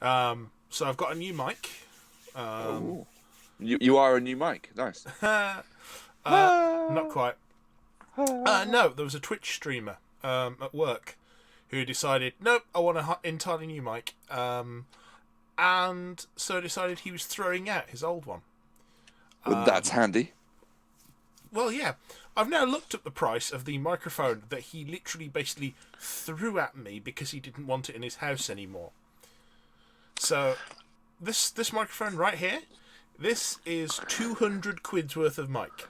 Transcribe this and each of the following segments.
So I've got a new mic. Oh, you are a new mic. Nice. Not quite. No, there was a Twitch streamer at work who decided, nope, I want an entirely new mic. And so decided he was throwing out his old one. Well, that's handy. Well, yeah. I've now looked at the price of the microphone that he literally basically threw at me because he didn't want it in his house anymore. So, this microphone right here, this is 200 quid's worth of mic.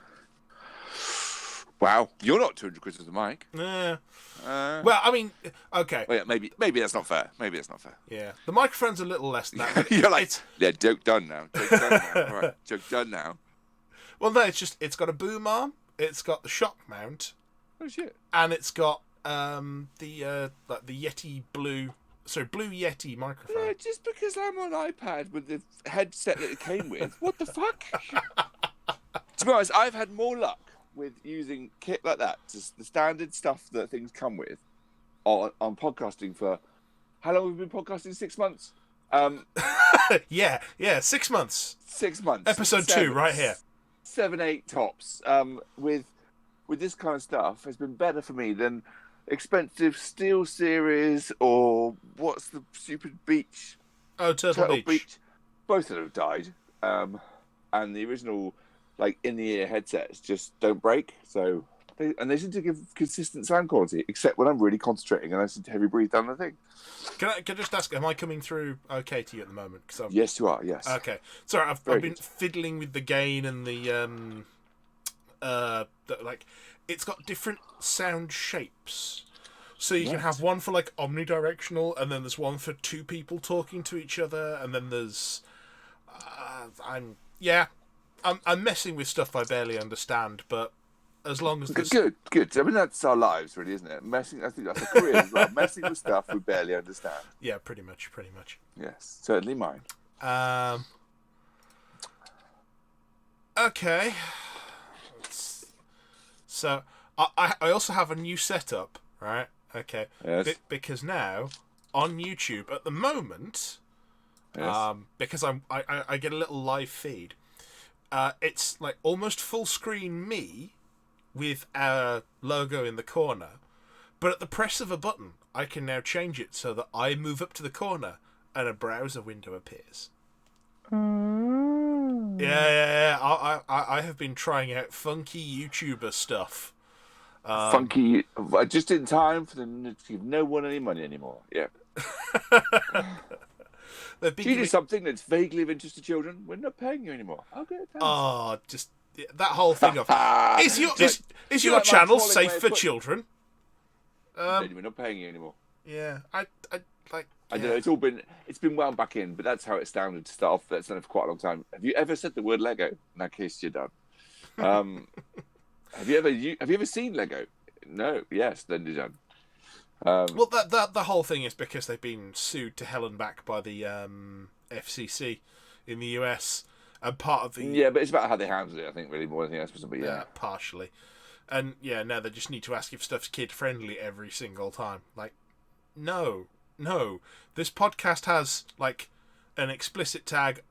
Wow, you're not 200 quid with the mic. Well, I mean, okay. Well, yeah, maybe that's not fair. Maybe that's not fair. Yeah, the microphone's a little less than that. You're like, yeah, joke done now. Joke done now. All right, joke done now. Well, no, it's got a boom arm, it's got the shock mount. Oh shit. And it's got the Yeti Blue Yeti microphone. Yeah, just because I'm on iPad with the headset that it came with, what the fuck? To be honest, I've had more luck with using kit like that, just the standard stuff that things come with, on podcasting for how long have we been podcasting? 6 months. yeah, 6 months. 6 months. Episode 2, right here. 7, 8 tops. With this kind of stuff, has been better for me than expensive Steel Series or what's the stupid beach? Oh, Turtle Beach. Both of them have died. And the original, like, in-the-ear headsets just don't break. So they seem to give consistent sound quality, except when I'm really concentrating and I seem to heavy breathe down the thing. Can I just ask, am I coming through okay to you at the moment? Yes, you are, yes. Okay. Sorry, I've been good. fiddling with the gain and the it's got different sound shapes. So you can have one for, like, omnidirectional, and then there's one for two people talking to each other, and then there's... I'm messing with stuff I barely understand, but as long as there's... Good. I mean, that's our lives, really, isn't it? I think that's a career as well. Messing with stuff we barely understand. Yeah, pretty much. Yes, certainly mine. Okay. So, I also have a new setup, right? Okay. Yes. Because now, on YouTube, at the moment, Yes. because I get a little live feed, it's like almost full screen me with our logo in the corner, but at the press of a button, I can now change it so that I move up to the corner and a browser window appears. Yeah. I have been trying out funky YouTuber stuff. Funky, just in time for them to give no one any money anymore. Yeah. Do you do something that's vaguely of interest to children? We're not paying you anymore. Okay, thanks. Oh, just that whole thing of is your like channel my safe way for of children? We're not paying you anymore. Yeah, I don't know. It's been wound back in, but that's how it sounded to start off. That's done it for quite a long time. Have you ever said the word Lego? In that case, you're done. Have you ever seen Lego? No. Yes. Then you're done. Well, the whole thing is because they've been sued to hell and back by the FCC in the US, and part of the but it's about how they handle it. I think really more than anything else. But yeah, partially, and now they just need to ask if stuff's kid friendly every single time. Like, no, this podcast has like an explicit tag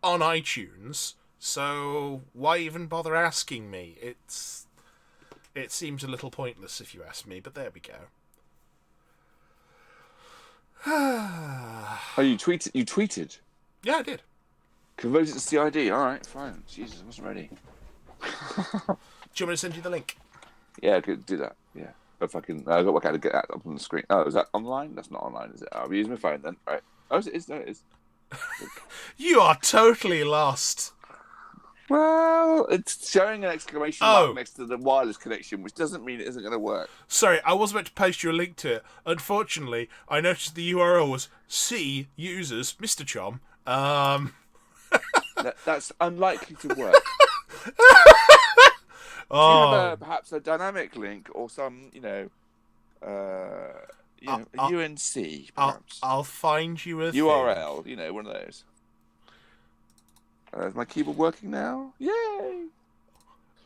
on iTunes, so why even bother asking me? It seems a little pointless if you ask me, but there we go. Oh, you tweeted? Yeah, I did. Converted to CID. All right, fine. Jesus, I wasn't ready. Do you want me to send you the link? Yeah, I could do that. Yeah. But fucking, I got to work out how to get that up on the screen. Oh, is that online? That's not online, is it? I'll be using my phone then. Right. Oh, it is. No, it is. You are totally lost. Well, it's showing an exclamation mark next to the wireless connection, which doesn't mean it isn't going to work. Sorry, I was about to post you a link to it. Unfortunately, I noticed the URL was C users Mr. Chom. That's unlikely to work. Do you have perhaps a dynamic link or some, UNC, perhaps? I'll find you a URL, one of those. Is my keyboard working now? Yay!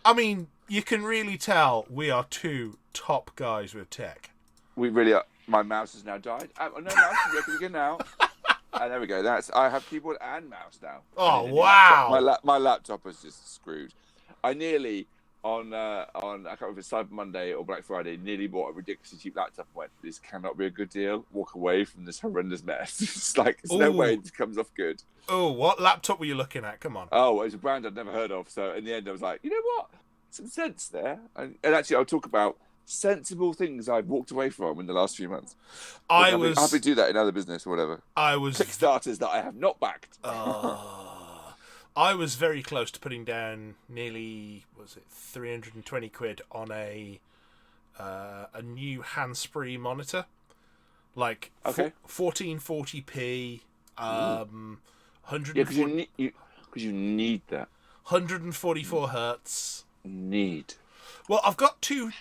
I mean, you can really tell we are two top guys with tech. We really are. My mouse has now died. No mouse is working again now. And there we go. I have keyboard and mouse now. Oh, And wow. My laptop is just screwed. I nearly on I can't remember if it's Cyber Monday or Black Friday, nearly bought a ridiculously cheap laptop and went, this cannot be a good deal. Walk away from this horrendous mess. It's like there's no way this comes off good. Oh, what laptop were you looking at? Come on. Oh, it was a brand I'd never heard of. So in the end I was like, you know what? Some sense there. And actually I'll talk about sensible things I've walked away from in the last few months. I was happy to do that in other business or whatever. I was Kickstarters that I have not backed. I was very close to putting down nearly 320 quid on a new hands-free monitor, like 1440p, 140. Yeah, because you need that. 144 hertz. Well, I've got two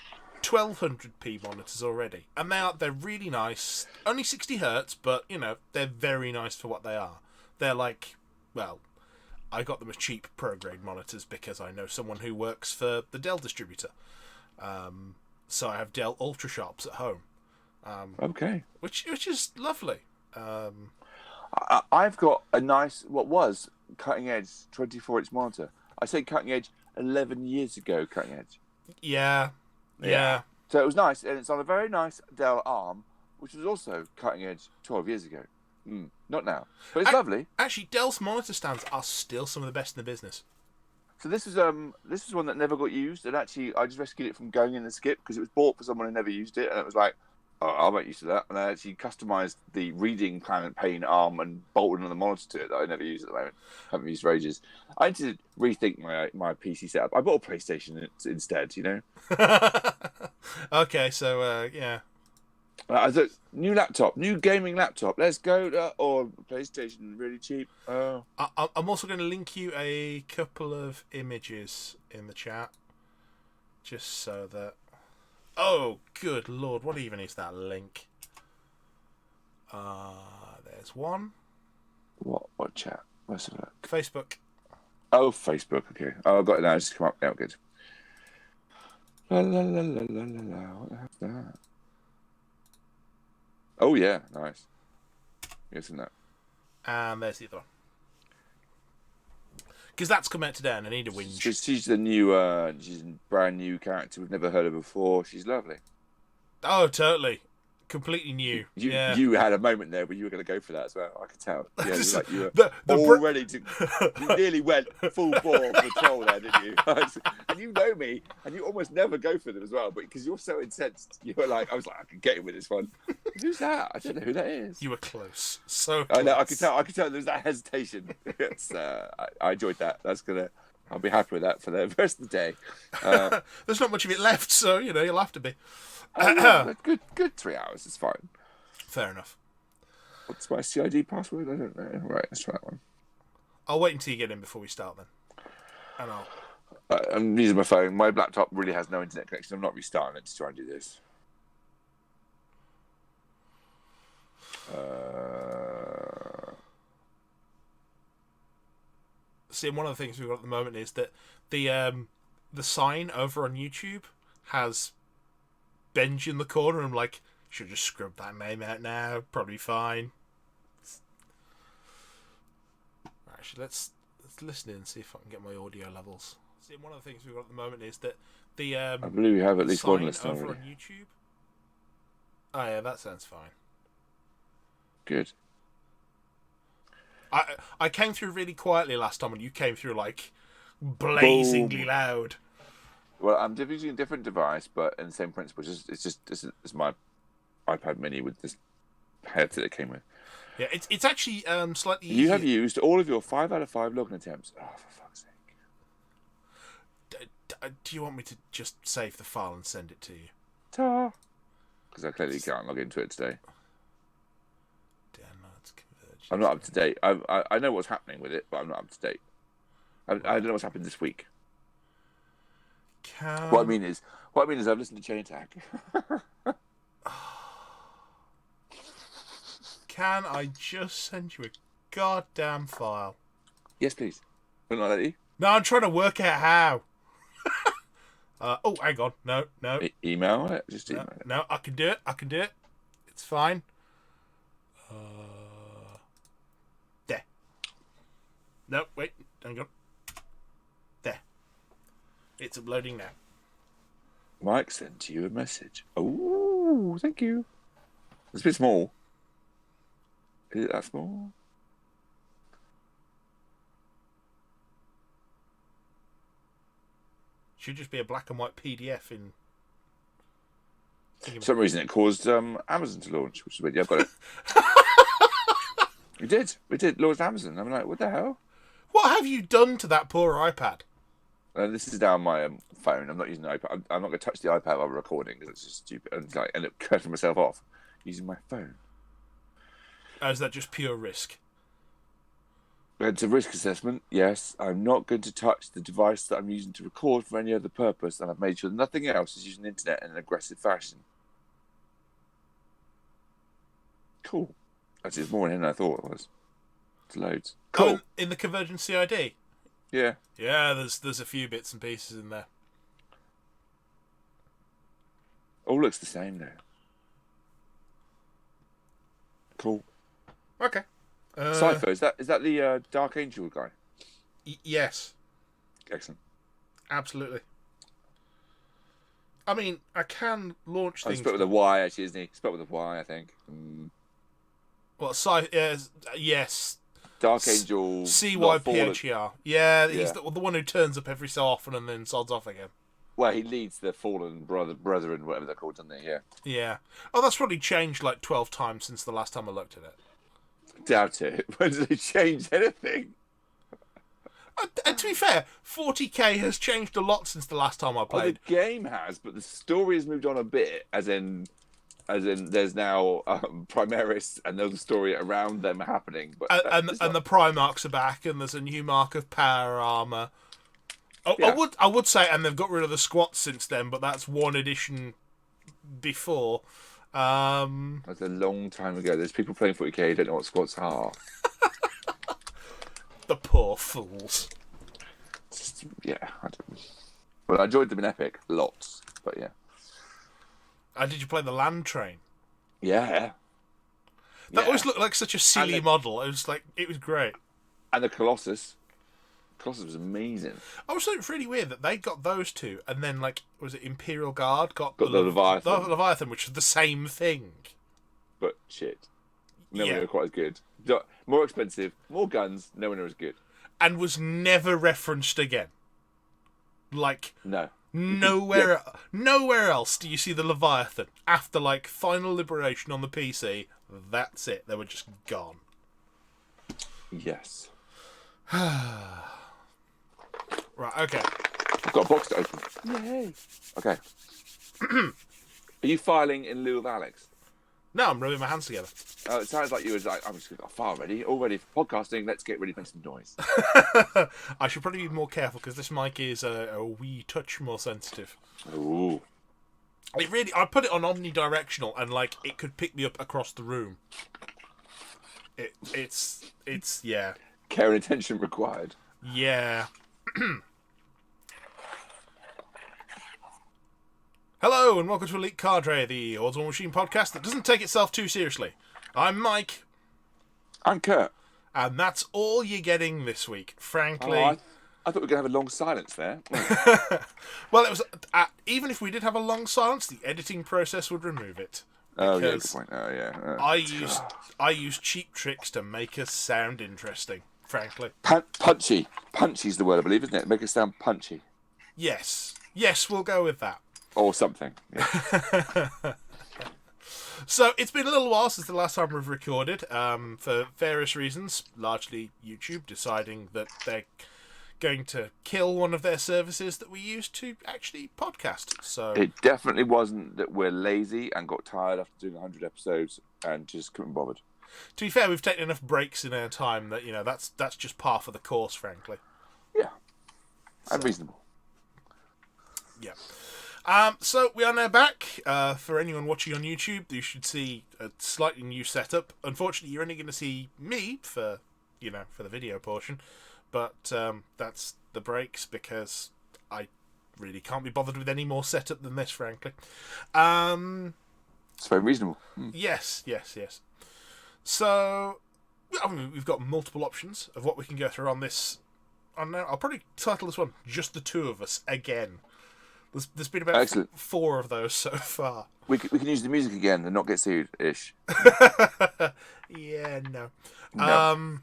1200p monitors already, and they're really nice. Only 60 hertz, but they're very nice for what they are. They're like, well, I got them as cheap pro-grade monitors because I know someone who works for the Dell distributor. So I have Dell Ultra Sharps at home. Okay. Which is lovely. I've got a nice, what was cutting-edge 24-inch monitor. I say cutting-edge 11 years ago, cutting-edge. Yeah. So it was nice, and it's on a very nice Dell ARM, which was also cutting-edge 12 years ago. Not now, but it's lovely. Actually, Dell's monitor stands are still some of the best in the business. So this is one that never got used, and actually I just rescued it from going in the skip because it was bought for someone who never used it, and it was like, oh, I'll make use of that. And I actually customized the reading pane arm and bolted on the monitor to it that I never use at the moment. Haven't used for ages. I need to rethink my PC setup. I bought a PlayStation instead, Okay, so yeah. I thought, new gaming laptop. Let's go. Or PlayStation, really cheap. I'm also going to link you a couple of images in the chat, just so that. Oh, good lord! What even is that link? There's one. What chat? Let's have a look. Facebook. Oh, Facebook. Okay. Oh, I got it now. It's just come up now. Good. La la la la la la. What the hell's that? Oh yeah, nice. Yes, in that. And there's the other one. Because that's come out today, and I need a whinge. She's the new, she's a brand new character we've never heard of before. She's lovely. Oh, totally. Completely new. You had a moment there where you were going to go for that as well. I could tell. Yeah, you were ready to. You nearly went full bore for the troll there, didn't you? And you know me, and you almost never go for them as well. But because you're so incensed, you were like, I was like, I can get him with this one. Who's that? I don't know who that is. You were close. So close. I know. I could tell. There's that hesitation. It's. I enjoyed that. I'll be happy with that for the rest of the day. There's not much of it left, so you'll have to be. Good 3 hours. It's fine. Fair enough. What's my CID password? I don't know. Right, let's try that one. I'll wait until you get in before we start then. And I'm using my phone. My laptop really has no internet connection. I'm not restarting it to try and do this. See, one of the things we've got at the moment is that the sign over on YouTube has Benji in the corner. I'm like, should just scrub that name out now. Probably fine. Actually, let's listen in and see if I can get my audio levels. See, one of the things we've got at the moment is that the I believe we have at least one listener over already. on YouTube. Oh yeah, that sounds fine. Good. I came through really quietly last time, and you came through like blazingly loud. Well, I'm using a different device, but in the same principle. It's my iPad Mini with this headset it came with. Yeah, it's actually slightly easier. You have used all of your 5 out of 5 login attempts. Oh, for fuck's sake! Do you want me to just save the file and send it to you? Because I clearly can't log into it today. Downloads, convergence. I'm not up to date. I know what's happening with it, but I'm not up to date. I don't know what's happened this week. What I mean is I've listened to Chain Attack. Can I just send you a goddamn file? Yes, please. Will not let you? No, I'm trying to work out how. Oh, hang on. No. Email it. Just email it. No, I can do it. It's fine. No, wait, hang on. There. It's uploading now. Mike sent you a message. Oh, thank you. It's a bit small. Is it that small? Should just be a black and white PDF in. For some reason, it caused Amazon to launch, which is weird. Yeah, I've got it. We did launch Amazon. I'm like, what the hell? What have you done to that poor iPad? This is now on my phone. I'm not using the iPad. I'm not going to touch the iPad while we're recording because it's just stupid. And I end up cutting myself off using my phone. Is that just pure risk? It's a risk assessment. Yes, I'm not going to touch the device that I'm using to record for any other purpose, and I've made sure nothing else is using the internet in an aggressive fashion. Cool. Actually, it's more in than I thought it was. It's loads. Cool. In the Convergent CID? Yeah. Yeah, there's a few bits and pieces in there. All looks the same now. Cool. Okay. Cypher, is that the Dark Angel guy? Yes. Excellent. Absolutely. I mean, I can launch things. Spelled with a Y, actually, isn't he? Spelled with a Y, I think. Well, yes. Dark Angel. CYPHER. Yeah, he's the one who turns up every so often and then sods off again. Well, he leads the Fallen Brethren, whatever they're called, doesn't he? Yeah. Yeah. Oh, that's probably changed like 12 times since the last time I looked at it. Doubt it. When did they change anything? And to be fair, 40k has changed a lot since the last time I played. The game has, but the story has moved on a bit. As in, there's now Primaris and there's a story around them happening. But and the Primarchs are back, and there's a new mark of power armor. Yeah. I would say, and they've got rid of the squats since then, but that's one edition before. That's a long time ago. There's people playing 40k who don't know what squats are. The poor fools. Yeah, I don't. Well, I enjoyed them in Epic lots, but yeah. Did you play the Land Train? Yeah. That always looked like such a silly model. It was great. And the Colossus. Colossus was amazing. I was thought really weird that they got those two, and then was it Imperial Guard got the Leviathan? The Leviathan, which is the same thing. But shit, nowhere quite as good. More expensive, more guns, nowhere near as good. And was never referenced again. No. Nowhere else do you see the Leviathan after Final Liberation on the PC. That's it. They were just gone. Yes. Right, okay. I've got a box to open. Yay. Okay. Are you filing in lieu of Alex? No, I'm rubbing my hands together. It sounds like you was like, I'm just going to file ready. All ready for podcasting. Let's get ready to make some noise. I should probably be more careful because this mic is a wee touch more sensitive. Ooh. I put it on omnidirectional and it could pick me up across the room. It's yeah. Care and attention required. Yeah. Hello and welcome to Elite Cadre, the Odds on Machine podcast that doesn't take itself too seriously. I'm Mike. I'm Kurt. And that's all you're getting this week, frankly. I thought we were going to have a long silence there. Well, it was even if we did have a long silence, the editing process would remove it. Oh, yeah, good point. Oh, yeah. I use cheap tricks to make us sound interesting, frankly. Punchy. Punchy's the word, I believe, isn't it? Make it sound punchy. Yes, we'll go with that. Or something. Yeah. So it's been a little while since the last time we've recorded, for various reasons, largely YouTube deciding that they're going to kill one of their services that we use to actually podcast. So it definitely wasn't that we're lazy and got tired after doing 100 episodes and just couldn't be bothered. To be fair, we've taken enough breaks in our time that that's just par for the course, frankly. Yeah, and reasonable. Yeah. So we are now back. For anyone watching on YouTube, you should see a slightly new setup. Unfortunately, you're only going to see me for the video portion, but that's the breaks because I really can't be bothered with any more setup than this, frankly. It's very reasonable. Yes. So I mean, we've got multiple options of what we can go through on this. On now, I'll probably title this one "Just the Two of Us" again. There's been about Excellent. 4 of those so far. We can use the music again and not get sued ish. Yeah, no. No.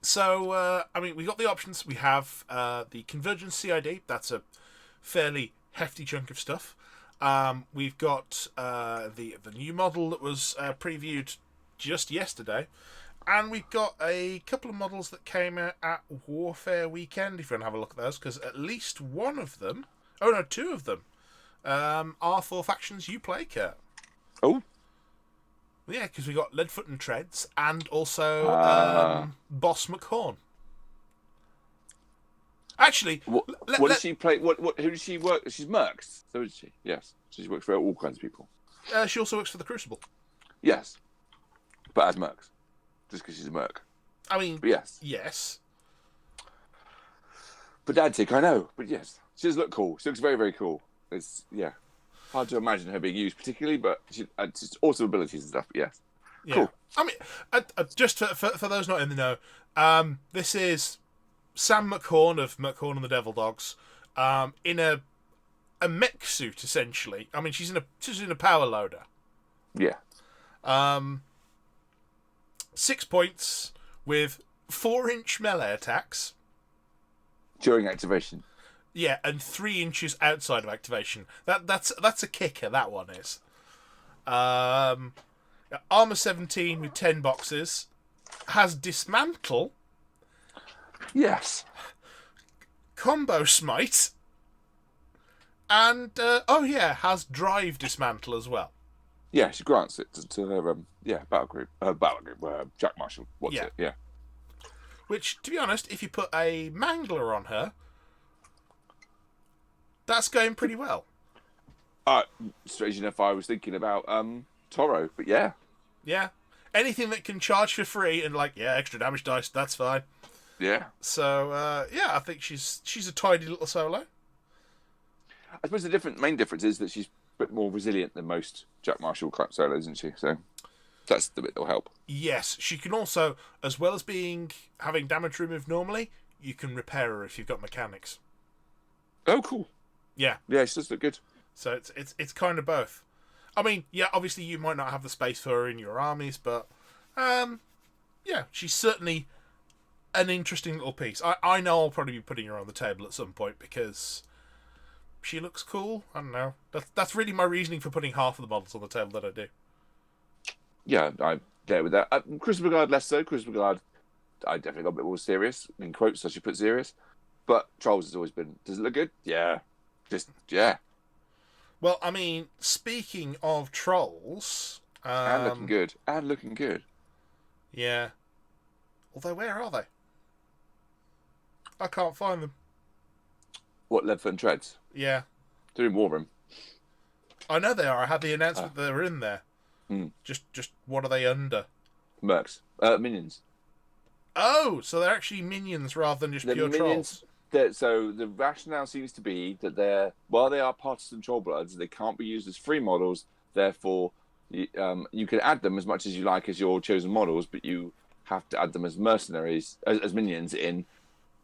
So, I mean, we got the options. We have the Convergence CID. That's a fairly hefty chunk of stuff. We've got the new model that was previewed just yesterday. And we've got a couple of models that came out at Warfare Weekend, if you want to have a look at those, because at least one of them, 2 of them, are for factions you play, Kurt. Oh. Yeah, because we got Leadfoot and Treads, and also Boss McHorn. Actually, what does she play? Who does she work? She's Mercs, so is she? Yes, she works for all kinds of people. She also works for the Crucible. Yes, but as Mercs, just because she's a Merc. I mean, but yes, yes. Pedantic, I know, but yes, she does look cool. She looks very, very cool. It's hard to imagine her being used particularly, but she just awesome abilities and stuff. But yes, yeah. Cool. I mean, just for those not in the know, this is Sam McHorn of McHorn and the Devil Dogs, in a mech suit essentially. I mean, she's in a power loader. Yeah. 6 points with 4-inch melee attacks. During activation. Yeah, and 3 inches outside of activation. That's a kicker. That one is. Armor 17 with 10 boxes. Has dismantle. Yes. Combo smite. And has drive dismantle as well. Yeah, she grants it to her battle group, Jack Marshall. Yeah. Which, to be honest, if you put a Mangler on her, that's going pretty well. Strange enough, I was thinking about Toro, but yeah. Yeah. Anything that can charge for free and extra damage dice, that's fine. Yeah. So I think she's a tidy little solo. I suppose the main difference is that she's a bit more resilient than most Jack Marshall solos, isn't she? So that's the bit that'll help. Yes, she can also, as well as having damage removed normally, you can repair her if you've got mechanics. Oh, cool. Yeah. Yeah, she does look good. So it's kind of both. I mean, yeah, obviously you might not have the space for her in your armies, but she's certainly an interesting little piece. I know I'll probably be putting her on the table at some point because she looks cool. I don't know. That's really my reasoning for putting half of the models on the table that I do. Yeah, I'm there with that. Crucible Guard less so. Crucible Guard, I definitely got a bit more serious. In quotes, I should put serious. But Trolls has always been. Does it look good? Yeah. Yeah. Well, I mean, speaking of Trolls... and looking good. Yeah. Although, where are they? I can't find them. What, Leadfoot and Treads? Yeah. They're in War Room. I know they are. I had the announcement that they were in there. Just what are they under? Mercs. Minions. Oh, so they're actually minions rather than just pure minions, trolls. So the rationale seems to be that while they are partisan Trollbloods, they can't be used as free models. Therefore, you can add them as much as you like as your chosen models, but you have to add them as mercenaries, as minions in,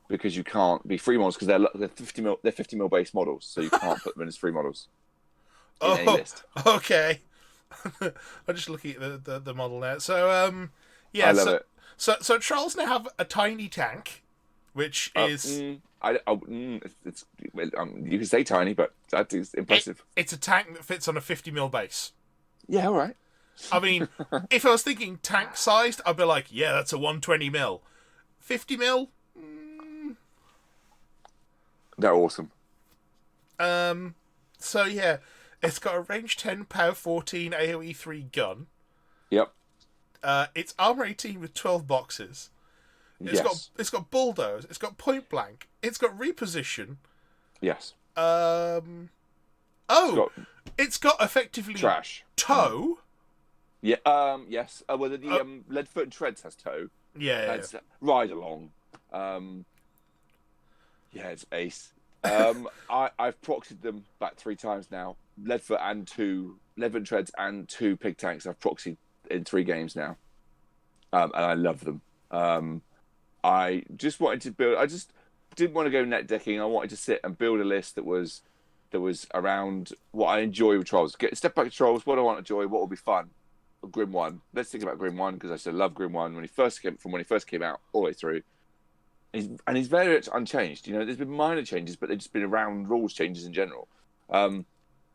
because you can't be free models because they're 50 mil base models, so you can't put them in as free models. In any list. Okay. I'm just looking at the model now. So I love it. So trolls now have a tiny tank, which is you can say tiny, but that is impressive. It's a tank that fits on a 50 mil base. Yeah, all right. I mean, if I was thinking tank sized, I'd be like, yeah, that's a 120 mil. 50 mil. They're awesome. So yeah, it's got a range 10, power 14, AoE 3 gun. Yep. It's armor 18 with 12 boxes. It's got bulldoze. It's got point blank. It's got reposition. Yes. It's got effectively trash tow. Yeah. Yes. Well, the Leadfoot and Treads has tow. Yeah. Ride along. Yeah, it's ace. I've proxied them back 3 times now. Leadfoot and Treads and 2 pig tanks. I've proxied in 3 games now. and I love them. I just wanted to build. I just didn't want to go net decking. I wanted to sit and build a list that was around what I enjoy with trolls. Get step back to trolls. What do I want to enjoy? What will be fun? Grim One. Let's think about Grim One because I still love Grim One when he first came out all the way through. He's very much unchanged. You know, there's been minor changes, but they've just been around rules changes in general.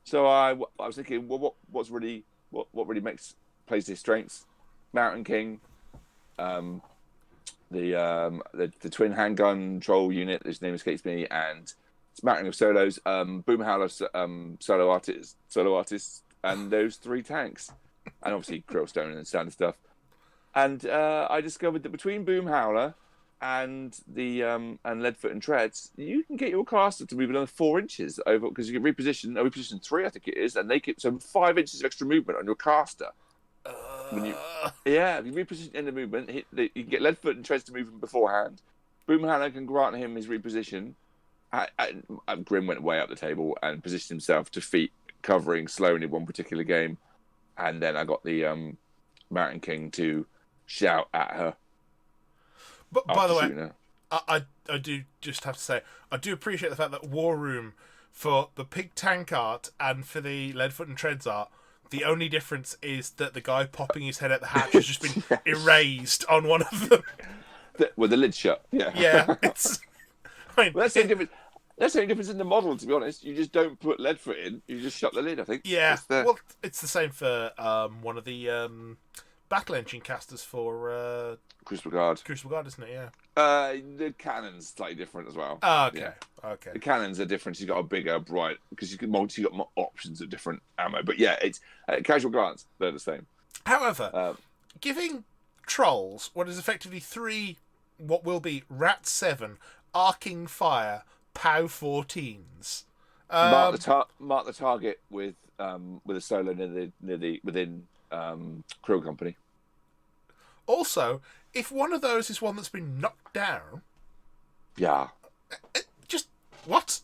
So I was thinking, well, what really plays his strengths? Mountain King, the twin handgun troll unit, whose name escapes me, and smattering of solos, Boom Howler solo artists, and those 3 tanks, and obviously Krillstone and standard stuff. And I discovered that between Boom Howler and the and Leadfoot and Treads, you can get your caster to move another 4 inches over because you can reposition 3, I think it is, and they get 5 inches of extra movement on your caster. If you reposition in the movement, you can get Leadfoot and Treads to move him beforehand. Boom Howler can grant him his reposition. Grim went way up the table and positioned himself to feet covering Sloane in one particular game, and then I got the Mountain King to shout at her. But by the way, I do just have to say I do appreciate the fact that War Room for the pig tank art and for the Leadfoot and Treads art, the only difference is that the guy popping his head at the hatch has just been yes. erased on one of them. With the lid shut. Yeah, it's. I mean, that's the only difference. That's the only difference in the model, to be honest. You just don't put Leadfoot in; you just shut the lid. I think. Yeah. Well, it's the same for one of the battle engine casters for Crucible Guard, isn't it? Yeah. The cannon's slightly different as well. Oh, okay. Yeah. Okay. The cannons are different. You've got a bigger, bright because you got more options of different ammo. But yeah, it's casual glance. They're the same. However, giving trolls what is effectively 3, what will be Rat 7, Arcing Fire, POW 14s. Mark the target with a solo within Krill Company. Also, if one of those is one that's been knocked down, yeah, just what?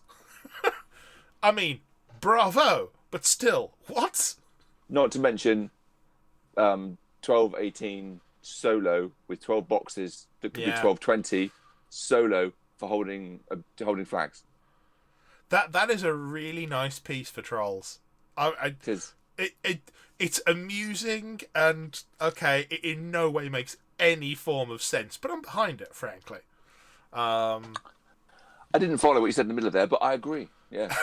I mean, bravo, but still, what? Not to mention 12-18 solo with 12 boxes that could be 12-20 solo for holding flags. That is a really nice piece for trolls. It's amusing and okay. It in no way makes any form of sense, but I'm behind it, frankly. I didn't follow what you said in the middle of there, but I agree. Yeah,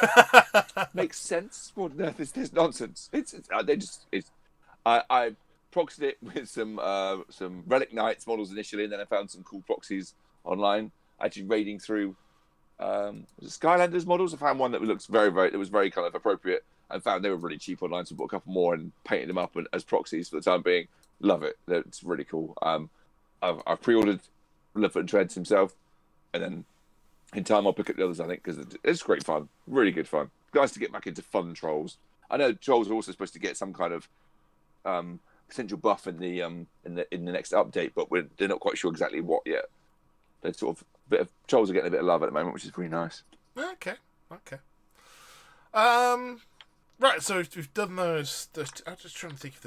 makes sense. Well, no, there's nonsense. I proxied it with some Relic Knights models initially, and then I found some cool proxies online. Actually, raiding through Skylanders models, I found one that looks that was very kind of appropriate, and found they were really cheap online, so I bought a couple more and painted them up as proxies for the time being. Love it. It's really cool. I've pre-ordered Leadfoot and Treads himself, and then in time I'll pick up the others, I think, because it's great fun. Really good fun. Nice to get back into fun trolls. I know trolls are also supposed to get some kind of potential buff in the next update, but they're not quite sure exactly what yet. They're sort of trolls are getting a bit of love at the moment, which is pretty nice. Okay. Right, so we've done those. I'm just trying to think if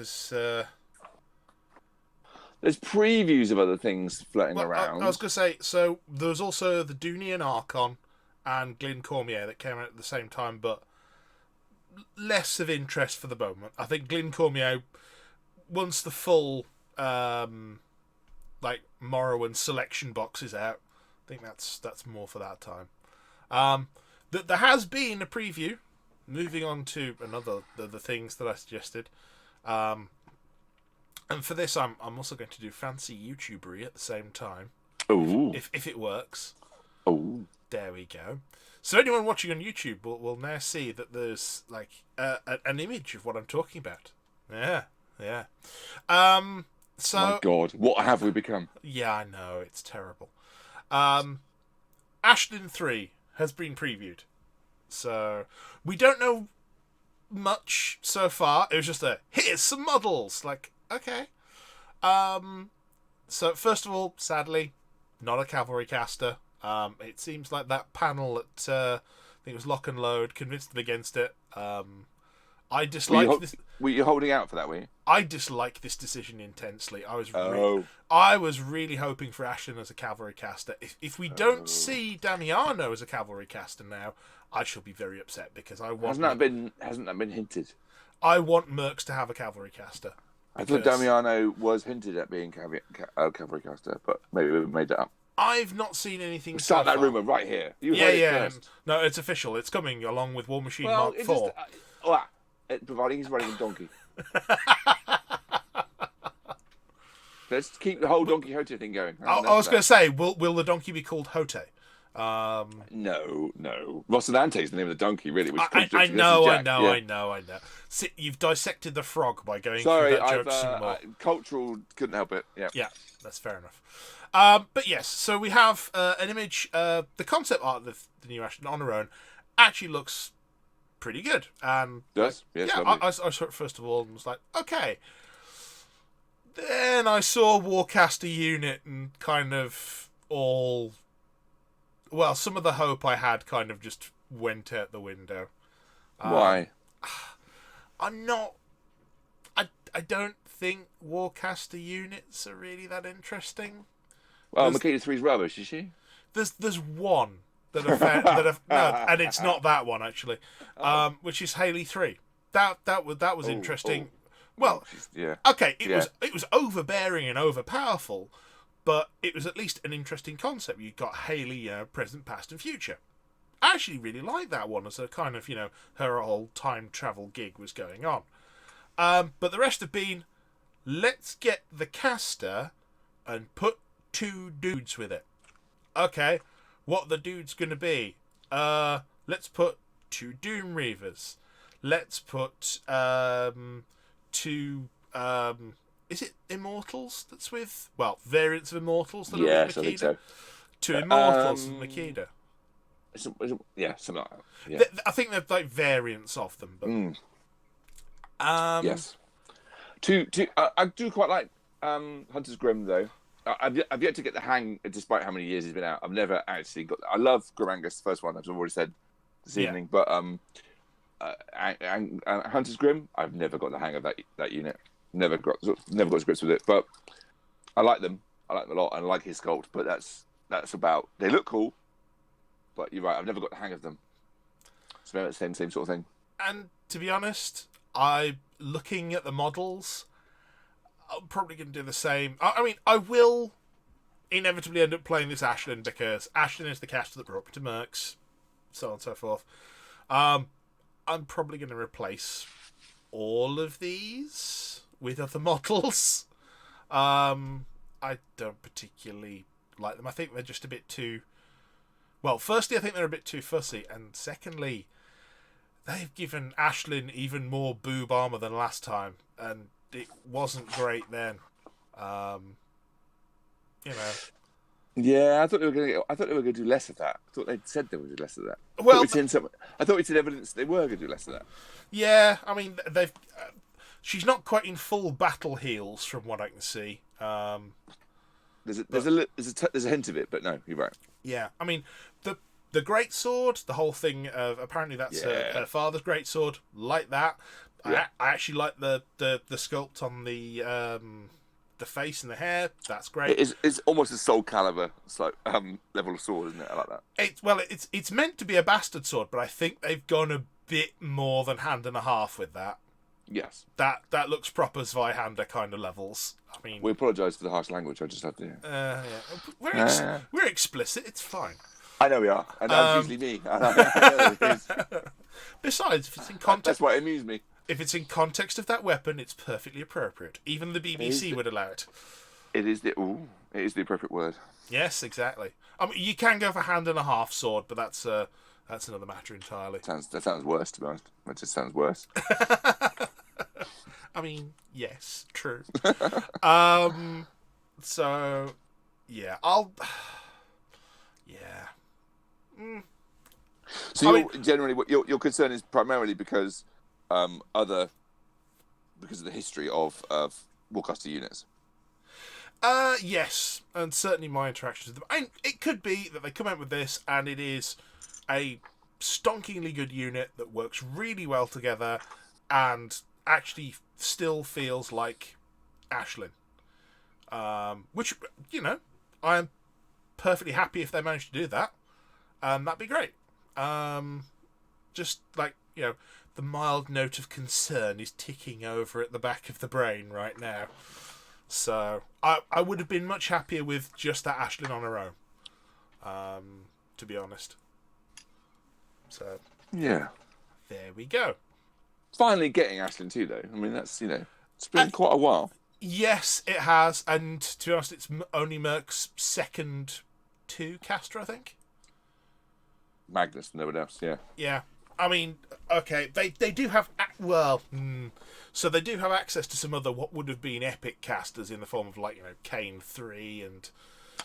there's previews of other things floating around. I was going to say, so there was also the Dunian Archon and Glyn Cormier that came out at the same time, but less of interest for the moment. I think Glyn Cormier, once the full Morrowind selection box is out, I think that's more for that time. There has been a preview. Moving on to another the things that I suggested. And for this, I'm also going to do fancy YouTubery at the same time. Oh, if it works. Oh, there we go. So anyone watching on YouTube will now see that there's an image of what I'm talking about. Yeah. So my God, what have we become? Yeah, I know, it's terrible. Ashdin 3 has been previewed, so we don't know much so far. It was just here's some models. Okay. So first of all, sadly, not a cavalry caster. It seems like that panel at I think it was Lock and Load convinced them against it. I dislike this. Were you holding out for that, were you? I dislike this decision intensely. I was really hoping for Ashlyn as a cavalry caster. If we don't see Damiano as a cavalry caster now, I shall be very upset because I want. Hasn't that been hinted? I want Mercs to have a cavalry caster. I thought Damiano was hinted at being a cavalry caster, but maybe we made that up. I've not seen anything. We'll start that rumor right here. You heard it first. No, it's official. It's coming along with War Machine Mark IV. Providing he's running a donkey. Let's keep the whole Don Quixote thing going. I was going to say, will the donkey be called Hote? No. Rocinante is the name of the donkey, really. Which I know. See, you've dissected the frog by going through that joke some more. Cultural, couldn't help it. Yeah, that's fair enough. But yes, so we have an image. The concept art of the new Ashlyn on her own actually looks pretty good. Does? Yes, yeah, I saw it first of all and was like, okay. Then I saw Warcaster unit and kind of all... Well, some of the hope I had kind of just went out the window. Why? I'm not... I don't think Warcaster units are really that interesting. Well, Makita 3's rubbish, is she? There's one that I've found, no, and it's not that one actually, which is Haley 3. That was interesting. Well, okay, it was overbearing and overpowerful, but it was at least an interesting concept. You got Haley, present, past, and future. I actually really liked that one as a kind of, her whole time travel gig was going on. But the rest have been, let's get the caster and put 2 dudes with it. Okay, what the dude's going to be? Let's put 2 Doom Reavers. Let's put 2... is it Immortals that's with... Well, variants of Immortals that are with Makita? I think so. 2 Immortals and Makita. Yeah, something like that. Yeah. I think they're like variants of them. But, yes. I do quite like Hunter's Grim, though. I've yet to get the hang, despite how many years he's been out. I've never actually got... I love Grim Angus, the first one, as I've already said this evening. But Hunter's Grim, I've never got the hang of that unit. Never got to grips with it. But I like them. I like them a lot. And I like his sculpt. But that's about... They look cool. But you're right, I've never got the hang of them. It's about the same sort of thing. And to be honest, looking at the models, I'm probably going to do the same. I mean, I will inevitably end up playing this Ashlyn because Ashlyn is the caster that brought me to Mercs, so on and so forth. I'm probably going to replace all of these with other models. I don't particularly like them. I think they're just a bit too... Well, firstly, I think they're a bit too fussy, and secondly, they've given Ashlyn even more boob armor than last time, and it wasn't great then. Yeah, I thought they were going to do less of that. I thought they'd said they would do less of that. Well, I thought we'd seen evidence they were going to do less of that. Yeah, I mean, they've. She's not quite in full battle heels, from what I can see. There's a hint of it, but no, you're right. Yeah, I mean, the great sword, the whole thing of apparently that's her father's great sword, like that. Yeah. I actually like the sculpt on the face and the hair. That's great. It's almost a Soul Calibur level of sword, isn't it? I like that. It's meant to be a bastard sword, but I think they've gone a bit more than hand and a half with that. Yes. That looks proper Zweihander kind of levels. I mean, we apologise for the harsh language. I just had to. Yeah. We're explicit. It's fine. I know we are, and that's usually me. Besides, if it's in context, that's what amused me. If it's in context of that weapon, it's perfectly appropriate. Even the BBC would allow it. It is the appropriate word. Yes, exactly. I mean, you can go for hand and a half sword, but that's another matter entirely. That sounds worse, to be honest. It just sounds worse. I mean, yes, true. So, yeah, So generally, your concern is primarily because because of the history of Warcaster units. Yes, and certainly my interactions with them. It could be that they come out with this and it is a stonkingly good unit that works really well together, and actually still feels like Ashlyn. Which, you know, I'm perfectly happy if they manage to do that. That'd be great. Just like, you know, the mild note of concern is ticking over at the back of the brain right now. So I would have been much happier with just that Ashlyn on her own, to be honest. So Yeah. there we go. Finally getting Ashlyn too, though. I mean, that's, you know, it's been quite a while. Yes, it has, and to be honest, it's only Merc's second to caster, I think. Magnus and no one else, yeah. Yeah. I mean, okay, they do have... So they do have access to some other what would have been epic casters in the form of, like, you know, Kane 3 and...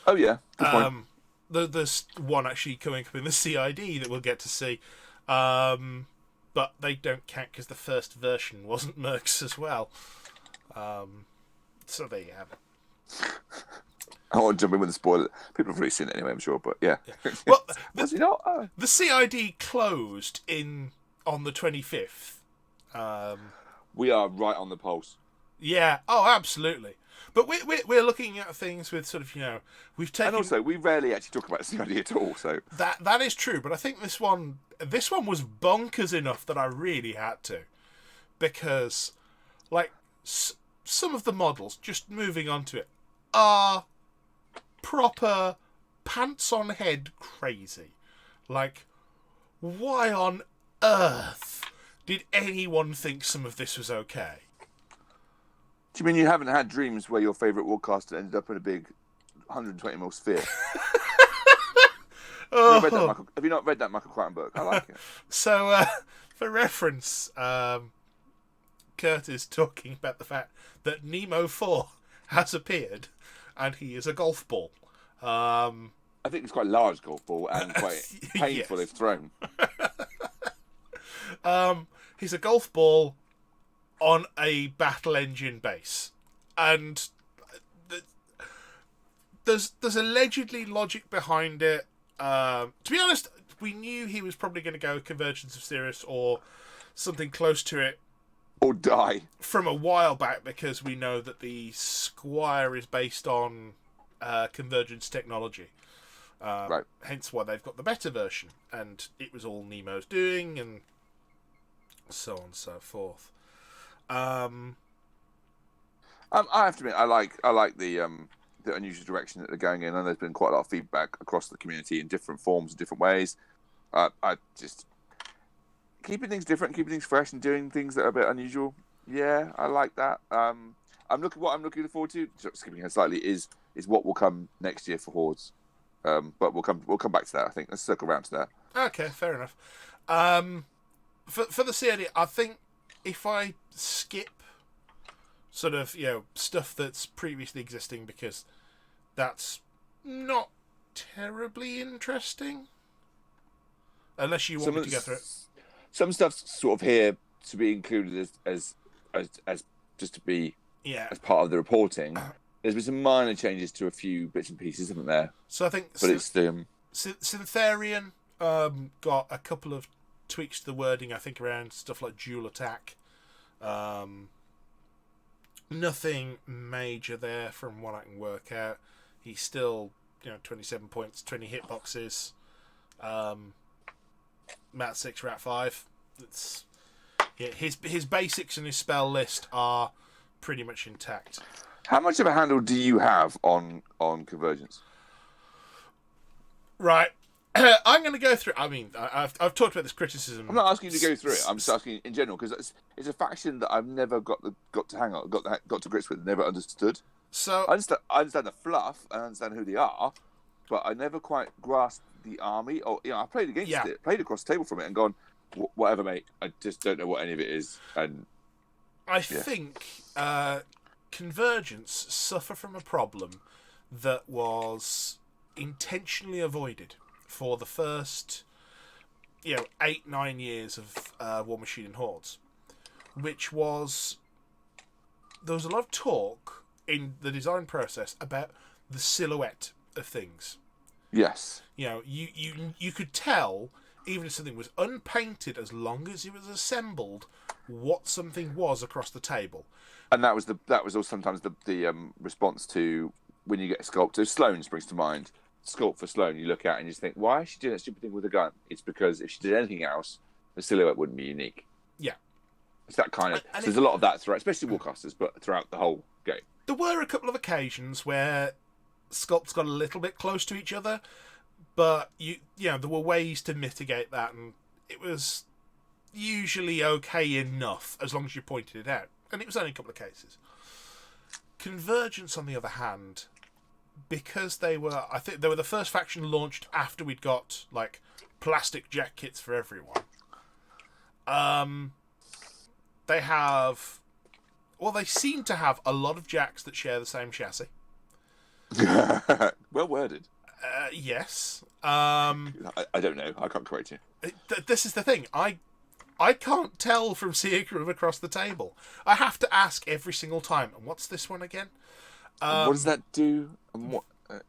Oh, yeah. Good point. There's one actually coming up in the CID that we'll get to see. But they don't count because the first version wasn't Merc's as well. So there you have it. I won't jump in with the spoiler. People have already seen it anyway, I'm sure, but yeah. Well, was it not? The CID closed on the 25th. We are right on the pulse. Yeah. Oh, absolutely. But we're looking at things with sort of, you know, we've taken... And also, we rarely actually talk about the CID at all, so... That is true, but I think this one was bonkers enough that I really had to. Because, like, some of the models, just moving on to it, are proper pants on head crazy. Like, why on earth did anyone think some of this was okay? Do you mean you haven't had dreams where your favourite warcaster ended up in a big 120mm sphere? Have you not read that Michael Crichton book? I like it. So, for reference, Kurt is talking about the fact that Nemo 4 has appeared, and he is a golf ball. I think it's quite a large golf ball and quite painful if thrown. He's a golf ball on a battle engine base, and there's allegedly logic behind it. To be honest, we knew he was probably going to go Convergence of Sirius or something close to it, or die, from a while back, because we know that the Squire is based on Convergence technology. Right. Hence why they've got the better version, and it was all Nemo's doing, and so on and so forth. I have to admit, I like the unusual direction that they're going in, and there's been quite a lot of feedback across the community in different forms and different ways. I just keeping things different, keeping things fresh, and doing things that are a bit unusual. Yeah, I like that. What I'm looking forward to, skipping ahead slightly, is what will come next year for Hordes. But we'll come back to that. I think let's circle around to that. Okay, fair enough. For the CID, I think if I skip sort of, you know, stuff that's previously existing, because that's not terribly interesting, unless you want me to go through it. Some stuff's sort of here to be included as just to be as part of the reporting. There's been some minor changes to a few bits and pieces, isn't there? So I think, but it's the Syntherian got a couple of tweaks to the wording, I think, around stuff like dual attack. Nothing major there from what I can work out. He's still, 27 points, 20 hitboxes. Mat 6, Rat 5. It's his basics and his spell list are pretty much intact. How much of a handle do you have on Convergence? Right. I'm going to go through. I mean, I've talked about this criticism. I'm not asking you to go through it. I'm just asking in general, because it's a faction that I've never got to grips with, never understood. So I understand the fluff, I understand who they are, but I never quite grasped the army. Or I played against it, played across the table from it, and gone, whatever, mate. I just don't know what any of it is. And I think Convergence suffer from a problem that was intentionally avoided for the first 8-9 years of War Machine and Hordes, which was, there was a lot of talk in the design process about the silhouette of things. Yes. You could tell, even if something was unpainted, as long as it was assembled, what something was across the table. And that was also sometimes the response to when you get a sculpt. So Sloane springs to mind. Sculpt for Sloane, you look at and you just think, why is she doing that stupid thing with a gun? It's because if she did anything else, the silhouette wouldn't be unique. Yeah. It's that kind of. So there's a lot of that throughout, especially Warcasters, but throughout the whole game. There were a couple of occasions where sculpts got a little bit close to each other, but there were ways to mitigate that, and it was usually okay enough as long as you pointed it out. And it was only a couple of cases. Convergence, on the other hand, because I think they were the first faction launched after we'd got like plastic jack kits for everyone. They seem to have a lot of jacks that share the same chassis. Well worded. Yes. I don't know. I can't correct you. This is the thing. I can't tell from seeing them across the table. I have to ask every single time. And what's this one again? What does that do? And what?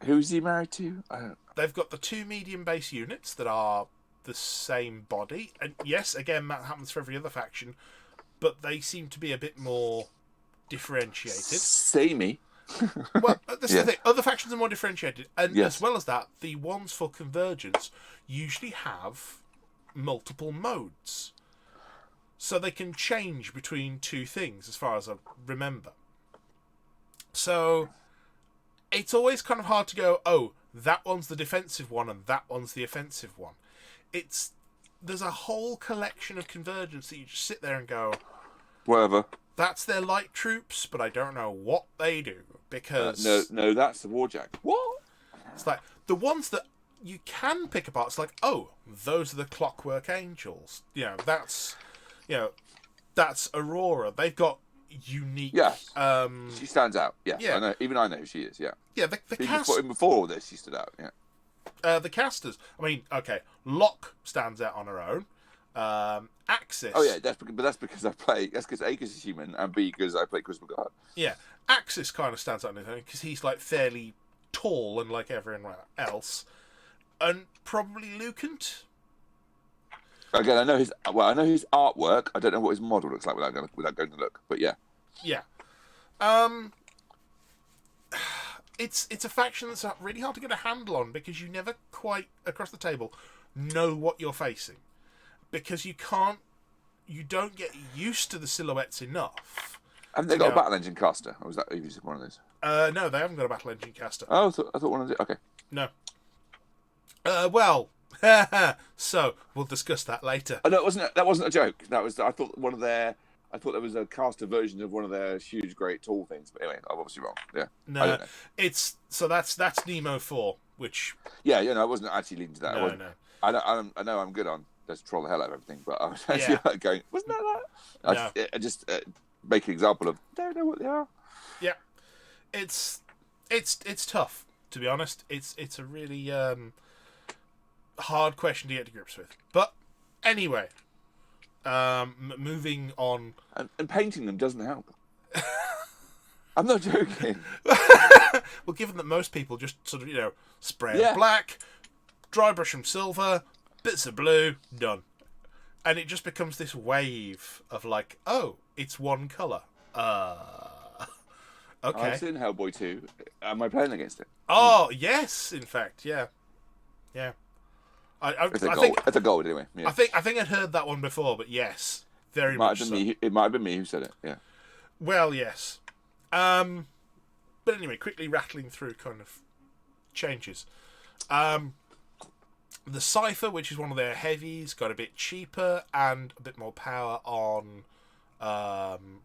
Who's he married to? I don't. They've got the 2 medium base units that are the same body, and yes, again that happens for every other faction, but they seem to be a bit more differentiated. Samey. Well, this is the thing. Other factions are more differentiated, and Yes. as well as that, the ones for Convergence usually have multiple modes. So they can change between 2 things, as far as I remember. So it's always kind of hard to go, oh, that one's the defensive one and that one's the offensive one. There's a whole collection of Convergence that you just sit there and go, Whatever. that's their light troops, but I don't know what they do, because No, that's the Warjack. What? it's like the ones that you can pick apart. It's like, oh, those are the Clockwork Angels. That's Aurora. They've got unique. Yes. She stands out. Yeah. Yeah. I know. Even I know who she is. Yeah. Yeah, the Even before all this, she stood out. Yeah. the casters. I mean, okay, Locke stands out on her own. Axis. Oh yeah, that's because I play. That's because A, because he's human, and B, because I play Chris McGuard. Yeah, Axis kind of stands out on his own because he's like fairly tall and like everyone else, and probably Lucant. Again, I know his artwork. I don't know what his model looks like without going to look. But yeah. Yeah. It's a faction that's really hard to get a handle on because you never quite, across the table, know what you're facing. Because you don't get used to the silhouettes enough. Haven't they got a battle engine caster? Or was that one of those? No, they haven't got a battle engine caster. Oh, I thought one of those. Okay. No. So we'll discuss that later. Oh, no, that wasn't a joke. I thought there was a caster version of one of their huge, great, tall things. But anyway, I'm obviously wrong. Yeah. No, I don't know. that's Nemo 4, which. Yeah, I wasn't actually leading to that. No. I know I'm good on just troll the hell out of everything, but I was actually going, wasn't that? I just make an example of don't know what they are. Yeah, it's tough, to be honest. It's a really hard question to get to grips with. But anyway, moving on. And painting them doesn't help. I'm not joking. Well, given that most people just sort of spray black, dry brush them silver, bits of blue, done. And it just becomes this wave of like, oh, it's one colour. Okay. I've seen Hellboy 2. Am I playing against it? Oh, yes, in fact, yeah. Yeah. It's a gold anyway. Yeah. I think I'd heard that one before, but yes. Very much so. It might have been me who said it, yeah. Well, yes. But anyway, quickly rattling through kind of changes. The Cypher, which is one of their heavies, got a bit cheaper and a bit more power on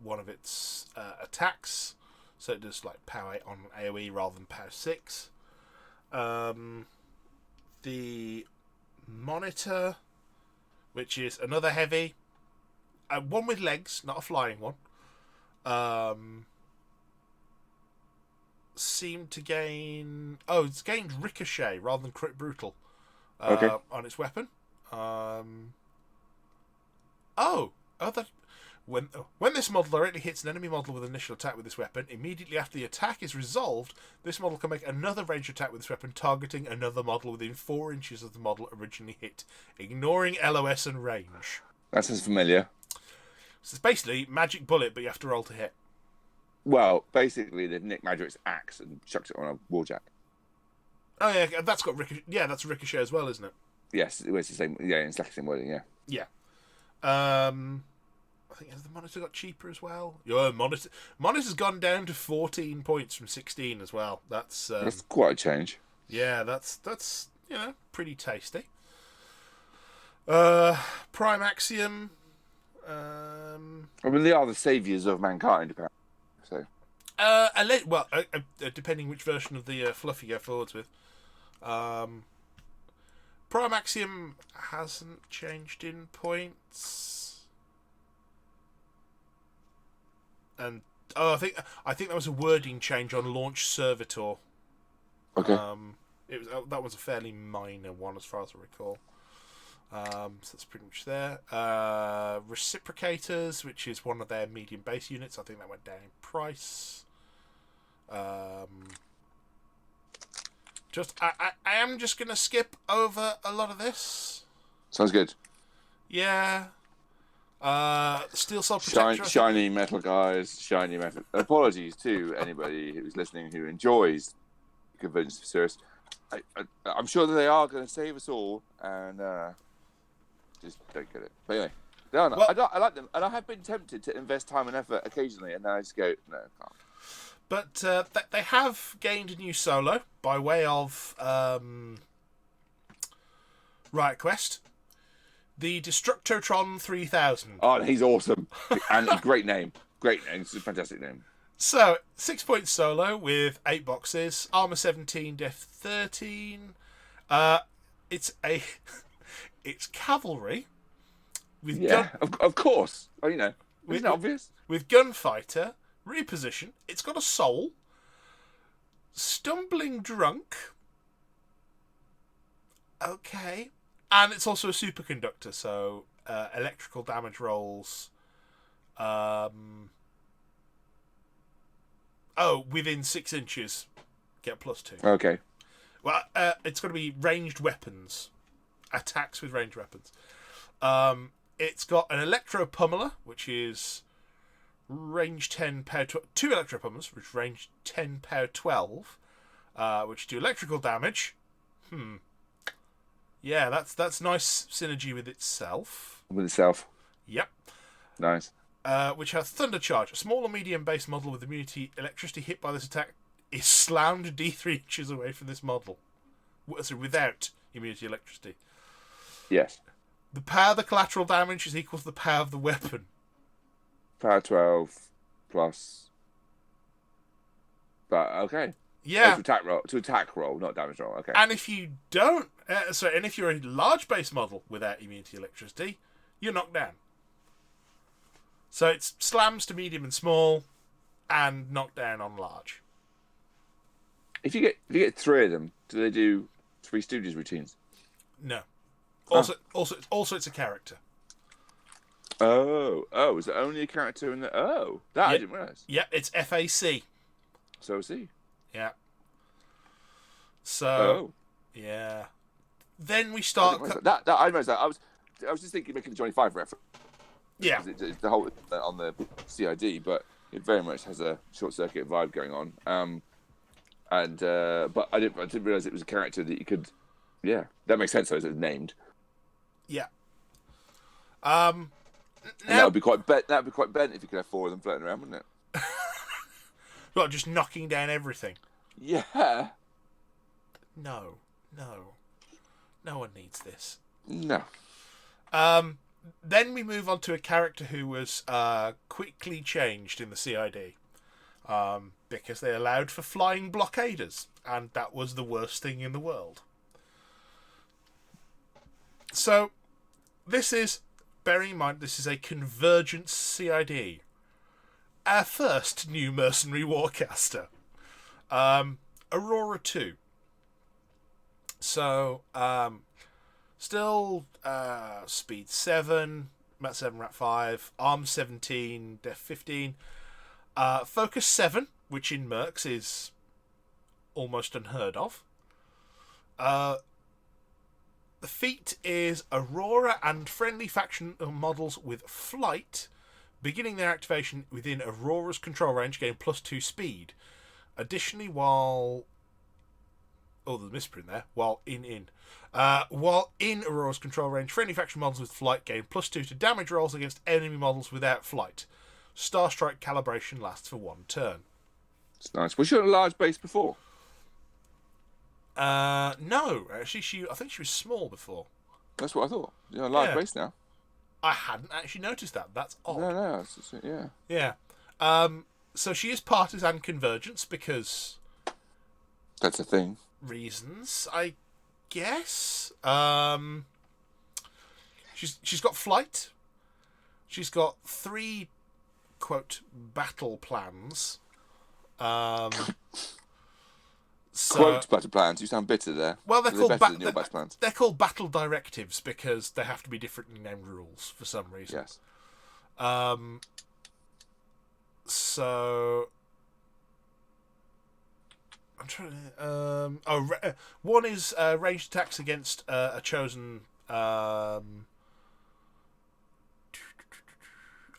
one of its attacks. So it does like power 8 on AoE rather than power 6. The Monitor, which is another heavy. One with legs, not a flying one. Seemed to gain... Oh, it's gained Ricochet rather than Crit Brutal. On its weapon. When this model directly hits an enemy model with an initial attack with this weapon, immediately after the attack is resolved, this model can make another ranged attack with this weapon, targeting another model within 4 inches of the model originally hit, ignoring LOS and range. That sounds familiar. So it's basically magic bullet, but you have to roll to hit. Well, basically, they've nicked Madric's axe and chucked it on a warjack. Oh yeah, that's got ricochet. Yeah, that's ricochet as well, isn't it? Yes, it's the same. Yeah, it's like the same wording. Yeah. Yeah. I think has the monitor got cheaper as well? Yeah, monitor's gone down to 14 points from 16 as well. That's quite a change. Yeah, that's pretty tasty. Prime Axiom. I mean, they are the saviors of mankind, apparently. So. Depending which version of the fluff you go forwards with. Prime Axiom hasn't changed in points, and I think there was a wording change on Launch Servitor. Okay. That was a fairly minor one as far as I recall. So that's pretty much there. Reciprocators, which is one of their medium base units, I think that went down in price. I am just going to skip over a lot of this. Sounds good. Yeah. Steel Soul Protector. Shiny metal guys. Shiny metal. Apologies to anybody who's listening who enjoys Convergence of Cirrus. I'm sure that they are going to save us all, and just don't get it. But anyway, I like them, and I have been tempted to invest time and effort occasionally, and then I just go, no, I can't. But they have gained a new solo by way of Riot Quest. The Destructotron 3000. Oh, he's awesome. And a great name. Great name. It's a fantastic name. So, 6-point solo with 8 boxes. Armor 17, Def 13. It's cavalry. With of course. Oh, isn't it obvious? With gunfighter. Reposition. It's got a soul. Stumbling drunk. Okay. And it's also a superconductor, so electrical damage rolls. Within 6 inches, get +2. Okay. Well, it's got to be ranged weapons. Attacks with ranged weapons. It's got an electro pummeler, which is range 10 power 12. 2 electro pummelers, which range 10 power 12, which do electrical damage. Yeah, that's nice synergy with itself. Yep. Nice. Which has Thunder Charge. A small or medium base model with immunity electricity hit by this attack is slammed D3 inches away from this model. So without immunity electricity. Yes. The power of the collateral damage is equal to the power of the weapon. Power 12 plus. But okay. Yeah. To attack roll, not damage roll. Okay. And if you don't, and if you're a large base model without immunity electricity, you're knocked down. So it's slams to medium and small, and knocked down on large. If you get 3 of them, do they do 3 Stooges routines? No. Also, it's a character. Oh, is it only a character in the? Oh, that I didn't realize. Yeah, it's FAC. So see. Yeah. So. Yeah. Then we start. I realized that. I was just thinking making the Johnny Five reference. Yeah. It's the whole on the CID, but it very much has a short circuit vibe going on. But I didn't realize it was a character that you could. Yeah, that makes sense. Though, as it was named. Yeah. And that would be quite bent. That would be quite bent if you could have 4 of them floating around, wouldn't it? Well, just knocking down everything. Yeah. No one needs this. No. Then we move on to a character who was quickly changed in the CID because they allowed for flying blockaders, and that was the worst thing in the world. So, bearing in mind, this is a Convergence CID. Our first new mercenary warcaster. Aurora 2. So, still speed 7, Mat 7, Rat 5, Arm 17, Def 15, Focus 7, which in Mercs is almost unheard of. The feat is Aurora and friendly faction models with flight beginning their activation within Aurora's control range, gain +2 speed. Additionally, while... Oh, there's a misprint there. While in Aurora's control range, friendly faction models with flight gain +2 to damage rolls against enemy models without flight. Starstrike calibration lasts for 1 turn. It's nice. Was she on a large base before? No, actually, I think she was small before. That's what I thought. You're on a large base now. I hadn't actually noticed that. That's odd. No, yeah. Yeah. So she is partisan convergence because... That's a thing. Reasons, I guess. She's got flight. She's got 3, quote, battle plans. Quote battle plans. You sound bitter there. Well, they're called battle plans. They're called battle directives because they have to be differently named rules for some reason. Yes. So I'm trying to. One is ranged attacks against a chosen.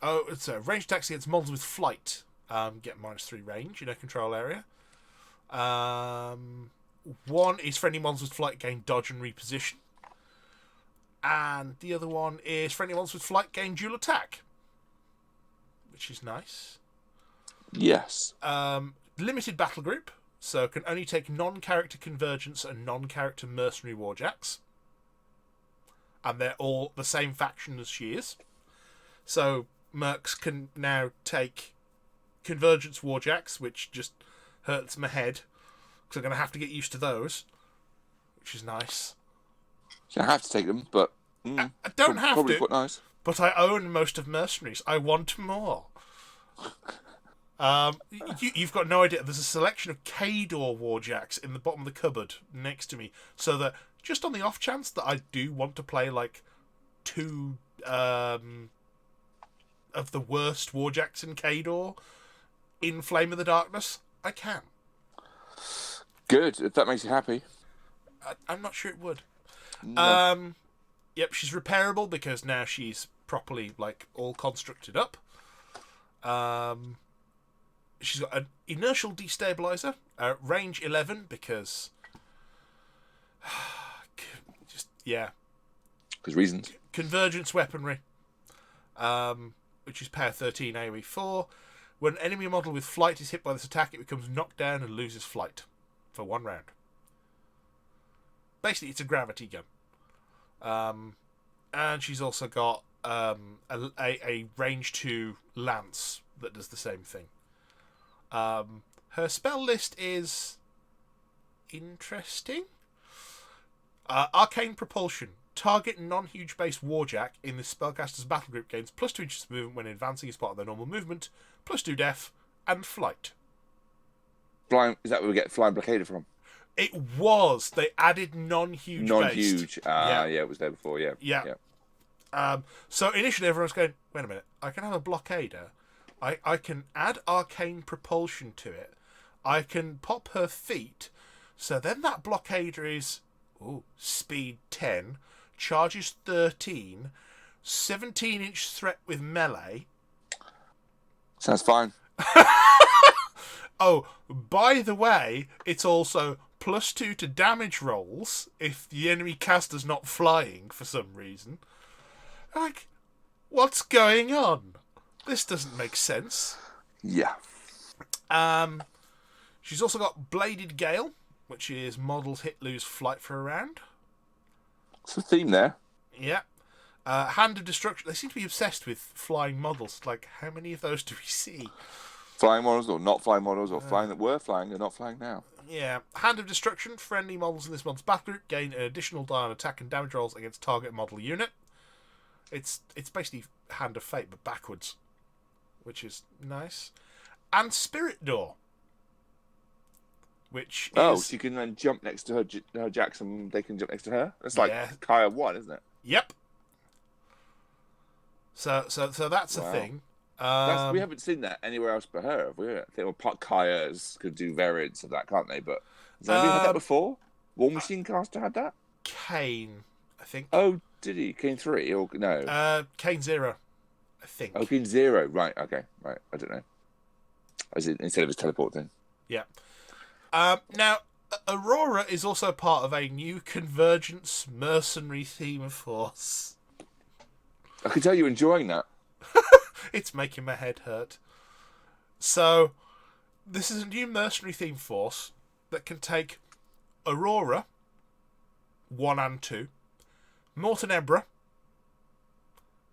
It's ranged attacks against models with flight. Get -3 range in a control area. One is friendly models with flight gain dodge and reposition. And the other one is friendly models with flight gain dual attack. Which is nice. Yes. Limited battle group, so can only take non-character convergence and non-character mercenary warjacks. And they're all the same faction as she is. So mercs can now take convergence warjacks, which just hurts my head, because I'm going to have to get used to those, which is nice. You don't have to take them, but... I don't have probably to, quite nice. But I own most of mercenaries. I want more. You've got no idea. There's a selection of Cadre warjacks in the bottom of the cupboard next to me, so that just on the off chance that I do want to play like 2 of the worst warjacks in Cadre in Flame of the Darkness, I can. Good, if that makes you happy. I'm not sure it would. No. Yep, she's repairable because now she's properly like all constructed up. She's got an inertial destabilizer, range 11 because Because reasons. Convergence weaponry, which is power 13 AoE 4. When an enemy model with flight is hit by this attack, it becomes knocked down and loses flight for 1 round. Basically, it's a gravity gun. And she's also got a range 2 lance that does the same thing. Her spell list is interesting. Arcane Propulsion. Target non-huge base warjack in the spellcaster's battle group gains +2 inches of movement when advancing as part of their normal movement, +2 def, and flight. Flying, is that where we get flying blockader from? It was. They added non-huge Non-huge. Yeah, it was there before, yeah. Yeah. So initially everyone was going, wait a minute, I can have a blockader. I can add arcane propulsion to it. I can pop her feet. So then that blockader is speed 10, charges 13, 17-inch threat with melee. Sounds fine. Oh, by the way, it's also +2 to damage rolls if the enemy caster's not flying for some reason. Like, what's going on? This doesn't make sense. Yeah. She's also got Bladed Gale, which is models hit lose flight for a round. What's the theme there? Yeah. Hand of Destruction. They seem to be obsessed with flying models. Like, how many of those do we see? Flying models or not flying models, or flying that were flying, they're not flying now. Yeah. Hand of Destruction. Friendly models in this model's battle group gain an additional die on attack and damage rolls against target model unit. It's basically Hand of Fate, but backwards, which is nice. And Spirit Door, which is... Oh, so you can then jump next to her Jackson, they can jump next to her? It's like Kaya 1, isn't it? Yep. So that's a thing. We haven't seen that anywhere else but her, have we? I think Kaya's could do variants of that, can't they? But has anybody had that before? War Machine Caster had that? Kane, I think. Oh, did he? Kane 3 or no? Kane 0. I think. Oh, Green Zero. Right. Okay. Right. I don't know. Is it instead of his teleport thing? Yeah. Now, Aurora is also part of a new Convergence mercenary theme force. I can tell you're enjoying that. It's making my head hurt. So, this is a new mercenary theme force that can take Aurora 1 and 2, Mortenebra,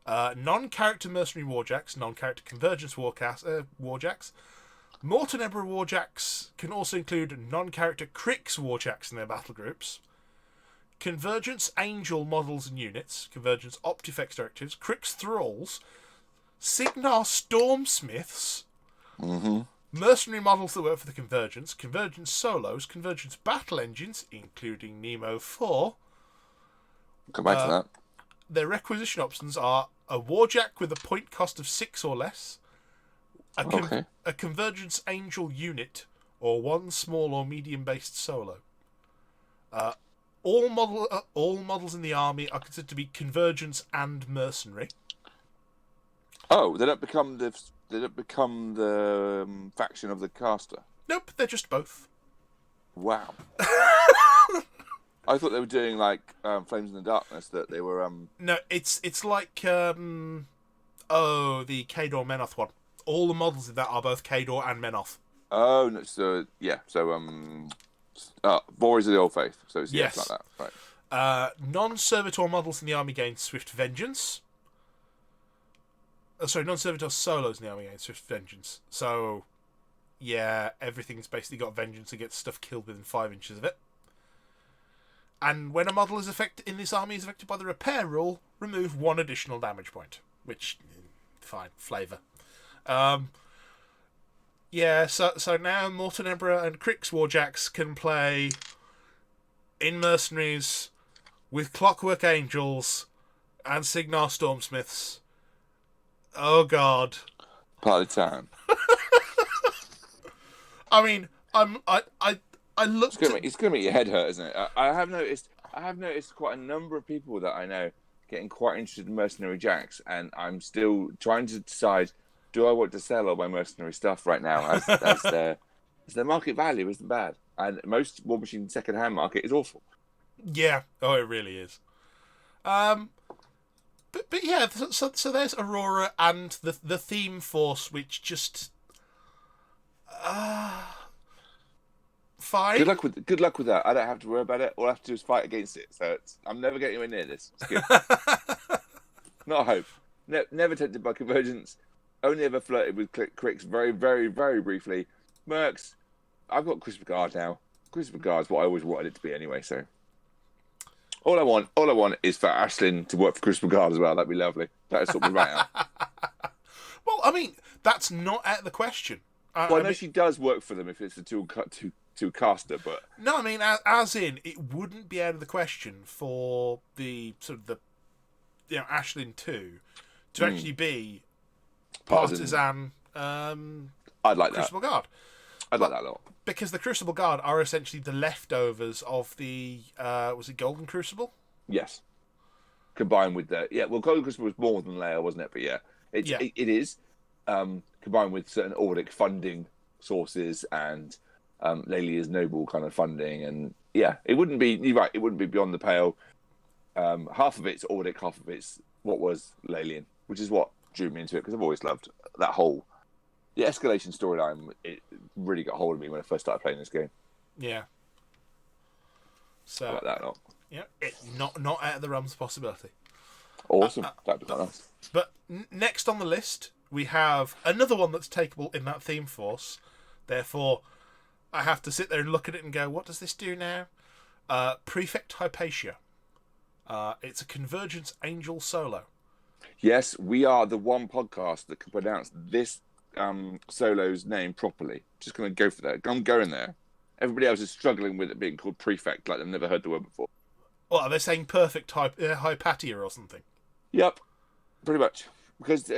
non-character mercenary warjacks, non-character convergence warjacks. Mortenebra warjacks can also include non-character Crix warjacks in their battle groups. Convergence Angel models and units, Convergence Optifex directives, Crix Thralls, Signar Stormsmiths, mercenary models that work for the Convergence, Convergence Solos, Convergence Battle Engines, including Nemo 4. Come back to that. Their requisition options are a Warjack with a point cost of 6 or less, a Convergence Angel unit, or one small or medium-based solo. All models in the army are considered to be Convergence and Mercenary. Oh, they don't become the faction of the caster. Nope, they're just both. Wow. I thought they were doing like Flames in the Darkness. That they were. No, it's like the Cadre Menoth one. All the models in that are both Cadre and Menoth. Oh, no, so yeah, so Boris of the Old Faith. So it's yes, like that, right? Non-servitor models in the army gain Swift Vengeance. Non-servitor solos in the army gain Swift Vengeance. So, yeah, everything's basically got vengeance and gets stuff killed within 5 inches of it. And when a model is in this army is affected by the repair rule, remove 1 additional damage point. Which, fine, flavour. Yeah, so now Mortenebra and Crix Warjacks can play in Mercenaries with Clockwork Angels and Signar Stormsmiths. Oh God! Part of the town. I mean, I looked. It's gonna make your head hurt, isn't it? I have noticed quite a number of people that I know getting quite interested in mercenary jacks, and I'm still trying to decide: do I want to sell all my mercenary stuff right now? As their market value isn't bad, and most War Machine second-hand market is awful. Yeah. Oh, it really is. But yeah, so there's Aurora and the theme force, which just fine. Good luck with that. I don't have to worry about it. All I have to do is fight against it. So I'm never getting anywhere near this. It's good. Not a hope. Never tempted by Convergence. Only ever flirted with Crix very, very, very briefly. Mercs, I've got Christopher Guard now. Christopher Guard's what I always wanted it to be anyway. So all I want is for Ashlyn to work for Christopher Guard as well. That'd be lovely. That'd sort me right out. Well, I mean, that's not out of the question. I know she does work for them if it's a two caster, but no, I mean, as in, it wouldn't be out of the question for the sort of the Ashlyn 2 to actually be partisan. I'd like Crucible Guard. I'd like that a lot. Because the Crucible Guard are essentially the leftovers of the was it Golden Crucible? Yes. Combined with Golden Crucible was more than Leia, wasn't it? But yeah, it is. Combined with certain Ordic funding sources and Lelia's noble kind of funding, and yeah, it wouldn't be. You're right. It wouldn't be beyond the pale. Half of it's Ordic, half of it's what was Lelian, which is what drew me into it because I've always loved that whole the escalation storyline. It really got hold of me when I first started playing this game. Yeah. So I like that a lot. Yeah, not out of the realms of possibility. Awesome. That'd be quite nice. But next on the list, we have another one that's takeable in that theme force. Therefore, I have to sit there and look at it and go, what does this do now? Prefect Hypatia. It's a Convergence Angel solo. Yes, we are the one podcast that can pronounce this solo's name properly. Just going to go for that. I'm going there. Everybody else is struggling with it being called Prefect, like they've never heard the word before. Well, are they saying Perfect Hypatia or something? Yep, pretty much. Because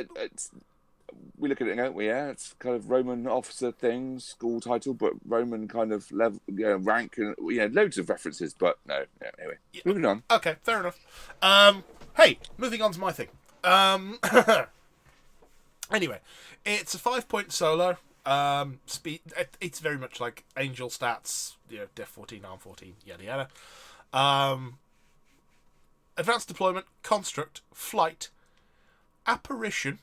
we look at it and go, well, yeah, it's kind of Roman officer thing, school title, but Roman kind of level, rank, and loads of references. But no, anyway, moving on. Okay, fair enough. Hey, moving on to my thing. Anyway, it's a 5-point solo. Speed. It's very much like Angel stats. Def 14, Arm 14, yada yada. Advanced deployment, construct, flight, apparition.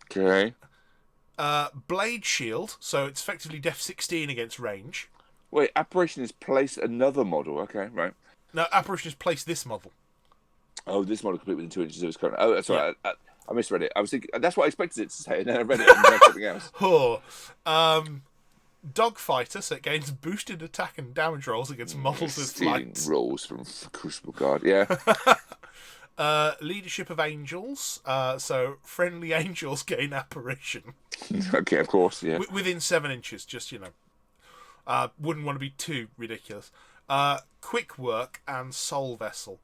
Okay. Blade shield. So it's effectively Def 16 against range. Wait, apparition is place another model. Okay, right. No, apparition is place this model. Oh, this model complete within 2 inches of its current. Oh, sorry, Yeah. I misread it. I was thinking that's what I expected it to say, and then I read it and read something else. Dogfighter, so it gains boosted attack and damage rolls against models with Stealing flight. rolls from Crucible Guard, yeah. Leadership of Angels, so friendly angels gain apparition. Okay, of course, yeah. Within 7 inches, just, wouldn't want to be too ridiculous. Quick Work and Soul Vessel.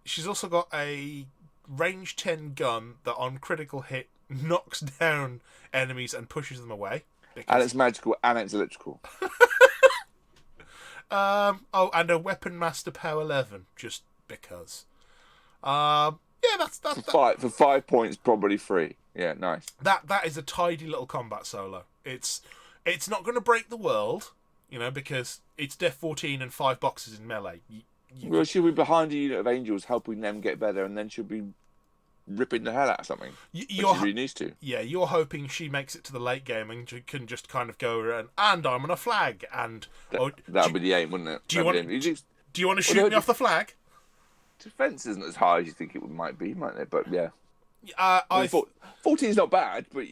She's also got a range 10 gun that on critical hit knocks down enemies and pushes them away. And it's magical and it's electrical. And a Weapon Master Power 11, just because. That's For 5 points, probably free. Yeah, nice. That is a tidy little combat solo. It's not going to break the world, because it's Def 14 and 5 boxes in melee. Well, she'll be behind a unit of angels, helping them get better, and then she'll be ripping the hell out of something. She really needs to. Yeah, you're hoping she makes it to the late game and can just kind of go around, and I'm on a flag, and that'd be the aim, wouldn't it? Do you want to shoot me off the flag? Defense isn't as high as you think it might be, might it? But yeah, 14 is not bad, but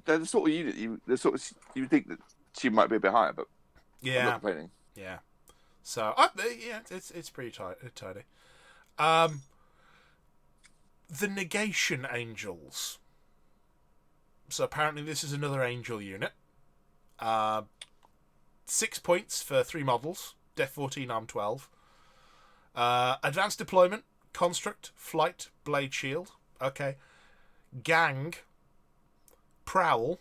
they're the sort of unit you would think that she might be a bit higher, but yeah, I'm not complaining. Yeah. So it's pretty tidy. The Negation Angels. So apparently this is another angel unit. 6 points for 3 models. Def 14, Arm 12. Advanced deployment, construct, flight, blade shield. Okay. Gang, prowl,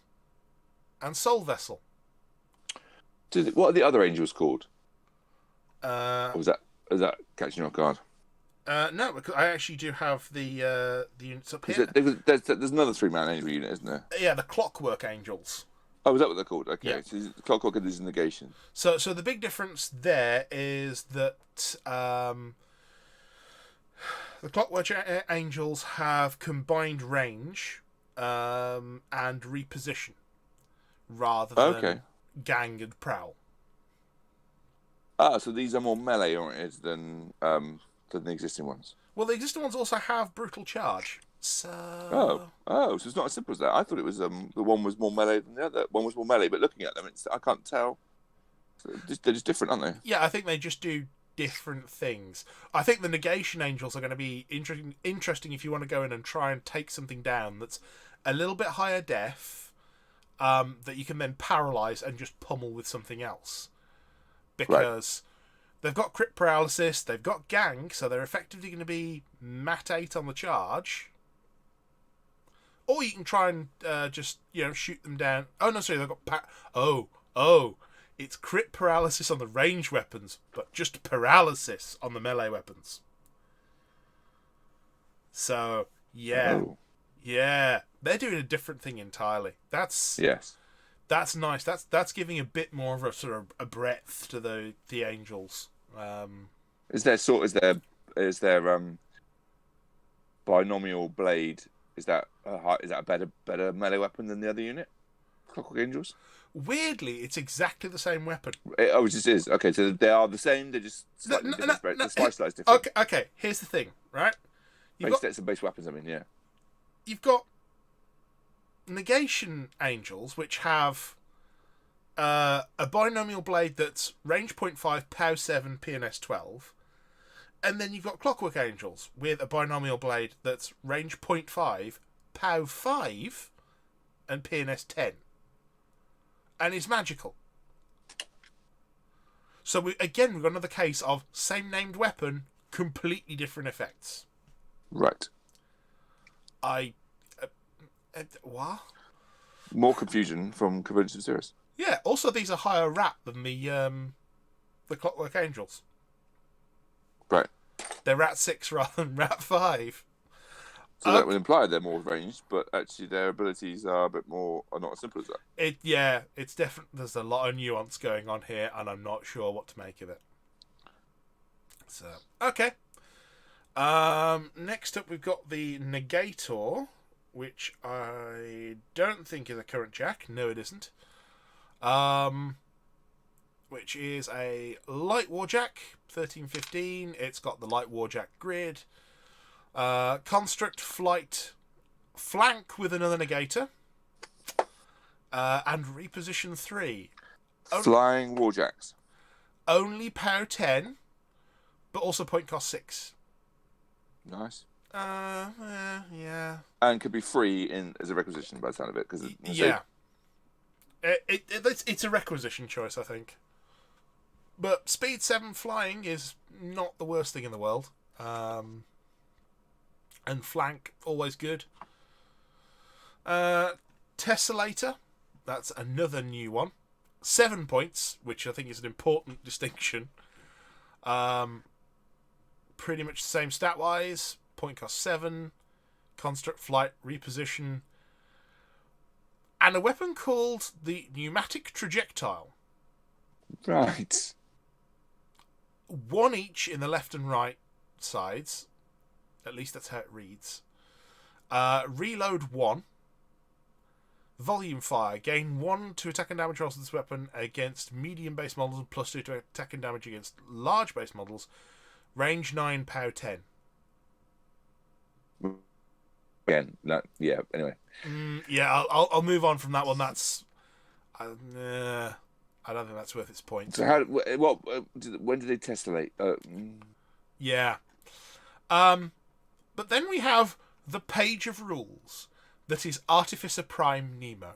and soul vessel. What are the other angels called? Or is that catching you off guard? No, because I actually do have the units up here. There's another 3-man angel unit, isn't there? Yeah, the Clockwork Angels. Oh, is that what they're called? Okay, yeah. So Clockwork is negation. So the big difference there is that the Clockwork Angels have combined range and reposition rather than gang and prowl. So these are more melee oriented than the existing ones. Well, the existing ones also have brutal charge. So so it's not as simple as that. I thought it was the one was more melee than the other. One was more melee, but looking at them, I can't tell. They're just different, aren't they? Yeah, I think they just do different things. I think the Negation Angels are going to be interesting if you want to go in and try and take something down that's a little bit higher def, that you can then paralyze and just pummel with something else. Because they've got crit paralysis, they've got gang, so they're effectively going to be mat 8 on the charge. Or you can try and just shoot them down. Oh no, sorry, they've got it's crit paralysis on the range weapons, but just paralysis on the melee weapons. So yeah, they're doing a different thing entirely. That's nice. That's giving a bit more of a sort of a breadth to the angels. Is there binomial blade? Is that a better melee weapon than the other unit? Clockwork Angels. Weirdly, it's exactly the same weapon. It just is. Okay, so they are the same. They're just slightly different. The spice is different. Okay. Here's the thing, right? Base weapons. I mean, yeah. You've got Negation Angels, which have a binomial blade that's range 0.5, POW 7, PNS 12. And then you've got Clockwork Angels with a binomial blade that's range 0.5, POW 5, and PNS 10. And it's magical. So we've got another case of same named weapon, completely different effects. Right. What? More confusion from Convergence of Zeros. Yeah. Also, these are higher rat than the Clockwork Angels. Right. They're rat 6 rather than rat 5. So that would imply they're more ranged, but actually their abilities are not as simple as that. It's definitely, there's a lot of nuance going on here, and I'm not sure what to make of it. So, okay. Next up, we've got the Negator, which I don't think is a current Jack. No, it isn't. Which is a Light Warjack, 1315. It's got the Light Warjack grid. Construct, flight, flank with another Negator. And reposition 3. Flying Warjacks. Only POW 10, but also point cost 6. Nice. Yeah. And could be free as a requisition by the sound of it. Yeah. It's a requisition choice, I think. But speed 7 flying is not the worst thing in the world. And flank, always good. Tessellator, that's another new one. 7 points, which I think is an important distinction. Pretty much the same stat-wise. Point cost 7. Construct, flight, reposition. And a weapon called the Pneumatic Trajectile. Right. 1 each in the left and right sides. At least that's how it reads. Reload 1. Volume fire. Gain 1 to attack and damage rolls with this weapon against medium base models and +2 to attack and damage against large base models. Range 9, POW 10. Again, yeah, anyway. Yeah, I'll move on from that one. That's... I don't think that's worth its points. So when did they tessellate? Yeah. But then we have the page of rules that is Artificer Prime Nemo.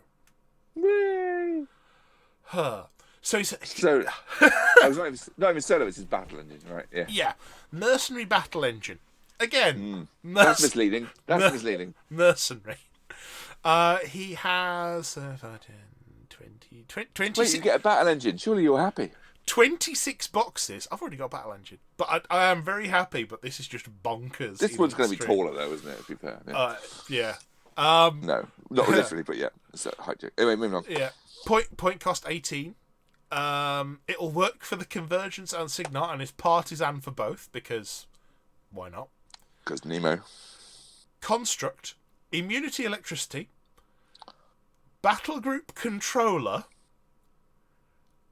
Yay! So I was not even solo, it's his battle engine, right? Yeah. Yeah. Mercenary battle engine. Again. That's misleading. Misleading. Mercenary. He has 20, Wait, you get a battle engine. Surely you're happy. 26 boxes. I've already got a battle engine. But I am very happy, but this is just bonkers. This one's going to be taller, though, isn't it, to be fair? Yeah. Yeah. No, not literally, but yeah. It's a height joke. Anyway, moving on. Yeah. Point cost 18. It'll work for the Convergence and Signar, and is partisan for both, because why not? Because Nemo. Construct, Immunity Electricity, Battle Group Controller,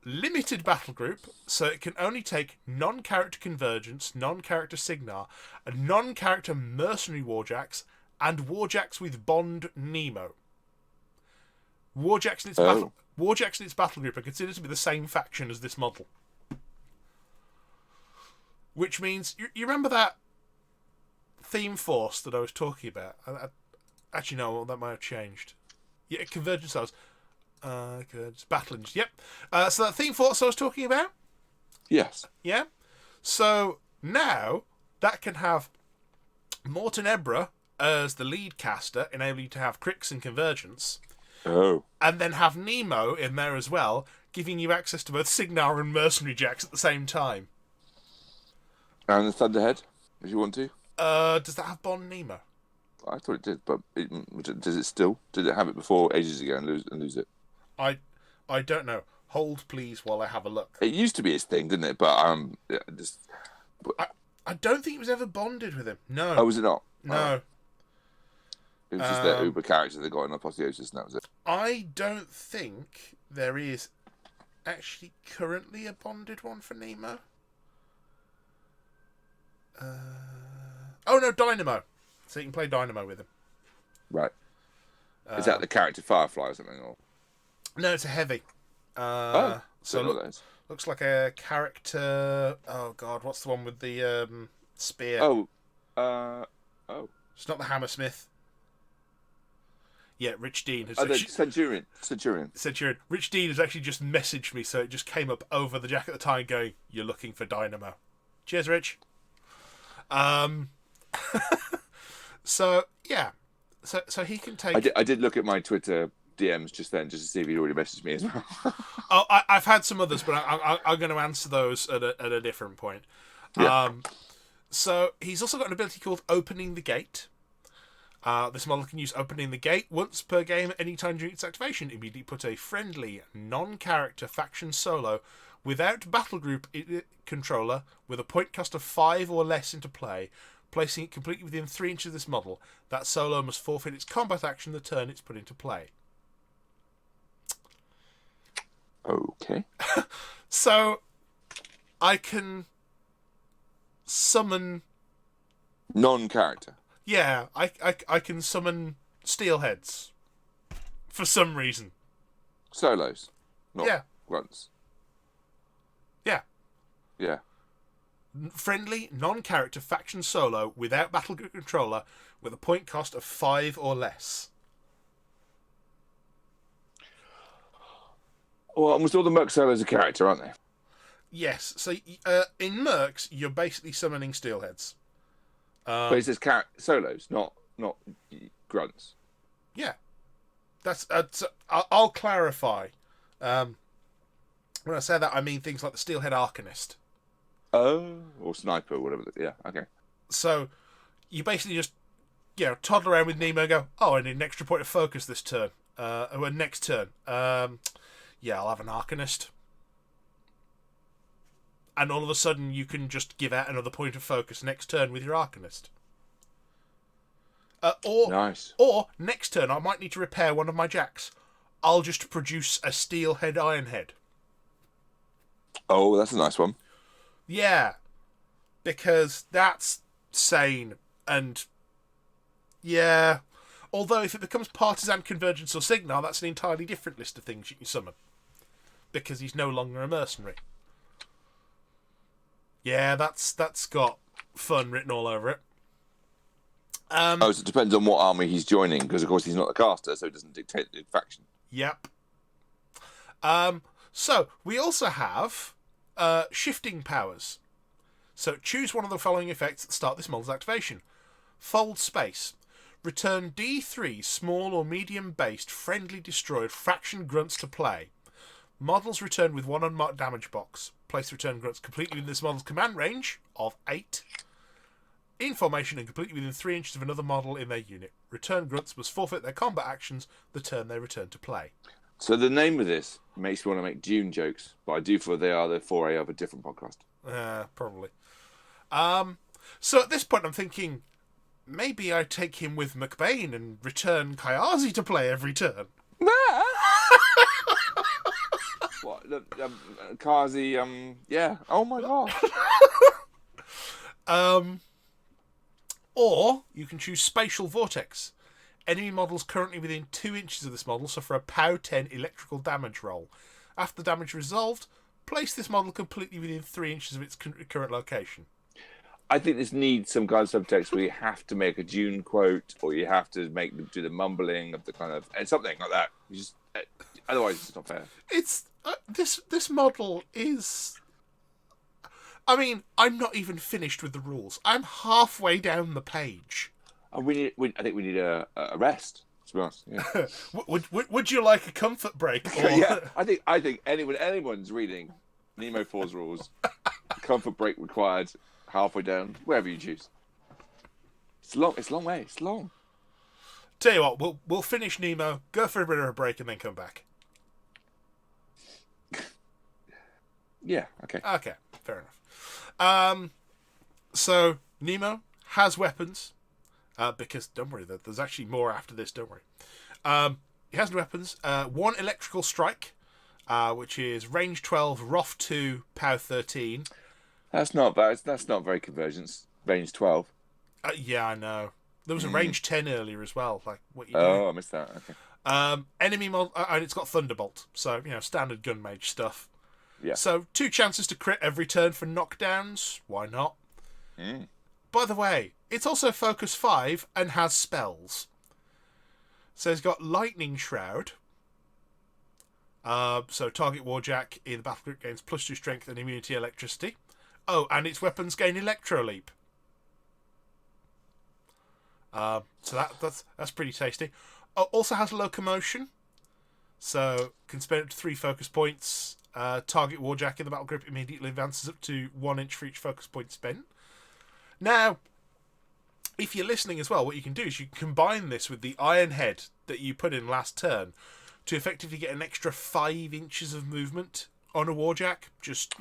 Limited Battle Group, so it can only take non-character Convergence, non-character Signar, and non-character Mercenary Warjacks, and Warjacks with Bond Nemo. Warjacks in its battle group are considered to be the same faction as this model. Which means, you remember that theme force that I was talking about? Actually, no, that might have changed. Yeah, Convergence I was... battle engines, yep. So that theme force I was talking about? Yes. Yeah? So, now, that can have Morton Ebra as the lead caster, enabling you to have Crix and Convergence. Oh. And then have Nemo in there as well, giving you access to both Signar and Mercenary Jacks at the same time. And the Thunderhead, if you want to. Does that have Bond Nemo? I thought it did, but does it still? Did it have it before ages ago and lose it? I don't know. Hold please while I have a look. It used to be his thing, didn't it? But I don't think it was ever bonded with him. No. Oh, was it not? No. Oh. It was just their Uber character they got in Apotheosis, and that was it. I don't think there is actually currently a bonded one for Nemo. Oh no, Dynamo. So you can play Dynamo with him. Right. Is that the character Firefly or something? Or? No, it's a heavy. So looks like a character. Oh God, what's the one with the spear? It's not the Hammersmith. Yeah, Rich Dean has. Centurion. Rich Dean has actually just messaged me, so it just came up over the jack at the time, going, "You're looking for Dynamo." Cheers, Rich. So yeah, so he can take. I did look at my Twitter DMs just then, just to see if he'd already messaged me as well. Oh, I've had some others, but I'm going to answer those at a different point. Yeah. So he's also got an ability called Opening the Gate. This model can use opening the gate once per game anytime during its activation. Immediately put a friendly, non-character faction solo without battle group controller with a point cost of 5 or less into play, placing it completely within 3 inches of this model. That solo must forfeit its combat action the turn it's put into play. Okay. So, I can summon... Non-character. Yeah, I can summon steelheads. For some reason. Solos. Not grunts. Yeah. Yeah. Friendly, non-character faction solo without battle group controller with a point cost of 5 or less. Well, almost all the Merc solos are character, aren't they? Yes. So in Mercs, you're basically summoning steelheads. But it says solos, not grunts. Yeah. I'll clarify. When I say that, I mean things like the Steelhead Arcanist. Oh, or Sniper, or whatever. Yeah, okay. So you basically just toddle around with Nemo and go, oh, I need an extra point of focus this turn. Or next turn. Yeah, I'll have an Arcanist. And all of a sudden you can just give out another point of focus next turn with your Arcanist. Nice. Or next turn I might need to repair one of my jacks. I'll just produce a Steelhead Ironhead. Oh, that's a nice one. Yeah, because that's sane. And yeah, although if it becomes Partisan, Convergence or Signar, that's an entirely different list of things you can summon. Because he's no longer a mercenary. Yeah, that's got fun written all over it. So it depends on what army he's joining, because of course he's not a caster, so it doesn't dictate the faction. Yep. So we also have shifting powers. So choose one of the following effects that start this model's activation. Fold space. Return D3 small or medium based friendly destroyed faction grunts to play. Models return with 1 unmarked damage box. Place return grunts completely within this model's command range of 8. In formation and completely within 3 inches of another model in their unit. Return grunts must forfeit their combat actions the turn they return to play. So the name of this makes me want to make Dune jokes, but I do feel they are the foray of a different podcast. Probably. So at this point I'm thinking, maybe I take him with McBain and return Kyazi to play every turn. What? Kazi, yeah. Oh my god. Or you can choose Spatial Vortex. Enemy models currently within 2 inches of this model suffer a POW 10 electrical damage roll. After the damage resolved, place this model completely within 3 inches of its current location. I think this needs some kind of subtext where you have to make a Dune quote, or you have to do the mumbling of the kind of and something like that. You just otherwise it's not fair. It's this model is. I mean, I'm not even finished with the rules. I'm halfway down the page. And I think we need a rest. To be honest, yeah. Would you like a comfort break? Or... Yeah, I think anyone's reading Nemo 4's rules, comfort break required. Halfway down, wherever you choose. It's long. It's a long way. It's long. Tell you what, we'll finish Nemo, go for a bit of a break, and then come back. Yeah. Okay. Okay. Fair enough. So Nemo has weapons, because don't worry, there's actually more after this. Don't worry. He has weapons. 1 electrical strike, which is range 12, Roth 2, POW 13. That's not bad. That's not very convergence. Range 12. Yeah, I know. There was a range 10 earlier as well. Like what you do. Oh, I missed that. Okay. Enemy mod, and it's got Thunderbolt, so standard gun mage stuff. Yeah. So 2 chances to crit every turn for knockdowns. Why not? By the way, it's also focus 5 and has spells. So it's got Lightning Shroud. So target Warjack in the battle group gains +2 strength and immunity electricity. Oh, and its weapons gain Electro Leap. So that's pretty tasty. Also has Locomotion. So can spend up to 3 focus points. Target Warjack in the battle group immediately advances up to 1 inch for each focus point spent. Now, if you're listening as well, what you can do is you can combine this with the iron head that you put in last turn to effectively get an extra 5 inches of movement on a warjack. Just,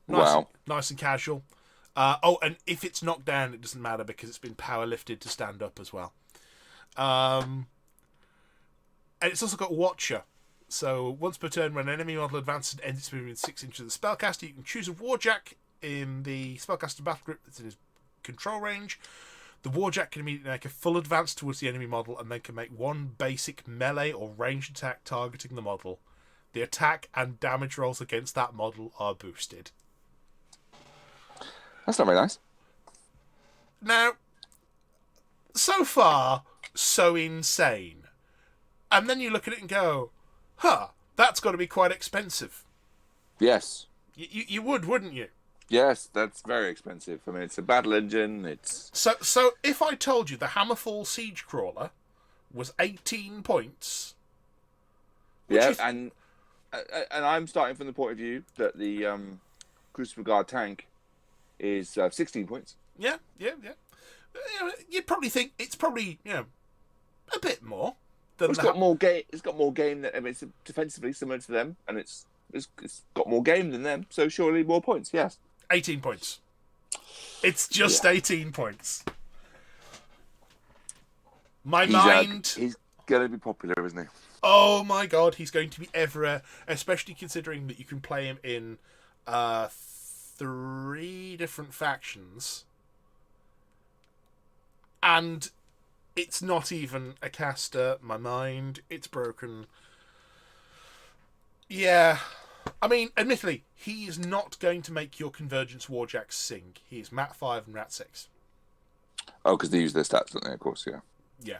nice and casual. And if it's knocked down, it doesn't matter because it's been power lifted to stand up as well. And it's also got Watcher. So once per turn, when an enemy model advances and ends its movement 6 inches of the spellcaster, you can choose a warjack in the spellcaster battle group that's in his control range. The warjack can immediately make a full advance towards the enemy model and then can make one basic melee or ranged attack targeting the model. The attack and damage rolls against that model are boosted. That's not very nice. Now, so far, so insane. And then you look at it and go, that's got to be quite expensive. Yes. You would, wouldn't you? Yes, that's very expensive. I mean, it's a battle engine. It's so if I told you the Hammerfall Siege Crawler was 18 points... Yeah, and I'm starting from the point of view that the Crucible Guard tank is 16 points. Yeah. You'd probably think it's probably, a bit more. It's got more game. It's got more game than it's defensively similar to them, and it's got more game than them. So surely more points. Yes, 18 points. It's just 18 points. He's gonna be popular, isn't he? Oh my god, he's going to be everywhere. Especially considering that you can play him in 3 different factions, and it's not even a caster. My mind, it's broken. Yeah. I mean, admittedly, he is not going to make your Convergence Warjacks sing. He is Mat 5 and Rat 6. Oh, because they use their stats, don't they? Of course, yeah. Yeah.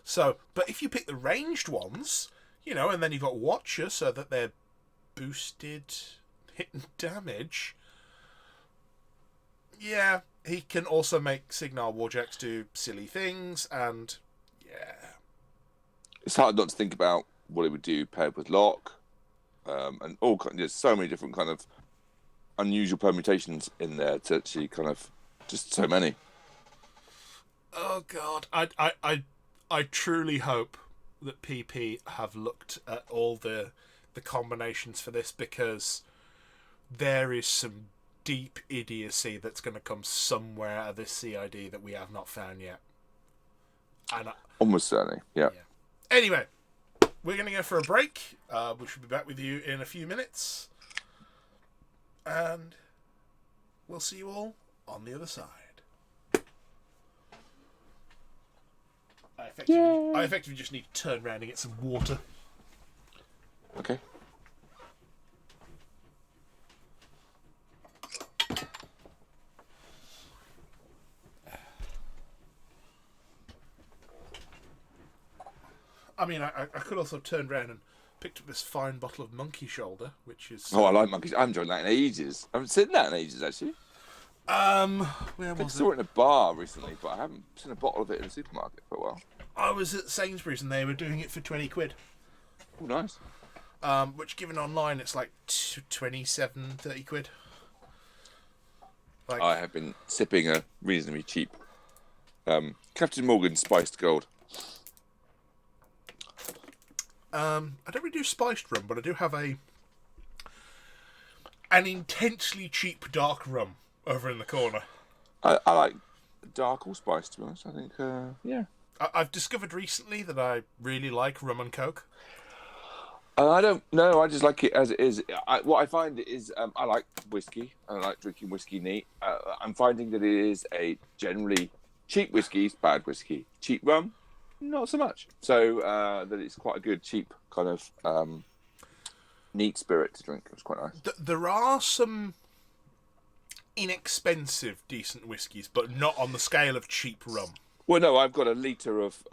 So, but if you pick the ranged ones, and then you've got Watcher so that they're boosted hit and damage. Yeah. He can also make Signar Warjacks do silly things, and it's hard not to think about what it would do paired with Lock, and there's so many different kind of unusual permutations in there to actually kind of just so many. Oh god, I truly hope that PP have looked at all the combinations for this, because there is some deep idiocy that's going to come somewhere out of this CID that we have not found yet. And almost certainly, yeah. Anyway, we're going to go for a break. We should be back with you in a few minutes. And we'll see you all on the other side. I effectively just need to turn around and get some water. Okay. I mean, I could also have turned around and picked up this fine bottle of Monkey Shoulder, which is... Oh, I like monkeys. I haven't enjoyed that in ages. I haven't seen that in ages, actually. Where was I saw it in a bar recently, but I haven't seen a bottle of it in a supermarket for a while. I was at Sainsbury's and they were doing it for 20 quid. Oh, nice. Which, given online, it's like 27, 30 quid. I have been sipping a reasonably cheap Captain Morgan Spiced Gold. I don't really do spiced rum, but I do have an intensely cheap dark rum over in the corner. I like dark or spiced, to be honest. I think, yeah. I've discovered recently that I really like rum and coke. I don't know. I just like it as it is. What I find is I like whiskey. I like drinking whiskey neat. I'm finding that it is a generally cheap whiskey is bad whiskey. Cheap rum, not so much. So that it's quite a good, cheap kind of neat spirit to drink. It's quite nice. There are some inexpensive, decent whiskies, but not on the scale of cheap rum. Well, no, I've got a litre of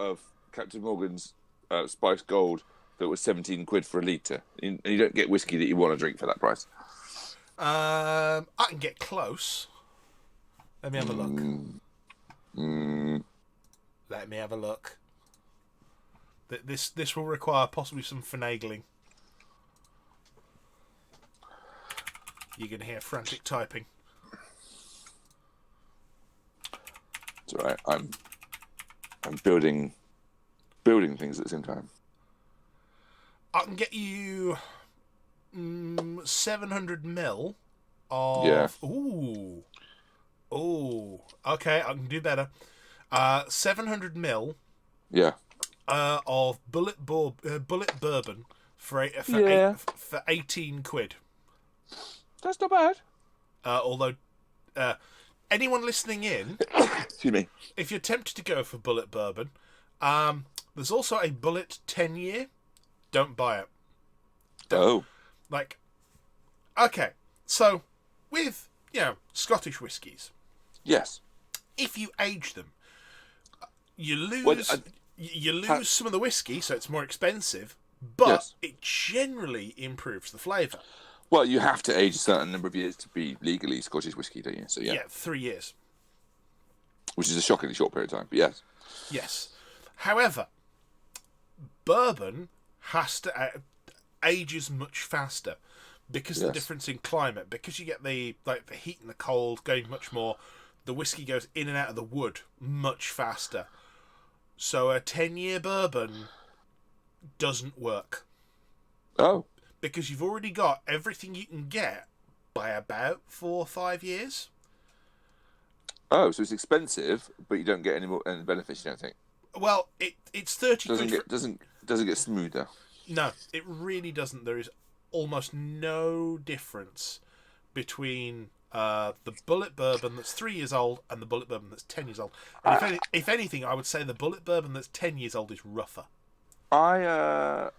Captain Morgan's Spiced Gold that was 17 quid for a litre. And you don't get whiskey that you want to drink for that price. I can get close. Let me have a look. Let me have a look. This will require possibly some finagling. You can hear frantic typing. It's all right. I'm building things at the same time. I can get you 700 ml of. Yeah. Ooh. Okay, I can do better. 700 ml. Yeah. Of bullet bourbon for for 18 quid. That's not bad. Although, anyone listening in, excuse me, if you're tempted to go for bullet bourbon, there's also a bullet 10-year. Don't buy it. Oh. Like, okay, so with Scottish whiskies, yes, if you age them, you lose some of the whiskey, so it's more expensive, but it generally improves the flavour. Well, you have to age a certain number of years to be legally Scottish whiskey, don't you? So yeah, 3 years, which is a shockingly short period of time. But yes. Yes. However, bourbon has to ages much faster because of the difference in climate. Because you get the heat and the cold going much more. The whiskey goes in and out of the wood much faster. So a 10-year bourbon doesn't work. Oh. Because you've already got everything you can get by about 4 or 5 years. Oh, so it's expensive, but you don't get any more benefits, you don't think? Well, it's 30 quid. Doesn't get smoother. No, it really doesn't. There is almost no difference between the bullet bourbon that's 3 years old and the bullet bourbon that's 10 years old. And if anything, I would say the bullet bourbon that's 10 years old is rougher. I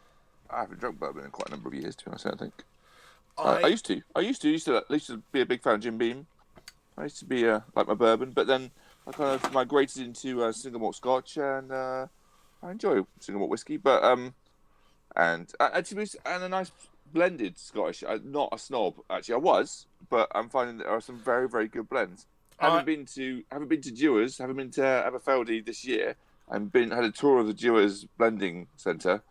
haven't drunk bourbon in quite a number of years, to be honest, I think. I used to. I used to be a big fan of Jim Beam. I used to be like my bourbon, but then I kind of migrated into single malt Scotch, and I enjoy single malt whiskey. But and a nice blended Scottish. I'm not a snob, actually. I was, but I'm finding that there are some very, very good blends. Haven't been to Dewars, haven't been to Aberfeldy this year. Had a tour of the Dewars blending centre,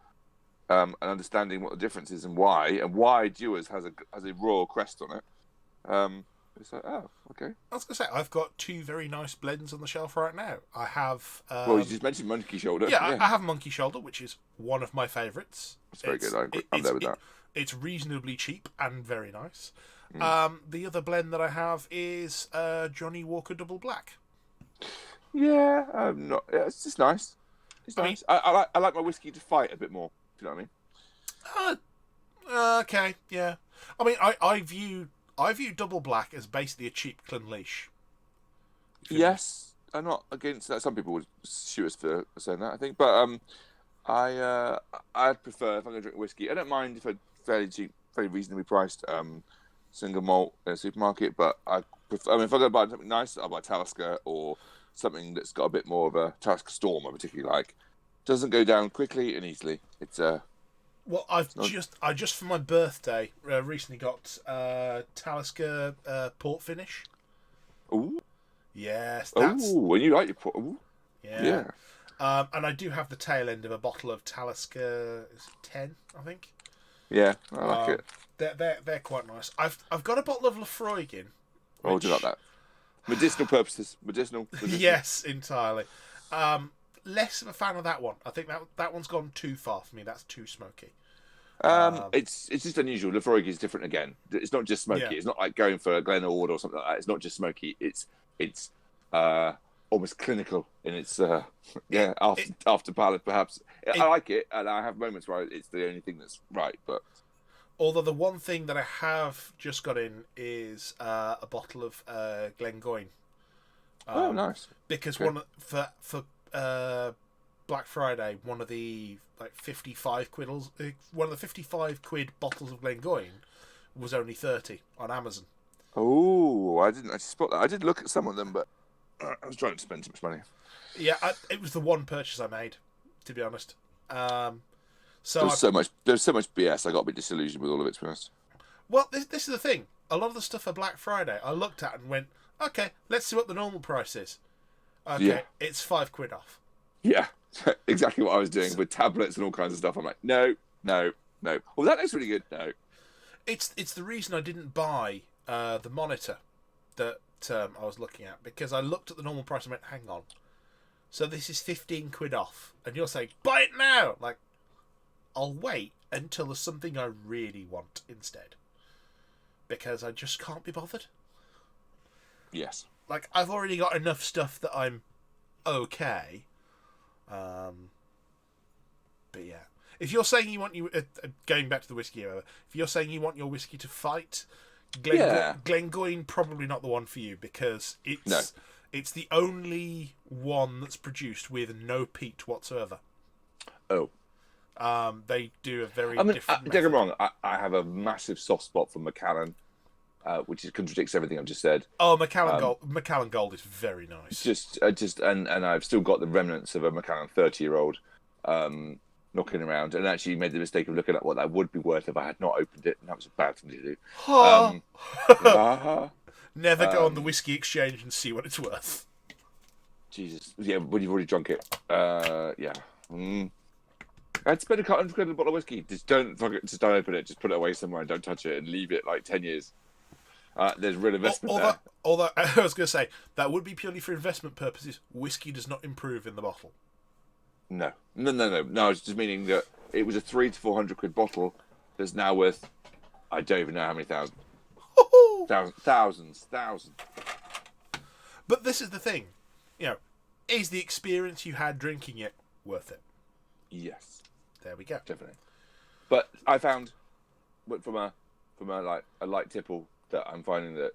and understanding what the difference is and why Dewars has a royal crest on it. It's like, oh, okay. I was going to say, I've got 2 very nice blends on the shelf right now. I have... well, you just mentioned Monkey Shoulder. Yeah, I have Monkey Shoulder, which is one of my favourites. It's very good. I'm there with that. It's reasonably cheap and very nice. The other blend that I have is Johnny Walker Double Black. Yeah, it's just nice. It's nice. I like my whiskey to fight a bit more. Do you know what I mean? Okay, yeah. I mean, I view Double Black as basically a cheap Clynleash. Yes, I'm not against that. Some people would shoot us for saying that, I think, but I'd prefer, if I'm going to drink whiskey, I don't mind if it's fairly cheap, very reasonably priced single malt in a supermarket, but I prefer. I mean, if I'm going to buy something nice, I'll buy Talisker or something that's got a bit more of a Talisker Storm. I particularly like. Doesn't go down quickly and easily. It's Well, I just for my birthday recently got Talisker Port Finish. Ooh. Yes. Ooh, and you like your port? Ooh. Yeah. And I do have the tail end of a bottle of Talisker 10, I think. Yeah, I like it. They're quite nice. I've got a bottle of Lafroig. Oh, do you like that? Medicinal purposes. Medicinal. Yes, entirely. Less of a fan of that one. I think that one's gone too far for me. That's too smoky. It's just unusual. Lafroig is different again. It's not just smoky. Yeah. It's not like going for a Glenord or something like that. It's not just smoky. It's almost clinical in its after palate perhaps. I like it, and I have moments where it's the only thing that's right. But although the one thing that I have just got in is a bottle of Glengoyne. Oh, nice! Because for Black Friday, one of the 55 quid, one of the 55 quid bottles of Glengoyne was only 30 on Amazon. Oh, I didn't actually spot that. I did look at some of them, but I was trying to spend too much money. Yeah, it was the one purchase I made, to be honest. So there's so much BS. I got a bit disillusioned with all of it, to be honest. Well, this is the thing. A lot of the stuff for Black Friday, I looked at and went, okay, let's see what the normal price is. Okay, it's 5 quid off. Yeah, exactly what I was doing with tablets and all kinds of stuff. I'm like, no. Well, that looks really good. No. It's the reason I didn't buy the monitor that I was looking at, because I looked at the normal price and went, hang on. So this is 15 quid off, and you're saying, buy it now! Like, I'll wait until there's something I really want instead. Because I just can't be bothered. Yes. Like, I've already got enough stuff that I'm okay. But yeah. If you're saying you want going back to the whiskey, if you're saying you want your whiskey to fight, Glengoyne probably not the one for you, because it's the only one that's produced with no peat whatsoever. Oh. They do a very different don't get me wrong, I have a massive soft spot for Macallan, which contradicts everything I've just said. Oh, Macallan Gold is very nice. And I've still got the remnants of a Macallan 30-year-old knocking around, and actually made the mistake of looking at what that would be worth if I had not opened it, and that was a bad thing to do. Never go on the whiskey exchange and see what it's worth. Jesus, yeah, when you've already drunk it, yeah. I'd spend £100 on a bottle of whiskey. Just don't open it. Just put it away somewhere and don't touch it, and leave it like 10 years. There's real investment there. Although I was going to say that would be purely for investment purposes. Whiskey does not improve in the bottle. No. I was just meaning that it was a £300 to £400 bottle that's now worth, I don't even know how many thousands. Thousands. But this is the thing, is the experience you had drinking it worth it? Yes. There we go. Definitely. But I found, from a light tipple, that I'm finding that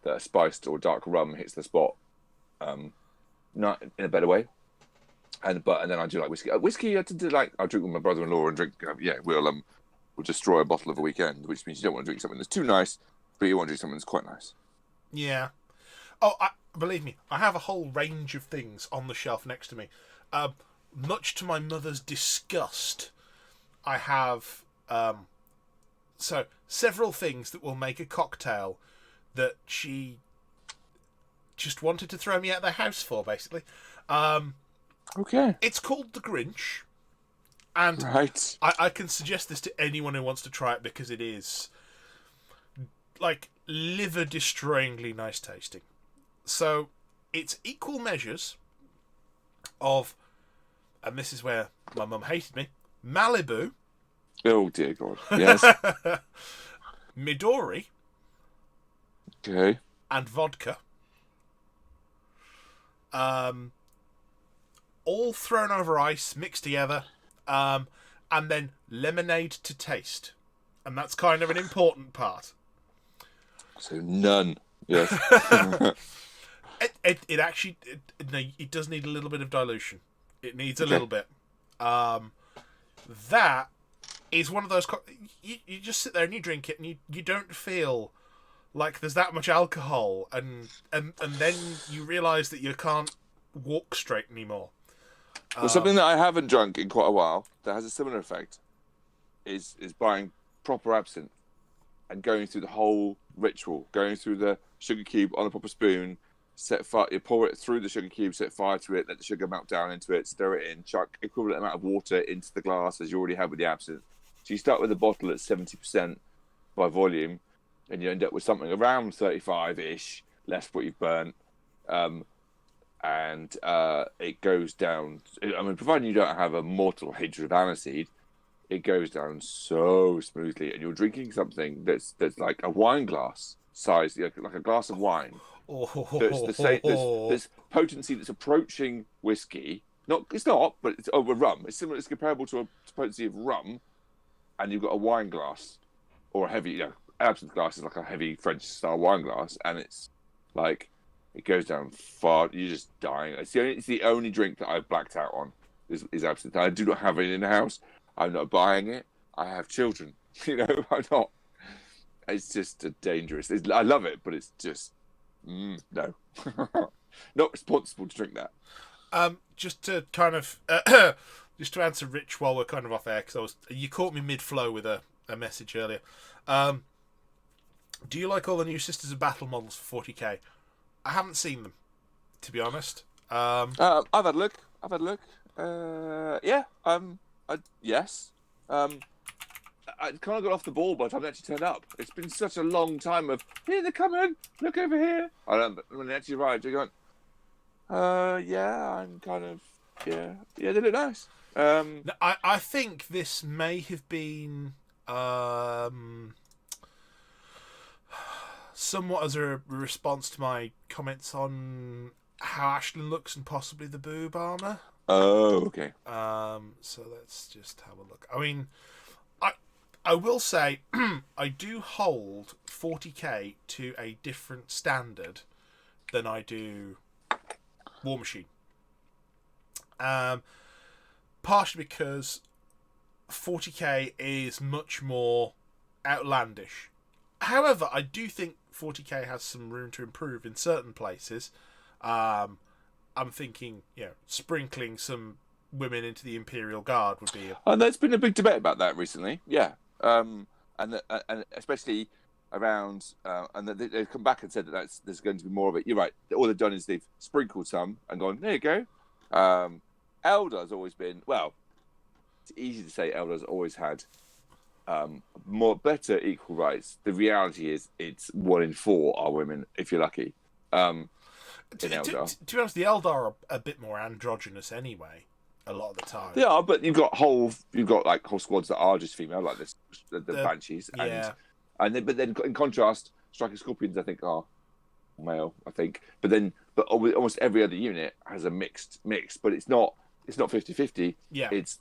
a spiced or dark rum hits the spot, not in a better way. And then I do like whiskey. Whiskey, I'll drink with my brother-in-law and drink. We'll destroy a bottle of a weekend, which means you don't want to drink something that's too nice, but you want to drink something that's quite nice. Yeah. Oh, believe me, I have a whole range of things on the shelf next to me. Much to my mother's disgust, I have several things that will make a cocktail that she just wanted to throw me out of the house for, basically. Okay. It's called the Grinch, and right. I can suggest this to anyone who wants to try it, because it is like liver-destroyingly nice tasting. So it's equal measures of, and this is where my mum hated me, Malibu. Oh dear God! Yes. Midori. Okay. And vodka. All thrown over ice, mixed together, and then lemonade to taste, and that's kind of an important part. So none. Yes. It actually it does need a little bit of dilution. It needs a little bit. That is one of those. You just sit there and you drink it, and you don't feel like there's that much alcohol, and then you realise that you can't walk straight anymore. Well, something that I haven't drunk in quite a while that has a similar effect is buying proper absinthe and going through the whole ritual, going through the sugar cube on a proper spoon, set fire, you pour it through the sugar cube, set fire to it, let the sugar melt down into it, stir it in, chuck equivalent amount of water into the glass as you already have with the absinthe. So you start with a bottle at 70% by volume, and you end up with something around 35-ish, less what you've burnt. And it goes down. I mean, providing you don't have a mortal hatred of aniseed, it goes down so smoothly, and you're drinking something that's like a wine glass size, like a glass of wine. There's the same. There's potency that's approaching whiskey. It's not, but it's over rum. It's similar. It's comparable to a potency of rum, and you've got a wine glass or a heavy, absinthe glass is like a heavy French style wine glass, and it's like. It goes down far. You're just dying. It's the only drink that I've blacked out on is absinthe. I do not have it in the house. I'm not buying it. I have children. I'm not. It's just dangerous. I love it, but it's just no. Not responsible to drink that. Just to kind of just to answer Rich while we're kind of off air, because you caught me mid-flow with a message earlier. Do you like all the new Sisters of Battle models for 40k? I haven't seen them, to be honest. I've had a look. Yeah. Yes. I kind of got off the ball by the time they actually turned up. It's been such a long time of, here they're coming, look over here. I don't know, but when they actually arrived, they're going, yeah, I'm kind of, yeah, they look nice. Now, I think this may have been somewhat as a response to my comments on how Ashlyn looks and possibly the boob armor. Oh, okay. So let's just have a look. I mean, I will say I do hold 40k to a different standard than I do War Machine. Partially because 40k is much more outlandish. However, I do think 40k has some room to improve in certain places. I'm thinking, sprinkling some women into the Imperial Guard would be. And there's been a big debate about that recently. Yeah, and especially around, and they've come back and said that there's going to be more of it. You're right. All they've done is they've sprinkled some and gone, there you go. Eldar's always been, well, it's easy to say Eldar's always had better equal rights. The reality is it's 1 in 4 are women, if you're lucky. To be honest, the Eldar are a bit more androgynous anyway, a lot of the time. They are, but you've got whole squads that are just female, like the Banshees. Yeah. But then in contrast, Striking Scorpions, I think, are male, I think. But almost every other unit has a mixed, but it's not 50-50. Yeah. It's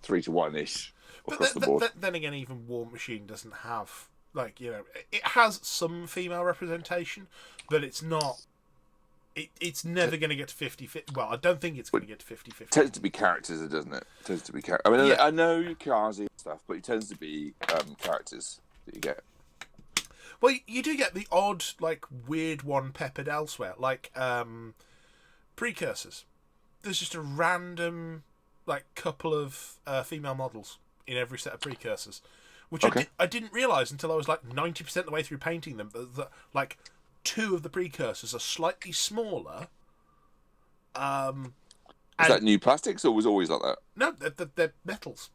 3-to-1-ish across the board. Then again, even War Machine doesn't have, it has some female representation, but it's not. It's never going to get to 50-50. Well, I don't think it's going to get to 50-50. It tends to be characters, doesn't it? I mean, yeah. I know Kazi and stuff, but it tends to be characters that you get. Well, you do get the odd, weird one peppered elsewhere, precursors. There's just a random, couple of female models in every set of precursors, which I didn't realise until I was 90% of the way through painting them. That 2 of the precursors are slightly smaller. Is that new plastics, or was it always like that? No, they're metals.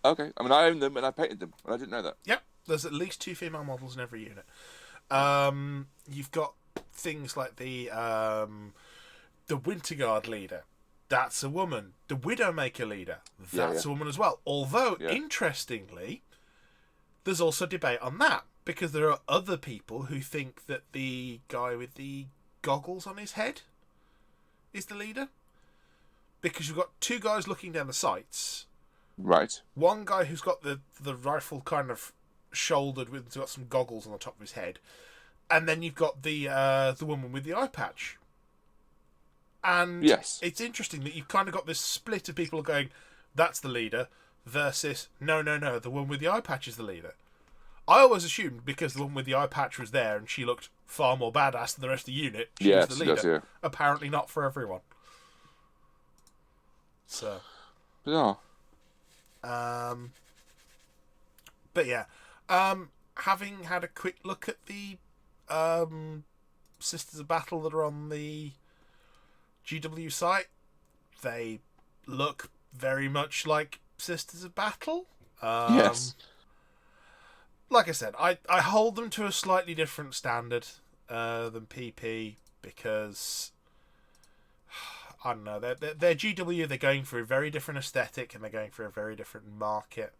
Okay, I mean, I own them and I painted them, and I didn't know that. Yep, there's at least 2 female models in every unit. You've got things like the Winter Guard leader. That's a woman. The Widowmaker leader. That's a woman as well. Although, interestingly, there's also debate on that. Because there are other people who think that the guy with the goggles on his head is the leader. Because you've got 2 guys looking down the sights. Right. One guy who's got the rifle kind of shouldered with got some goggles on the top of his head. And then you've got the woman with the eye patch. And it's interesting that you've kind of got this split of people going, that's the leader, versus, no, the one with the eye patch is the leader. I always assumed because the one with the eye patch was there and she looked far more badass than the rest of the unit, she was the leader. Does, yeah. Apparently not for everyone. So. Bizarre. But yeah. Having had a quick look at the Sisters of Battle that are on the GW site, they look very much like Sisters of Battle. Yes. Like I said, I hold them to a slightly different standard than PP because I don't know. They're GW. They're going for a very different aesthetic and they're going for a very different market.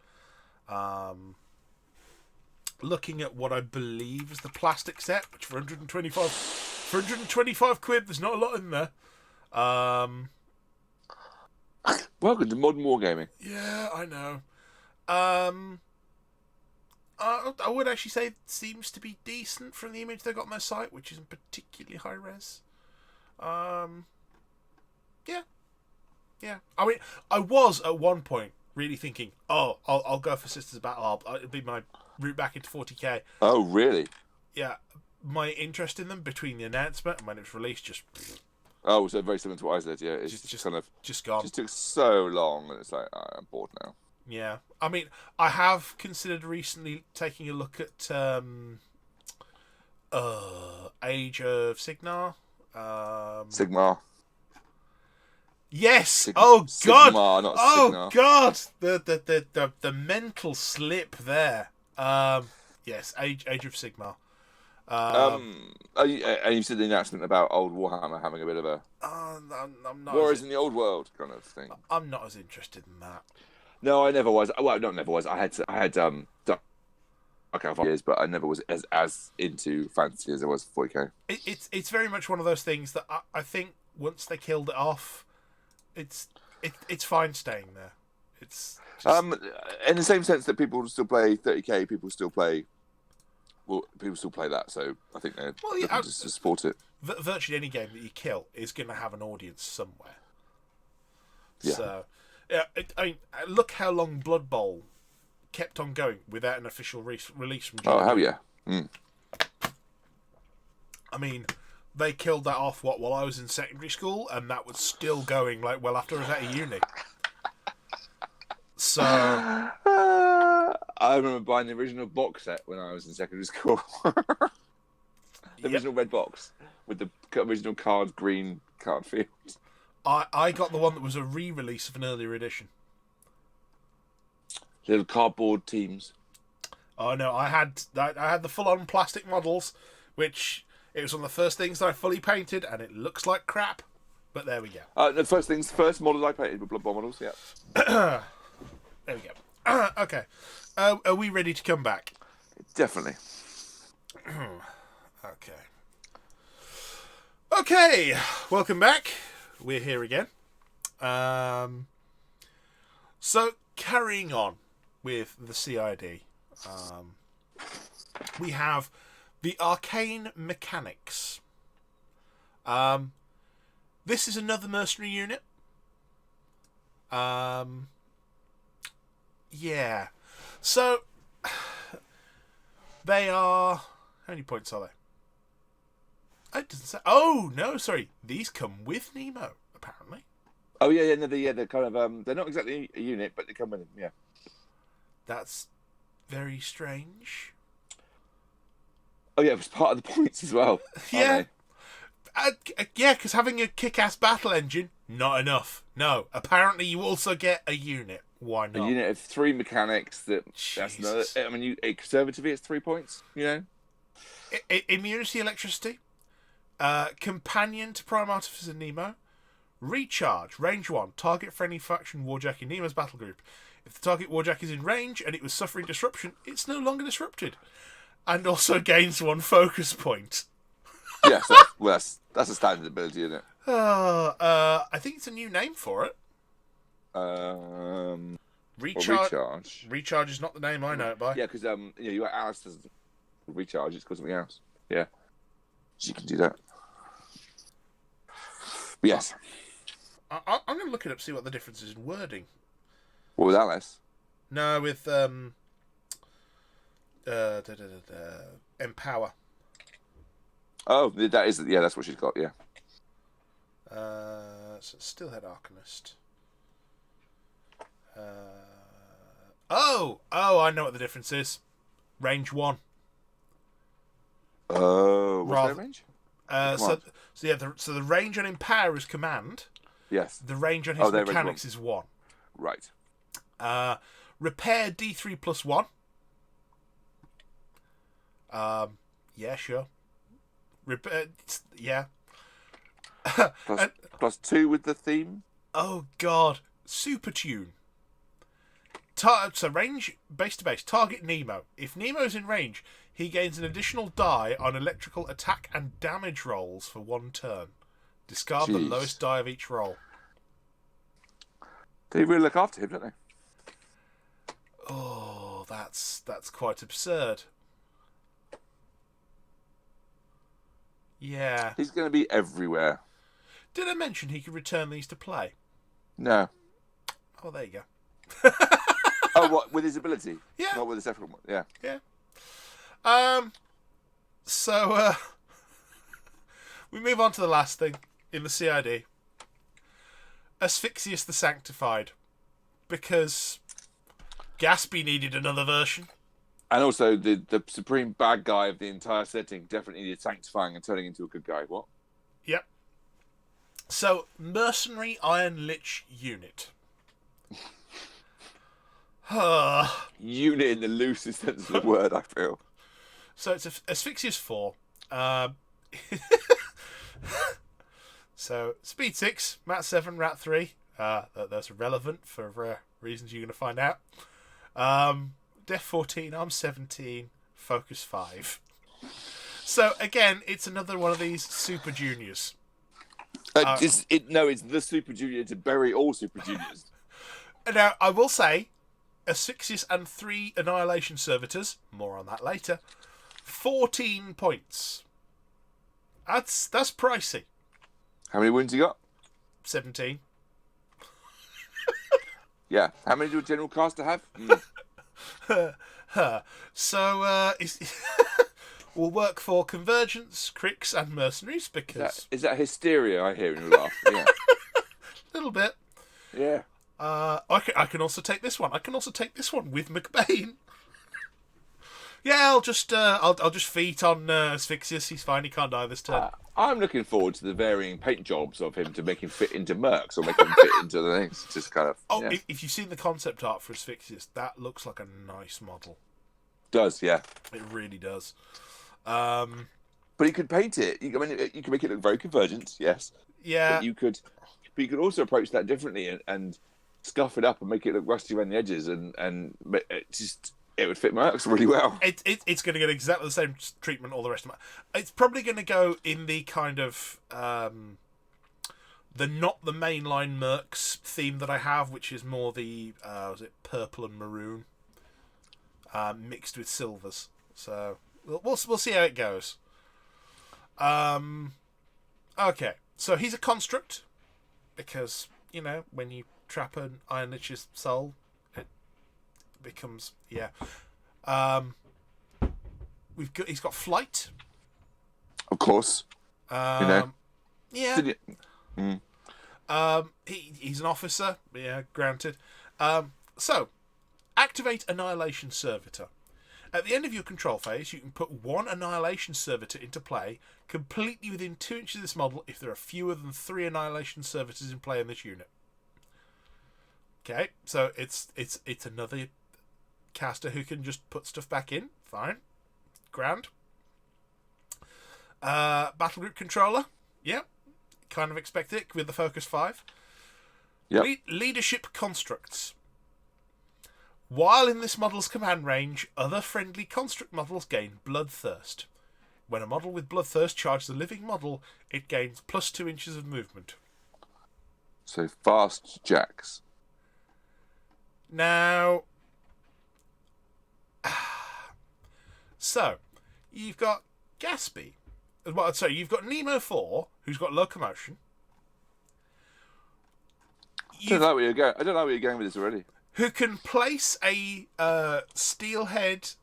Looking at what I believe is the plastic set, which for 125 quid, there's not a lot in there. Welcome to modern wargaming. Yeah, I know. I would actually say it seems to be decent from the image they got on their site, which isn't particularly high res. Yeah. I mean, I was at one point really thinking, I'll go for Sisters of Battle. It'll be my route back into 40k. Oh, really? Yeah. My interest in them between the announcement and when it was released just... Oh, so very similar to what I said, yeah. It's just kind of... Just gone. Just took so long, and it's like, I'm bored now. Yeah. I mean, I have considered recently taking a look at Age of Sigmar. Sigmar. Yes. Oh God. Sigmar, not Oh Signar. God. The mental slip there. Yes. Age of Sigmar. And you said the announcement about old Warhammer having a bit of a I'm not. Warriors in the Old World kind of thing. I'm not as interested in that. No, I never was. Well, not never was. I had Dark Elf for years, but I never was as into fantasy as I was 40k. It's very much one of those things that I think once they killed it off, it's fine staying there. It's just... in the same sense that people still play 30k, people still play that. So I think they're looking to support it. Virtually any game that you kill is going to have an audience somewhere. Yeah. So, yeah, I mean, look how long Blood Bowl kept on going without an official release from GW. Oh, hell yeah. Mm. I mean, they killed that off, while I was in secondary school, and that was still going, like, well after I was out of uni. So... I remember buying the original box set when I was in secondary school. The original red box with the original green card field. I got the one that was a re-release of an earlier edition. Little cardboard teams. Oh no, I had the full-on plastic models, which it was one of the first things that I fully painted, and it looks like crap. But there we go. The first models I painted were Blood Bowl models. Yeah. There we go. Okay, are we ready to come back? Definitely. Okay, welcome back. We're here again. So carrying on with the CID, we have the arcane mechanics. This is another mercenary unit. Yeah. So they are. How many points are they? It doesn't say. Oh no, sorry. These come with Nemo, apparently. Oh yeah, they're kind of they're not exactly a unit, but they come with them. Yeah. That's very strange. Oh yeah, it was part of the points as well. Yeah. Yeah, because having a kick-ass battle engine, not enough. No, apparently you also get a unit. Why not? A unit of 3 mechanics. That's another. I mean, conservatively, it's 3 points. You know. Immunity, electricity. Companion to Prime Artificer Nemo. Recharge, range 1. Target friendly faction Warjack in Nemo's battle group. If the target Warjack is in range and it was suffering disruption, it's no longer disrupted. And also gains 1 focus point. Yes, that's a standard ability, isn't it? I think it's a new name for it. Recharge. Recharge is not the name I know it by. Yeah, because you got Alice doesn't recharge; it's called something else. Yeah, so you can do that. But yes, I'm going to look it up, see what the difference is in wording. What was Alice? No, with empower. Oh, that's what she's got. Yeah. So Steelhead Arcanist. I know what the difference is. Range 1. Oh, what's their range? So the range on Empower is command. Yes. The range on his mechanics is 1. Right. Repair D3 plus 1. Yeah, sure. Yeah. Plus 2 with the theme. Oh God, Super Tune. So range, base to base, target Nemo. If Nemo's in range, he gains an additional die on electrical attack and damage rolls for 1 turn. Discard the lowest die of each roll. They really look after him, don't they? Oh, that's quite absurd. Yeah. He's going to be everywhere. Did I mention he could return these to play? No. Oh, there you go. Oh, what, with his ability? Yeah. Not with a separate one. Yeah. Yeah. So, we move on to the last thing in the CID. Asphyxius the Sanctified. Because Gatsby needed another version. And also, the supreme bad guy of the entire setting definitely needed sanctifying and turning into a good guy. What? Yep. So, Mercenary Iron Lich Unit. Unit in the loosest sense of the word, I feel. So it's Asphyxious 4. So Speed 6, Mat 7, Rat 3. That's relevant for reasons you're going to find out. Def 14, Arm 17, Focus 5. So again, it's another one of these Super Juniors. It's the Super Junior to bury all Super Juniors. Now, I will say, Asphyxious and 3 Annihilation Servitors, more on that later, 14 points. That's pricey. How many wounds you got? 17. Yeah. How many do a general caster have? So, will work for Convergence, Cricks, and Mercenaries, because... Is that hysteria I hear in your laugh? Yeah. A little bit. Yeah. I can also take this one. I can also take this one with McBain. Yeah, I'll just feet on Asphyxious. He's fine. He can't die this turn. I'm looking forward to the varying paint jobs of him to make him fit into mercs or make him fit into the things. Just kind of. Oh, yeah. if you've seen the concept art for Asphyxious, that looks like a nice model. Does, yeah. It really does. But you could paint it. You could make it look very convergent. Yes. Yeah. But you could also approach that differently and scuff it up and make it look rusty around the edges and it would fit Mercs really well. It's going to get exactly the same treatment all the rest of it. It's probably going to go in the kind of the not the mainline Mercs theme that I have, which is more the was it purple and maroon mixed with silvers. So we'll see how it goes. Okay, so he's a construct because when you trap an Iron Lich's soul, becomes he's got flight, of course. yeah. Mm. He's an officer, yeah, granted. So activate Annihilation Servitor. At the end of your control phase, you can put one Annihilation Servitor into play completely within 2 inches of this model if there are fewer than 3 Annihilation Servitors in play in this unit. Okay, so it's another caster who can just put stuff back in. Fine. Grand. Battle Group Controller. Yeah. Kind of expect it with the Focus 5. Yep. Leadership Constructs. While in this model's command range, other friendly construct models gain Bloodthirst. When a model with Bloodthirst charges a living model, it gains plus 2 inches of movement. So fast jacks. Now, so you've got Gatsby. Well, sorry, you've got Nemo 4, who's got locomotion. I don't know where you're going with this already. Who can place a Steelhead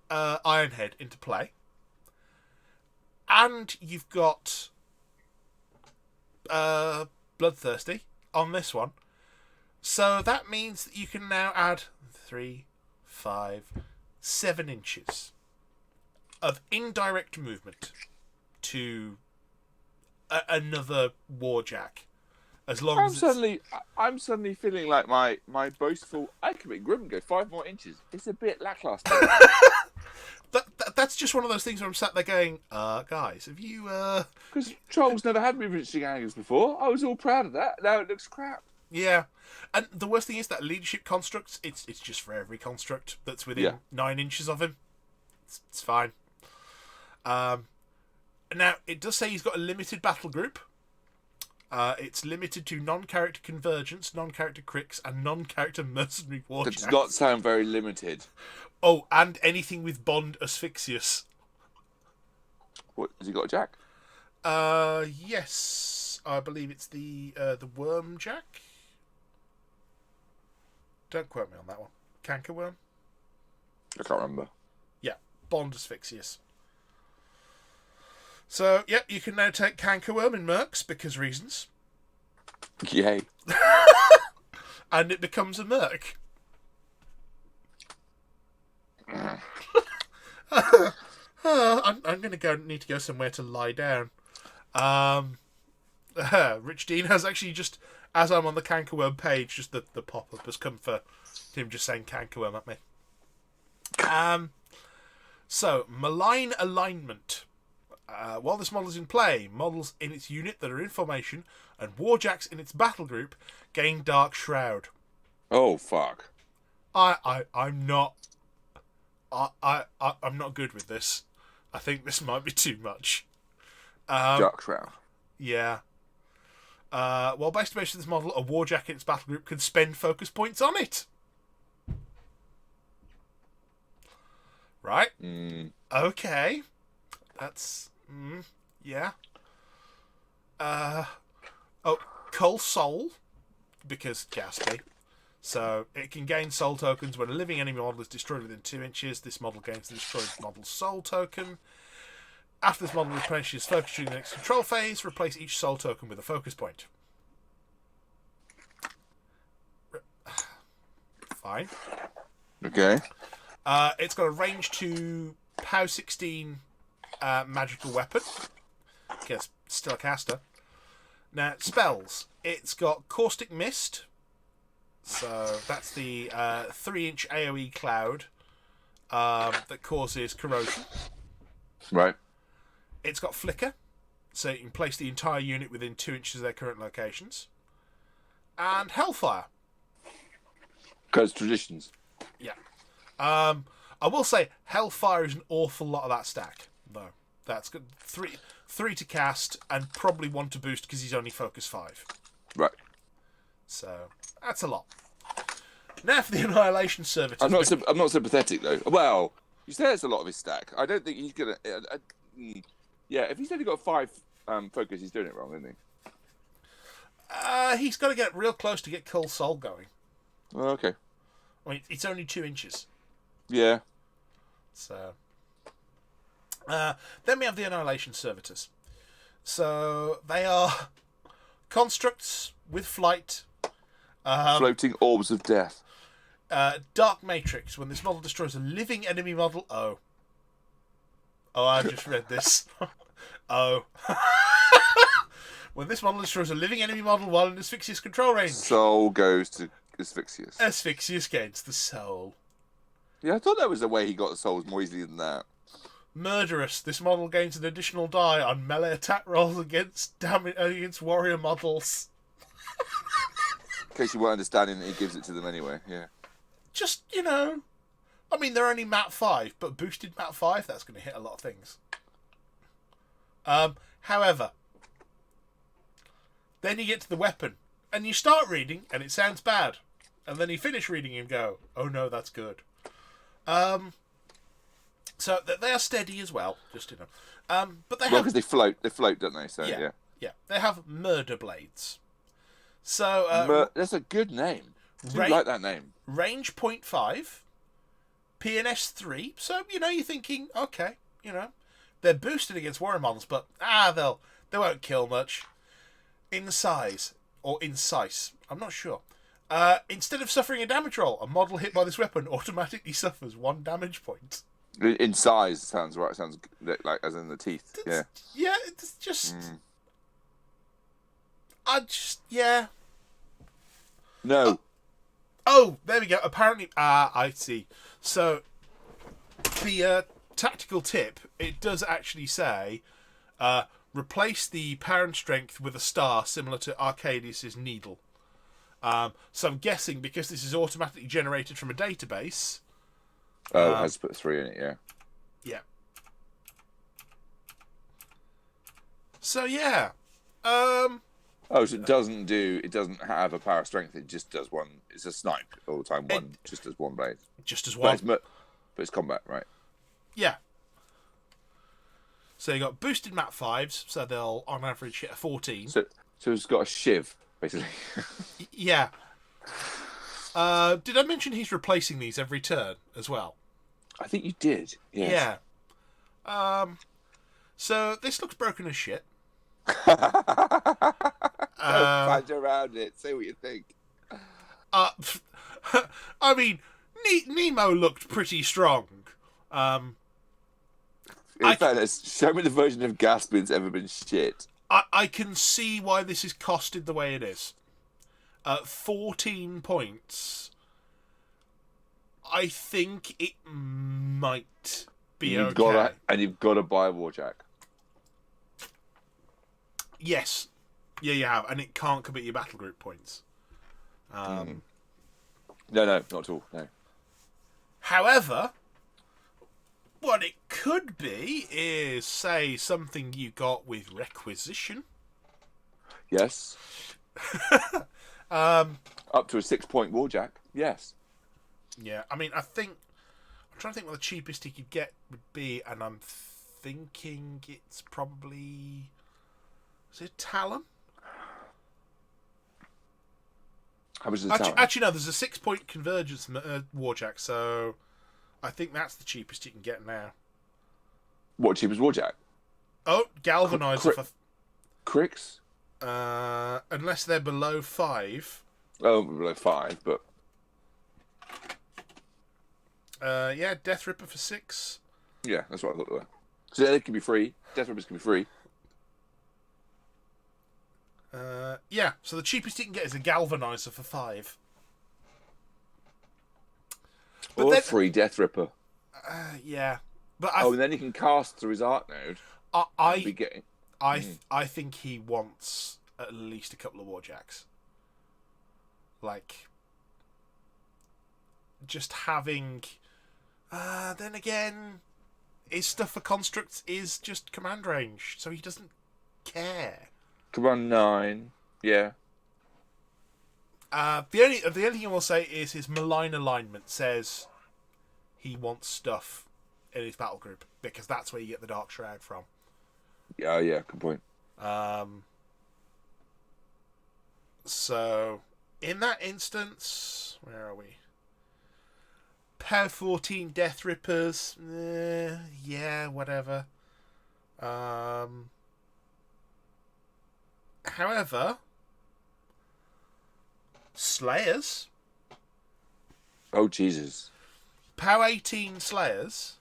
Ironhead into play. And you've got Bloodthirsty on this one. So that means that you can now add 3, 5, 7 inches of indirect movement to another Warjack. As long as I'm suddenly feeling like my boastful. I can make Grim go 5 more inches. It's a bit lackluster. That's just one of those things where I'm sat there going, guys, have you? Because Trolls never had movement shenanigans before. I was all proud of that. Now it looks crap. Yeah, and the worst thing is that leadership constructs. It's just for every construct that's within 9 inches of him. It's fine. Now it does say he's got a limited battle group. It's limited to non-character Convergence, non-character Cricks, and non-character Mercenary Warjacks. That does not sound very limited. Oh, and anything with Bond Asphyxious. What, has he got a jack? Yes. I believe it's the Worm Jack. Don't quote me on that one. Cankerworm? I can't remember. Yeah, Bond Asphyxious. So, yep, you can now take Cankerworm in Mercs, because reasons. Yay. And it becomes a Merc. I'm going to need to go somewhere to lie down. Rich Dean has actually just, as I'm on the Cankerworm page, just the pop-up has come for him just saying Cankerworm at me. So, malign alignment. While this model is in play, models in its unit that are in formation and warjacks in its battle group gain Dark Shroud. Oh, fuck. I'm not good with this. I think this might be too much. Dark Shroud. Yeah. While based on this model, a warjack in its battle group can spend focus points on it. Right? Okay. That's... yeah. Cull Soul, because Gatsby. So, it can gain soul tokens when a living enemy model is destroyed within 2 inches. This model gains the destroyed model's soul token. After this model replenishes focus during the next control phase, replace each soul token with a focus point. Fine. Okay. It's got a range to POW 16 magical weapon. Guess still a caster. Now, spells. It's got Caustic Mist. So that's the 3-inch AoE cloud that causes corrosion. Right. It's got Flicker, so you can place the entire unit within 2 inches of their current locations. And Hellfire. Because traditions. Yeah. I will say Hellfire is an awful lot of that stack, though. That's good. Three to cast, and probably 1 to boost because he's only focus 5. Right. So that's a lot. Now for the Annihilation Servitors. I'm not sympathetic though. Well, you say it's a lot of his stack. I don't think he's gonna. Yeah, if he's only got 5 focus, he's doing it wrong, isn't he? He's got to get real close to get Cull Soul going. Oh, okay. I mean, it's only 2 inches. Yeah. So. Then we have the Annihilation Servitors. So they are constructs with flight. Floating orbs of death. Dark Matrix. When this model destroys a living enemy model. Oh, I just read this. When this model destroys a living enemy model while in Asphyxious control range. Soul goes to Asphyxious. Asphyxious gains the soul. Yeah, I thought that was the way he got the souls more easily than that. Murderous. This model gains an additional die on melee attack rolls against warrior models. In case you weren't understanding that he gives it to them anyway, yeah. Just, I mean, they're only map 5, but boosted map 5, that's going to hit a lot of things. However, then you get to the weapon, and you start reading, and it sounds bad. And then you finish reading and go, oh no, that's good. So they are steady as well, just but they have because they float, don't they? So yeah. They have murder blades. So that's a good name. I like that name. Range 0.5, PNS 3. So you're thinking, okay, they're boosted against warrior models, but they won't kill much. In size or in size, I'm not sure. Instead of suffering a damage roll, a model hit by this weapon automatically suffers 1 damage point. In size sounds right. Sounds like as in the teeth. Yeah. Yeah, it's just. No. Oh, there we go. Apparently, I see. So, the tactical tip, it does actually say, replace the parent strength with a star similar to Arcadius's needle. So I'm guessing because this is automatically generated from a database. Oh, it has to put 3 in it, yeah. Yeah. So yeah. So it doesn't have a power strength, it just does one. It's a snipe all the time, just does 1 blade. Just as one. But it's combat, right? Yeah. So you got boosted map 5s, so they'll on average hit a 14. So it's got a shiv, basically. Yeah. Did I mention he's replacing these every turn as well? I think you did. Yes. Yeah. So this looks broken as shit. Don't find around it. Say what you think. I mean, Nemo looked pretty strong. In fairness, show me the version of Gaspin that's ever been shit. I can see why this is costed the way it is. 14 points. I think it might be You've okay. got to, and you've got to buy a Warjack. Yes. Yeah, you have. And it can't commit your battle group points. No, not at all. No. However, what it could be is, say, something you got with Requisition. Yes. Um, Up to a 6-point Warjack. Yes. Yeah, I mean, I'm trying to think what the cheapest he could get would be, and I'm thinking it's probably... Is it Talon? How much is the Talon? Actually, no, there's a 6-point convergence Warjack, so I think that's the cheapest you can get now. What, cheapest Warjack? Oh, Galvanizer for... Cricks? Unless they're below 5. Oh, below 5, but... Yeah, Death Ripper for 6. Yeah, that's what I thought they were. So they can be free. Death Rippers can be free. Yeah, so the cheapest you can get is a Galvanizer for 5. But Or then, a free Death Ripper. Yeah. But and then he can cast through his art node. I think he wants at least a couple of Warjacks. Like, just having... then again, his stuff for constructs is just command range, so he doesn't care. Command 9, yeah. The only thing I will say is his malign alignment says he wants stuff in his battle group, because that's where you get the Dark Shroud from. Yeah, good point. So, in that instance, where are we? Power 14 Death Rippers, yeah, whatever. However, Slayers. Oh, Jesus. Power 18 Slayers,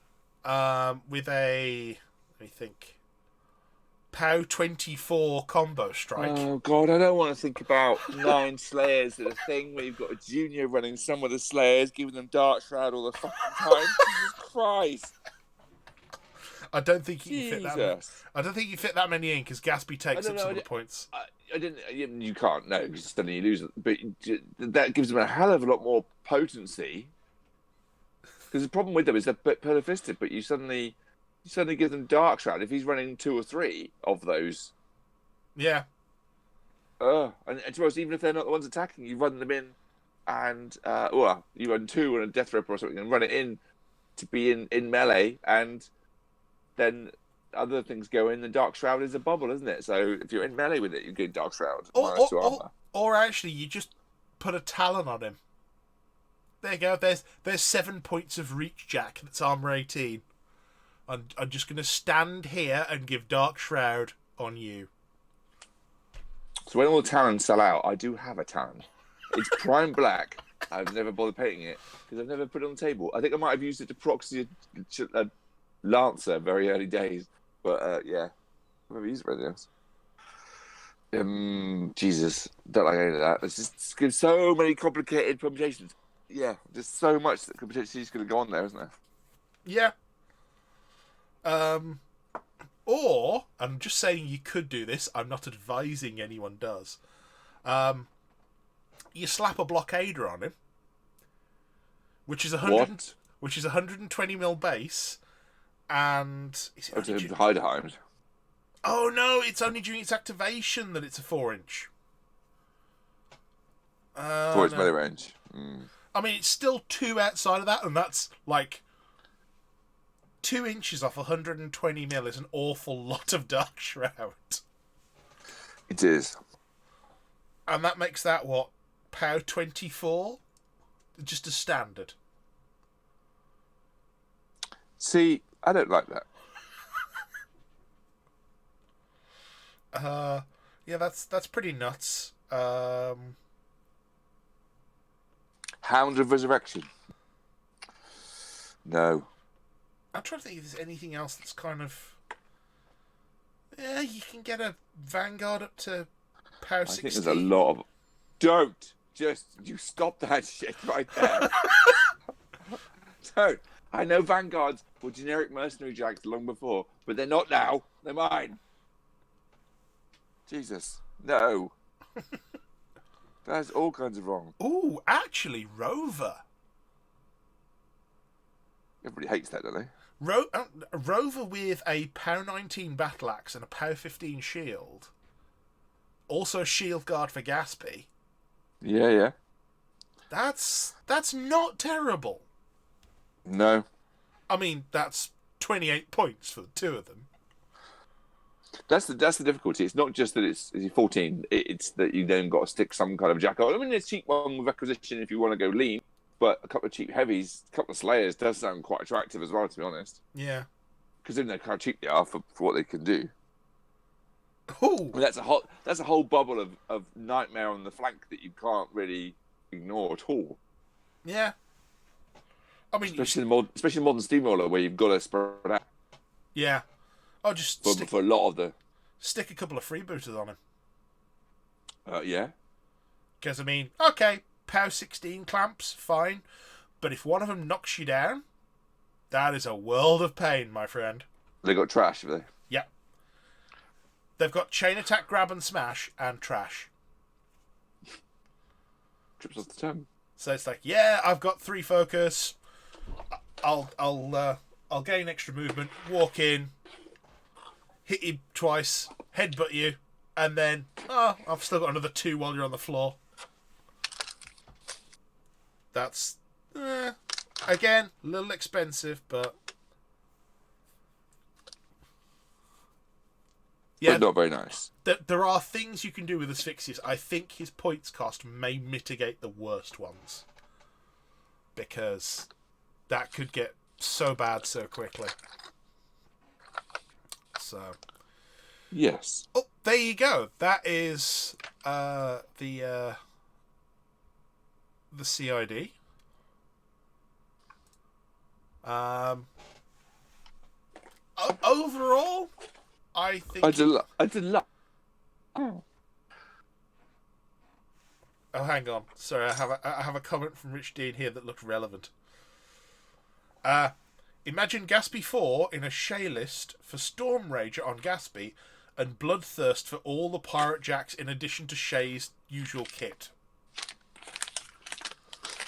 with a, let me think, Pow 24 combo strike. Oh, God, I don't want to think about 9 Slayers at a thing where you've got a junior running some of the Slayers, giving them Dark Shroud all the fucking time. Jesus Christ. I don't think you can fit that many. Jesus. I don't think you fit that many in, because Gatsby takes up some of the points. I didn't. You can't, no, because then you lose it. But that gives them a hell of a lot more potency. Because the problem with them is they're perlifisted, but you suddenly give them Dark Shroud if he's running 2 or 3 of those. Yeah. And to be honest, even if they're not the ones attacking, you run them in, and you run 2 on a Death Ripper or something, and run it in to be in melee, and then other things go in. The Dark Shroud is a bubble, isn't it? So if you're in melee with it, you get Dark Shroud minus 2 armor. Or actually, you just put a Talon on him. There you go. There's 7 points of reach, Jack. That's armor 18. I'm just going to stand here and give Dark Shroud on you. So when all the Talons sell out, I do have a Talon. It's prime black. I've never bothered painting it because I've never put it on the table. I think I might have used it to proxy a Lancer very early days. But yeah, I've never used it for anything else. Jesus, don't like any of that. It's just so many complicated permutations. Yeah, there's so much that could potentially just going to go on there, isn't there? Yeah. Or, I'm just saying you could do this. I'm not advising anyone does. You slap a blockader on him, which is 120 mil base, and is it Heideheim. Oh no! It's only during its activation that it's a 4-inch. For its melee range. I mean, it's still 2 outside of that, and that's like 2 inches off 120 mil is an awful lot of Dark Shroud. It is. And that makes that, what, Pow 24? Just a standard. See, I don't like that. Yeah, that's pretty nuts. Hound of Resurrection. No. I'm trying to think if there's anything else that's kind of... Yeah, you can get a Vanguard up to power I 16. think there's a lot of. Don't you stop that shit right there. Don't. I know Vanguards were generic mercenary jacks long before, but they're not now. They're mine. Jesus, no. That's all kinds of wrong. Ooh, actually, Rover. Everybody hates that, don't they? Rover with a power 19 battle axe and a power 15 shield. Also, shield guard for Gaspy. Yeah. That's not terrible. No. I mean, that's 28 points for the two of them. That's the difficulty. It's not just that it's 14. It's that you then got to stick some kind of jack on. I mean, it's a cheap one with acquisition if you want to go lean, but a couple of cheap heavies, a couple of slayers does sound quite attractive as well, to be honest. Yeah. Because then they're how cheap they are for what they can do. Ooh. I mean, that's a whole bubble of nightmare on the flank that you can't really ignore at all. Yeah. I mean, especially in modern steamroller where you've got to spread out. Yeah. Oh, just for a lot of the stick a couple of freebooters on him. Yeah. Because I mean, okay, power 16 clamps, fine, but if one of them knocks you down, that is a world of pain, my friend. They got trash, have they? Yeah. They've got chain attack, grab and smash, and trash. Trips off the tongue. So it's like, yeah, I've got 3 focus. I'll gain extra movement, walk in, hit you twice, headbutt you, and then I've still got another 2 while you're on the floor. That's again a little expensive, but yeah, but not very nice. There are things you can do with Asphyxious. I think his points cost may mitigate the worst ones, because that could get so bad so quickly. So yes. Oh, there you go. That is the CID. Overall, I think I did love. Oh, hang on. Sorry, I have a comment from Rich Dean here that looked relevant. Imagine Gaspy 4 in a Shay list for Storm Rager on Gaspy and Bloodthirst for all the Pirate Jacks in addition to Shay's usual kit.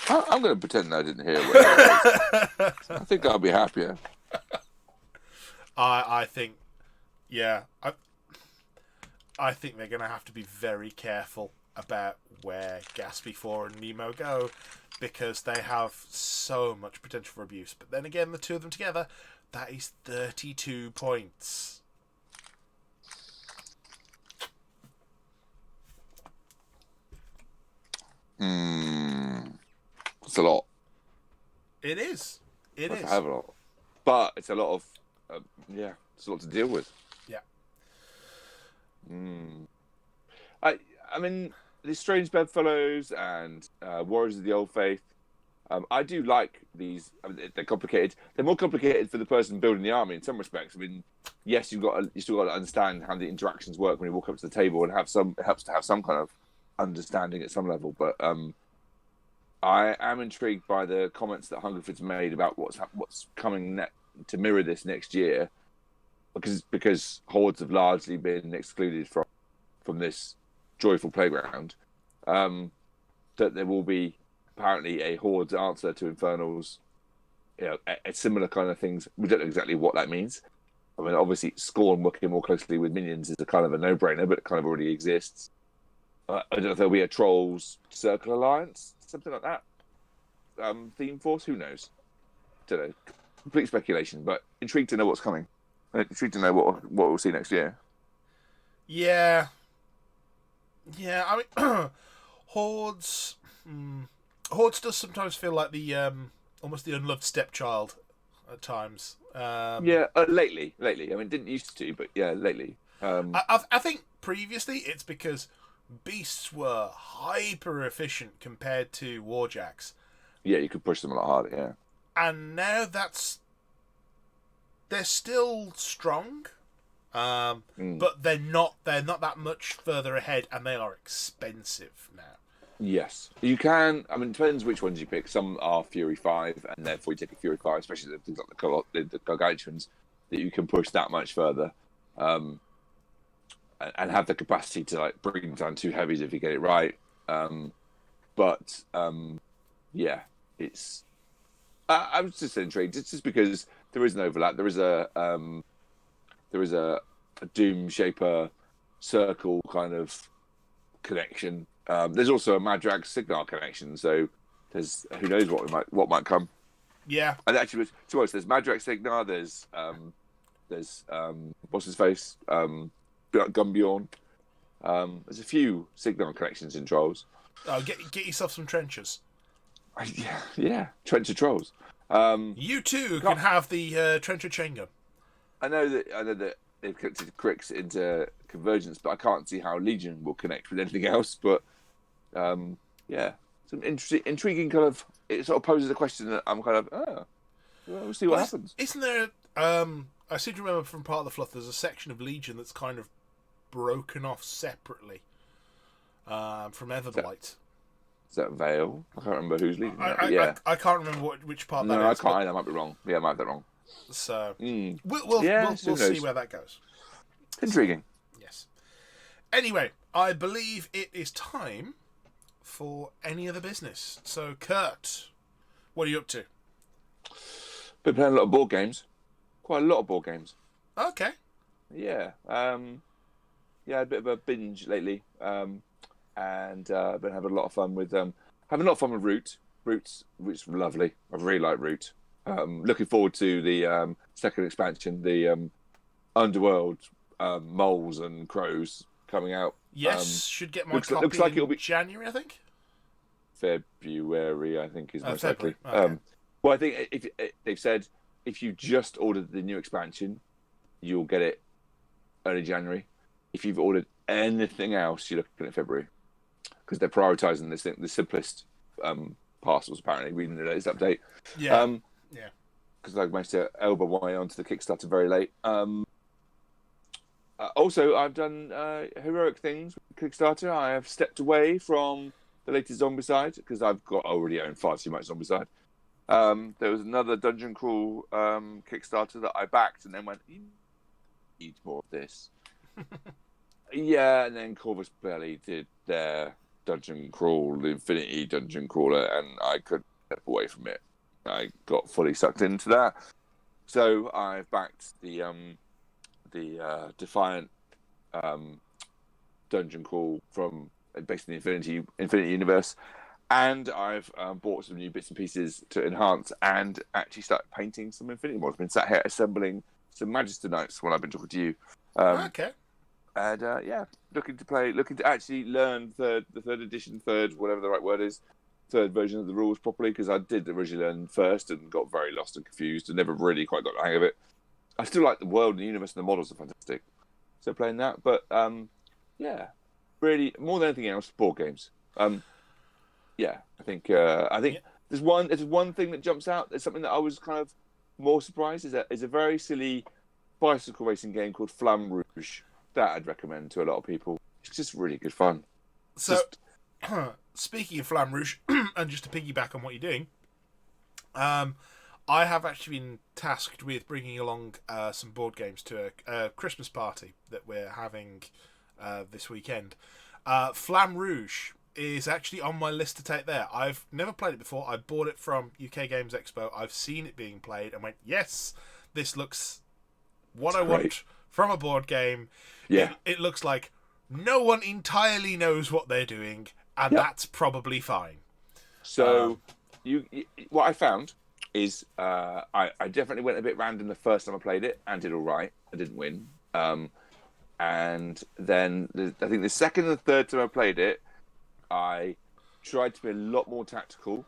I'm going to pretend I didn't hear what it was. I think I'll be happier. I think, yeah, I think they're going to have to be very careful about where Gaspy 4 and Nemo go, because they have so much potential for abuse. But then again, the two of them together, that is 32 points. It's a lot. It is. It is. I have a lot. But it's a lot of, it's a lot to deal with. Yeah. I mean, these Strange Bedfellows and Warriors of the Old Faith, I do like these. I mean, they're complicated. They're more complicated for the person building the army in some respects. I mean, yes, you still got to understand how the interactions work when you walk up to the table, and it helps to have some kind of understanding at some level. But I am intrigued by the comments that Hungerford's made about what's coming to mirror this next year, because hordes have largely been excluded from this joyful playground. That there will be apparently a horde's answer to Infernals, a similar kind of things. We don't know exactly what that means. I mean, obviously, Scorn working more closely with minions is a kind of a no-brainer, but it kind of already exists. I don't know if there'll be a Trolls Circle Alliance, something like that. Theme Force, who knows? Don't know. Complete speculation, but intrigued to know what's coming. Intrigued to know what we'll see next year. Yeah. Yeah, I mean, Hordes does sometimes feel like the almost the unloved stepchild at times. Lately. I mean, it didn't used to, but yeah, lately. I think previously it's because beasts were hyper efficient compared to warjacks. Yeah, you could push them a lot harder. Yeah, and now they're still strong, But they're not that much further ahead, and they are expensive now. Yes, you can. I mean, it depends which ones you pick. Some are Fury 5, and therefore you take a Fury 5, especially the things like the gargantuans, that you can push that much further, and have the capacity to like bring down two heavies if you get it right. But yeah, it's. I was just intrigued. It's just because there is an overlap. There is a Doom Shaper circle kind of connection. There's also a Madrag Signar connection, so there's who knows what might come. Yeah, and actually, to be honest, there's Madrag Signar. There's what's his face, Gumbjorn. There's a few Signar connections in Trolls. Oh, get yourself some trenchers. Yeah, Trencher Trolls. You too can have the Trencher chain gun. I know that they've connected Crix into Convergence, but I can't see how Legion will connect with anything else. But yeah, some intriguing kind of. It sort of poses a question that I'm kind of. We'll see what happens. Isn't there? I seem to remember from part of the fluff. There's a section of Legion that's kind of broken off separately from Everblight. Is that Vale? I can't remember who's leading that. I can't remember which part that is. No, I can't. I might be wrong. Yeah, I might have that wrong. So we'll see where that goes. Intriguing. Yes. Anyway, I believe it is time for any other business. So, Kurt, what are you up to? Been playing a lot of board games. Quite a lot of board games. Okay. Yeah. A bit of a binge lately. And been having a lot of fun with Root. Root's lovely. I really like Root. Looking forward to the second expansion, the Underworld moles and crows coming out. Yes, should get my copy looks like in it'll be January, I think. February, I think, is most likely. Okay. Well, I think if they've said if you just ordered the new expansion, you'll get it early January. If you've ordered anything else, you're looking at February, because they're prioritising the simplest parcels. Apparently, reading the latest update. Yeah. Because I managed to elbow my way onto the Kickstarter very late. Also, I've done heroic things with Kickstarter. I have stepped away from the latest Zombicide because I've already owned far too much Zombicide. There was another Dungeon Crawl Kickstarter that I backed and then went, you need more of this. Yeah, and then Corvus Belli did their Dungeon Crawl, the Infinity Dungeon Crawler, and I couldn't step away from it. I got fully sucked into that. So I've backed the Defiant Dungeon Crawl from based in the Infinity Universe, and I've bought some new bits and pieces to enhance and actually start painting some Infinity models. I've been sat here assembling some Magister Knights while I've been talking to you. Okay. And looking to actually learn the third edition, whatever the right word is, third version of the rules properly, because I did originally learn first and got very lost and confused and never really quite got the hang of it. I still like the world and the universe, and the models are fantastic. So playing that, but really more than anything else, board games. I think there's one thing that jumps out. There's something that I was kind of more surprised is a very silly bicycle racing game called Flamme Rouge that I'd recommend to a lot of people. It's just really good fun. So, speaking of Flamme Rouge, and just to piggyback on what you're doing, I have actually been tasked with bringing along some board games to a Christmas party that we're having this weekend. Flamme Rouge is actually on my list to take there. I've never played it before. I bought it from UK Games Expo. I've seen it being played and went, yes, this looks what I want from a board game. Yeah. It looks like no one entirely knows what they're doing, and that's probably fine. So, what I found is I definitely went a bit random the first time I played it and did all right. I didn't win. And then I think the second and the third time I played it, I tried to be a lot more tactical,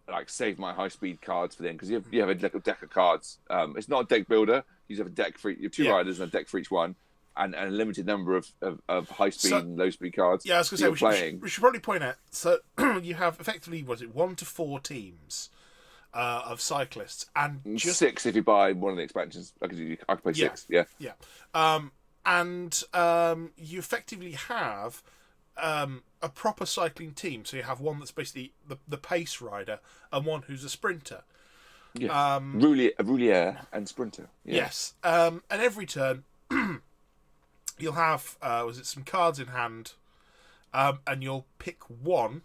like save my high-speed cards for them, because you have a deck of cards. It's not a deck builder. You have a deck for you have two riders and a deck for each one, and a limited number of high-speed and low-speed cards. Yeah, I was going to say, we should probably point out, so you have effectively, 1 to 4 teams. of cyclists, and just 6 if you buy one of the expansions. I could play 6. Yeah. yeah, and you effectively have a proper cycling team. So you have one that's basically the pace rider and one who's a sprinter. Yes. Roulier and sprinter. Yeah. Yes. And every turn, you'll have some cards in hand, and you'll pick one.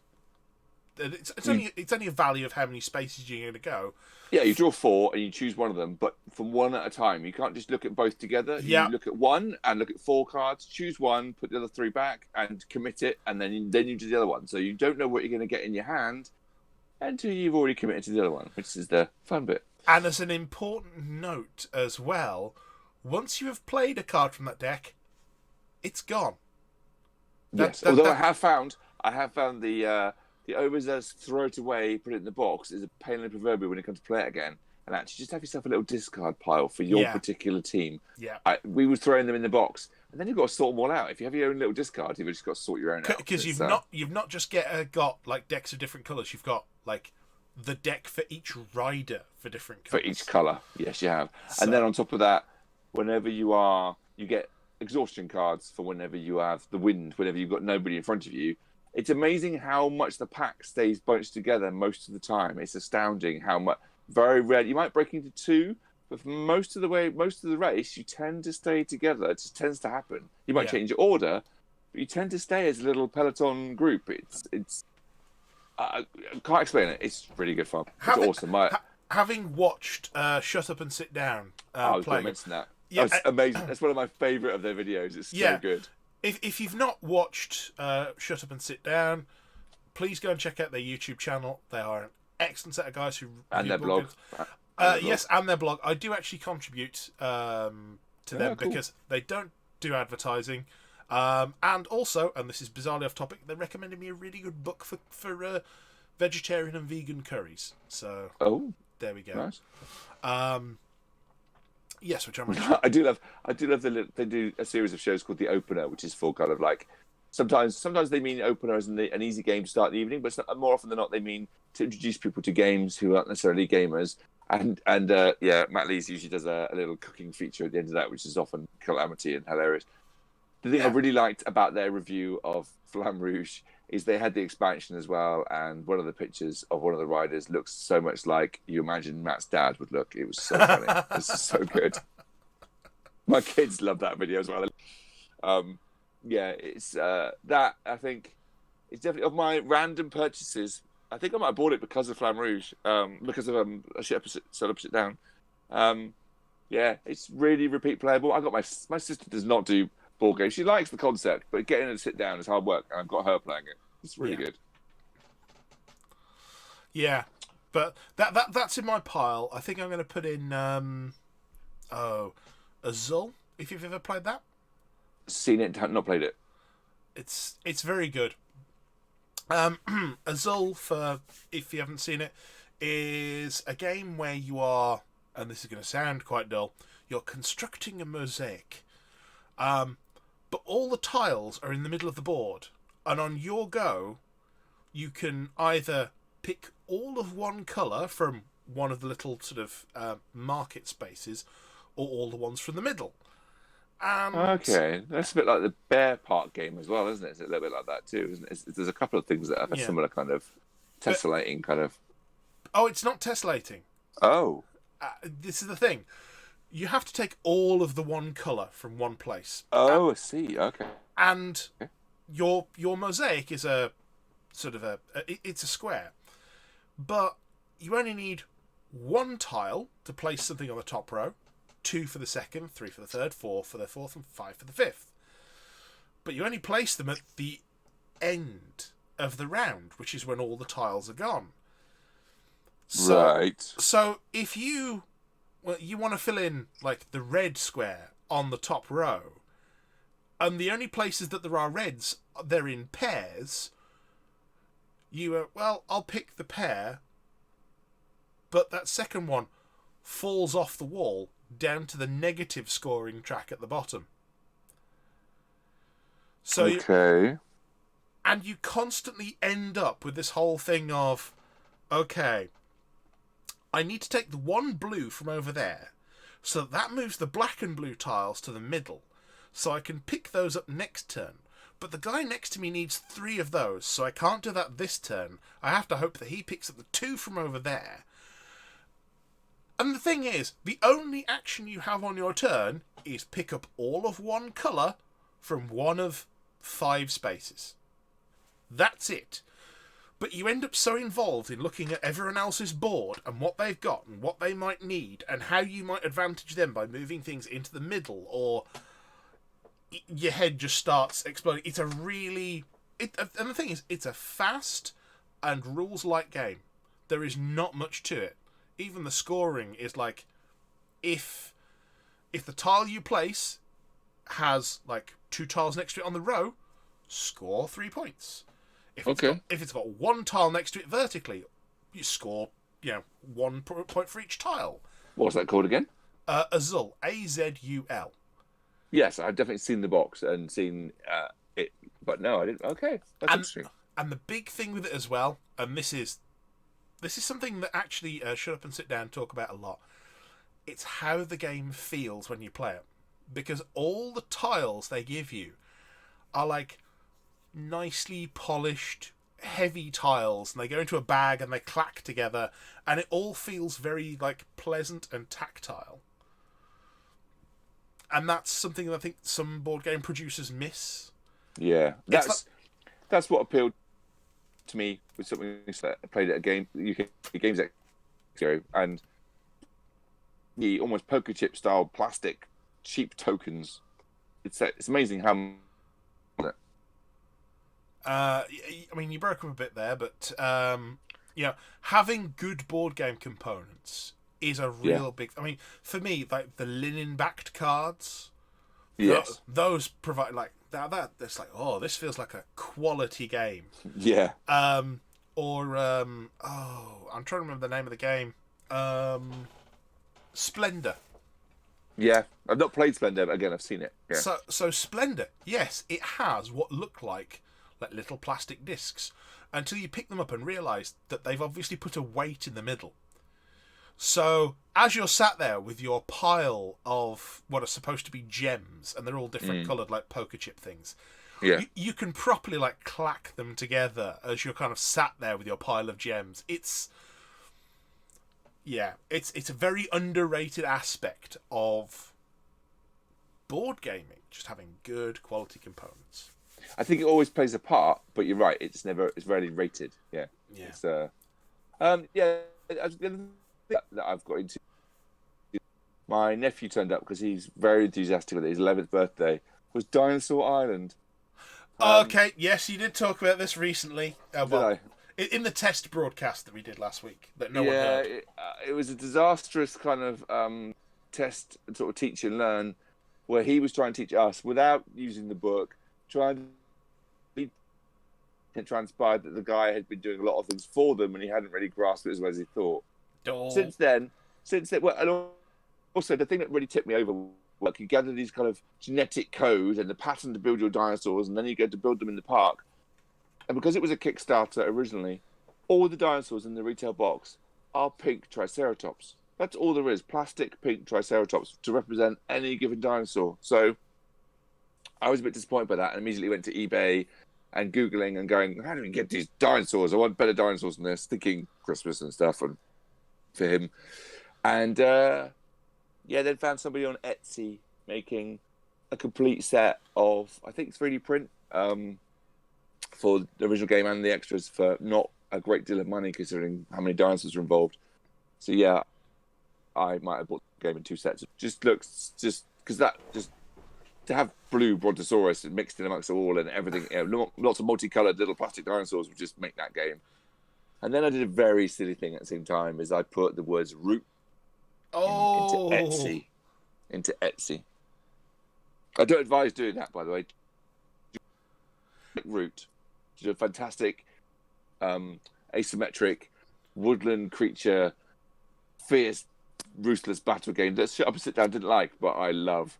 It's only a value of how many spaces you're going to go. Yeah, you draw 4 and you choose one of them, but from one at a time. You can't just look at both together. Yeah. You look at one and look at 4 cards, choose one, put the other 3 back, and commit it, and then you do the other one. So you don't know what you're going to get in your hand until you've already committed to the other one, which is the fun bit. And as an important note as well, once you have played a card from that deck, it's gone. Although I have found the overzealous throw it away, put it in the box is a pain in the proverbial when it comes to play it again. And actually, just have yourself a little discard pile for your particular team. Yeah, we were throwing them in the box, and then you've got to sort them all out. If you have your own little discard, you've just got to sort your own out. Because you've not just got like decks of different colours. You've got like the deck for each rider for different colours. For each colour, yes, you have. So, and then on top of that, whenever you get exhaustion cards for whenever you have the wind, whenever you've got nobody in front of you. It's amazing how much the pack stays bunched together most of the time. It's astounding how much. Very rare. You might break into 2, but for most of the race, you tend to stay together. It just tends to happen. You might change your order, but you tend to stay as a little peloton group. It's. I can't explain it. It's really good fun. It's awesome. Having watched Shut Up and Sit Down, I was going to mention that. Yeah, that's amazing. That's one of my favourite of their videos. It's so good. If you've not watched Shut Up and Sit Down, please go and check out their YouTube channel. They are an excellent set of guys who and their blog. Yes, and their blog. I do actually contribute to them because they don't do advertising, and also, and this is bizarrely off topic, they recommended me a really good book for vegetarian and vegan curries. So there we go. Nice. Yes, which I'm. I do love. They do a series of shows called The Opener, which is for kind of like sometimes they mean opener as an easy game to start the evening, but more often than not they mean to introduce people to games who aren't necessarily gamers. And Matt Lees usually does a little cooking feature at the end of that, which is often calamity and hilarious. The thing I really liked about their review of Flamme Rouge is they had the expansion as well, and one of the pictures of one of the riders looks so much like you imagine Matt's dad would look. It was so funny. It was so good. My kids love that video as well. It's that I think it's definitely of my random purchases. I think I might have bought it because of Flamme Rouge, because of Shut Up, Sit Down. It's really repeat playable. I got my sister does not do board games. She likes the concept, but getting her to sit down is hard work, and I've got her playing it. It's really good. Yeah, but that's in my pile. I think I'm going to put in Azul. If you've ever played that, seen it, not played it. It's very good. Azul, for if you haven't seen it, is a game where you are, and this is going to sound quite dull, you're constructing a mosaic. But all the tiles are in the middle of the board, and on your go, you can either pick all of one colour from one of the little sort of market spaces, or all the ones from the middle. And okay, that's a bit like the Bear Park game as well, isn't it? It's a little bit like that too, isn't it? There's a couple of things that have a similar kind of tessellating kind of. Oh, it's not tessellating. Oh, this is the thing. You have to take all of the one colour from one place. Oh, I see. Okay. And your mosaic is a sort of it's a square, but you only need one tile to place something on the top row, 2 for the second, 3 for the third, 4 for the fourth, and 5 for the fifth. But you only place them at the end of the round, which is when all the tiles are gone. So if you want to fill in like the red square on the top row, and the only places that there are reds, they're in pairs. I'll pick the pair, but that second one falls off the wall down to the negative scoring track at the bottom. So and you constantly end up with this whole thing of, okay, I need to take the one blue from over there, so that moves the black and blue tiles to the middle, so I can pick those up next turn. But the guy next to me needs 3 of those, so I can't do that this turn. I have to hope that he picks up the 2 from over there. And the thing is, the only action you have on your turn is pick up all of one colour from one of 5 spaces. That's it. But you end up so involved in looking at everyone else's board and what they've got and what they might need and how you might advantage them by moving things into the middle, or your head just starts exploding. It's a really... and the thing is, it's a fast and rules-like game. There is not much to it. Even the scoring is like, if the tile you place has like 2 tiles next to it on the row, score 3 points. If it's got 1 tile next to it vertically, you score 1 point for each tile. What's that called again? Azul, Azul. Yes, I've definitely seen the box and seen it, but no, I didn't. Okay, that's interesting. And the big thing with it as well, and this is something that actually Shut Up and Sit Down talk about a lot. It's how the game feels when you play it, because all the tiles they give you are like nicely polished, heavy tiles, and they go into a bag and they clack together, and it all feels very like pleasant and tactile. And that's something that I think some board game producers miss. Yeah, that's what appealed to me with something that I played at a game, UK Games Expo, and the almost poker chip style plastic cheap tokens. It's amazing how. I mean, you broke up a bit there, but having good board game components is a real big... I mean, for me, like the linen-backed cards, yes, those provide like that. It's like, oh, this feels like a quality game. Yeah. I'm trying to remember the name of the game. Splendor. Yeah, I've not played Splendor, but again, I've seen it. Yeah. So Splendor, yes, it has what look like little plastic discs, until you pick them up and realise that they've obviously put a weight in the middle. So as you're sat there with your pile of what are supposed to be gems, and they're all different coloured like poker chip things, you can properly like clack them together as you're kind of sat there with your pile of gems. It's a very underrated aspect of board gaming, just having good quality components. I think it always plays a part, but you're right. It's rarely rated. Yeah. Yeah. It's, that I've got into. My nephew turned up because he's very enthusiastic with it. His 11th birthday was Dinosaur Island. Okay, yes, you did talk about this recently. Did I? In the test broadcast that we did last week, that no one heard. It was a disastrous kind of test, sort of teach and learn, where he was trying to teach us without using the book. It transpired that the guy had been doing a lot of things for them, and he hadn't really grasped it as well as he thought. Oh. Since then, well, and also the thing that really tipped me over, like you gather these kind of genetic code and the pattern to build your dinosaurs, and then you go to build them in the park. And because it was a Kickstarter originally, all the dinosaurs in the retail box are pink Triceratops. That's all there is, plastic pink Triceratops to represent any given dinosaur. So I was a bit disappointed by that, and immediately went to eBay and Googling and going, how do we get these dinosaurs? I want better dinosaurs than this, thinking Christmas and stuff and for him. And then found somebody on Etsy making a complete set of, I think, 3D print for the original game and the extras for not a great deal of money considering how many dinosaurs are involved. So yeah, I might have bought the game in 2 sets. It just looks, because to have blue Brontosaurus and mixed in amongst it all and everything, lots of multicolored little plastic dinosaurs would just make that game. And then I did a very silly thing at the same time, is I put the words root into Etsy. I don't advise doing that, by the way. Root, which is a fantastic asymmetric woodland creature, fierce, ruthless battle game that Shut Up and Sit Down didn't like, but I love.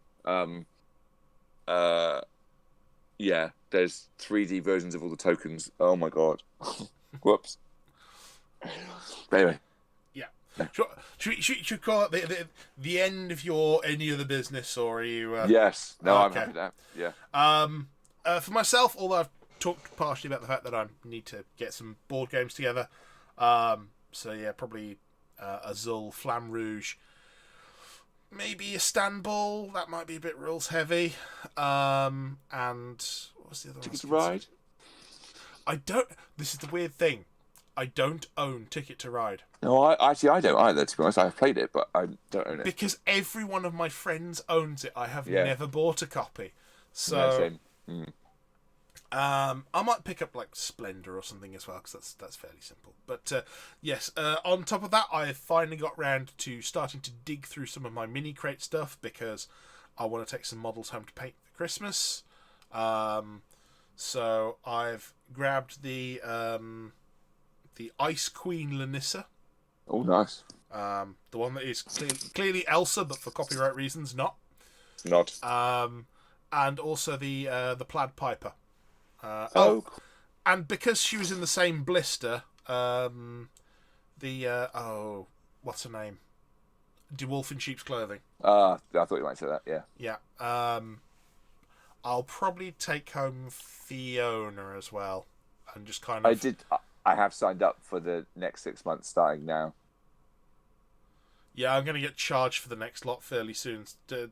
There's 3D versions of all the tokens. Oh my god. Whoops. But anyway. Yeah. Should we call it the end of your any other business, or are you? Yes. No, I'm okay. happy with that. Yeah. For myself, although I've talked partially about the fact that I need to get some board games together. So yeah, probably Azul, Flamme Rouge, maybe Istanbul. That might be a bit rules heavy. And what was the other one? Ticket to Ride. I don't. This is the weird thing. I don't own Ticket to Ride. No, I don't either. To be honest, I've played it, but I don't own it because every one of my friends owns it. I have never bought a copy. So. Yeah, same. Mm. I might pick up like Splendor or something as well, because that's fairly simple. But yes, on top of that, I finally got round to starting to dig through some of my mini crate stuff, because I want to take some models home to paint for Christmas. So I've grabbed the Ice Queen Lanissa. Oh, nice. The one that is clearly Elsa, but for copyright reasons, not. And also the Plaid Piper. And because she was in the same blister, what's her name? De Wolf in Sheep's Clothing. I thought you might say that. Yeah. Yeah. I'll probably take home Fiona as well, and just kind of. I have signed up for the next 6 months, starting now. Yeah, I'm going to get charged for the next lot fairly soon to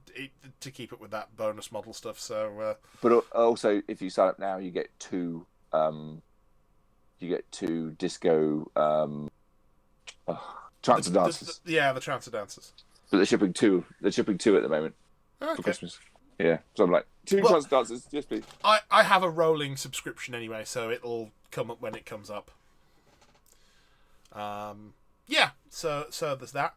keep up with that bonus model stuff. So, but also, if you sign up now, you get two disco transfer dancers. The transfer dancers. But they're shipping two. They're shipping two at the moment for Christmas. Yeah, so I'm like transfer dancers. Yes, please. I have a rolling subscription anyway, so it'll come up when it comes up. Yeah, so there's that.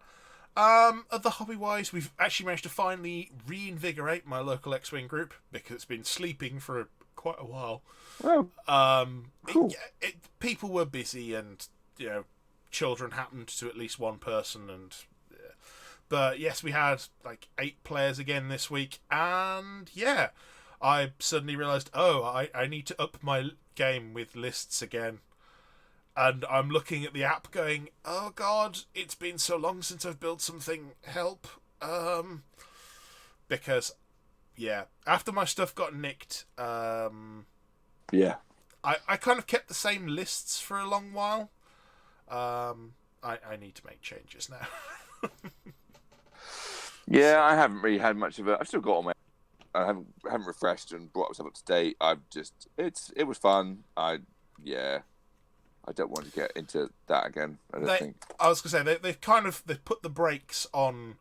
Other hobby-wise, we've actually managed to finally reinvigorate my local X-Wing group, because it's been sleeping for quite a while. Oh, cool. People were busy, and children happened to at least one person, but yes, we had like 8 players again this week, and yeah, I suddenly realised, I need to up my game with lists again. And I'm looking at the app going, oh god, it's been so long since I've built something, help. Because, yeah, after my stuff got nicked, I kind of kept the same lists for a long while. I need to make changes now. Yeah, I haven't really had much of it. I've still got all my... I haven't refreshed and brought myself up to date. It was fun. I don't want to get into that again. I was going to say they've put the brakes on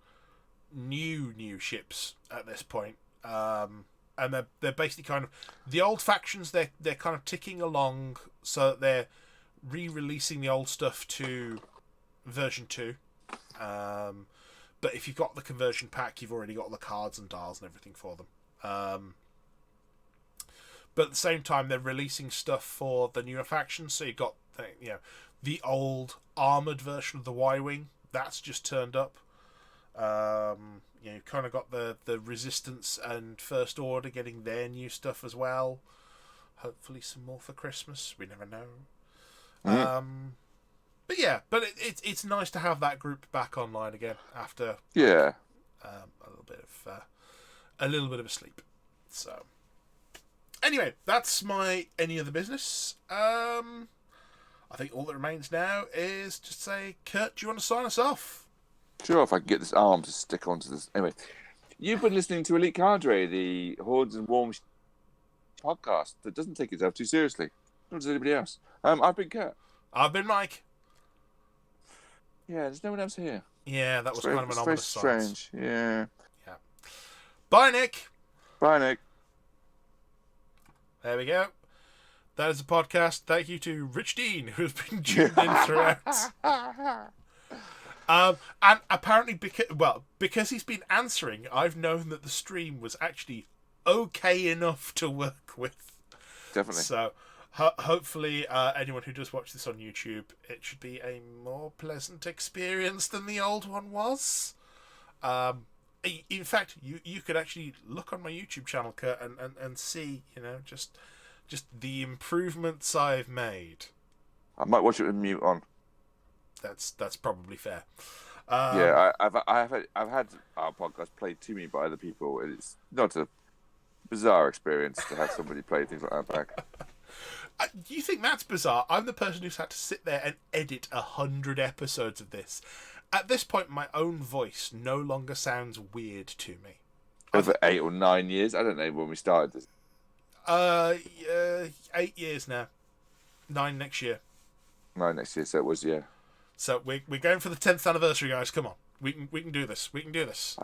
new ships at this point, and they're basically kind of the old factions. They're kind of ticking along, so they're re-releasing the old stuff to version 2. But if you've got the conversion pack, you've already got the cards and dials and everything for them. But at the same time, they're releasing stuff for the newer factions. So you've got the old armoured version of the Y-Wing. That's just turned up. You've kind of got the Resistance and First Order getting their new stuff as well. Hopefully some more for Christmas. We never know. But yeah, it's nice to have that group back online again after a little bit of a sleep. So anyway, that's my any other business. I think all that remains now is just say, Kurt, do you want to sign us off? Sure, if I can get this arm to stick onto this. Anyway, you've been listening to Elite Cadre, the Hordes and Worms podcast that doesn't take itself too seriously. Nor does anybody else. I've been Kurt. I've been Mike. Yeah, there's no one else here. Yeah, that was kind of an ominous silence. Strange. Yeah. Bye, Nick. Bye, Nick. There we go. That is the podcast. Thank you to Rich Dean, who has been tuned in throughout. And apparently, because he's been answering, I've known that the stream was actually okay enough to work with. Definitely. So, hopefully, anyone who does watch this on YouTube, it should be a more pleasant experience than the old one was. In fact, you could actually look on my YouTube channel, Kurt, and see, just the improvements I've made. I might watch it with mute on. that's probably fair. Yeah, I've had our podcast played to me by other people, and it's not a bizarre experience to have somebody play things like that back. Do you think that's bizarre? I'm the person who's had to sit there and edit 100 episodes of this. At this point, my own voice no longer sounds weird to me. Over 8 or 9 years, I don't know when we started this. 8 years now. 9 next year. 9 next year, so it was, yeah. So we're going for the 10th anniversary, guys. Come on, we can do this. We can do this.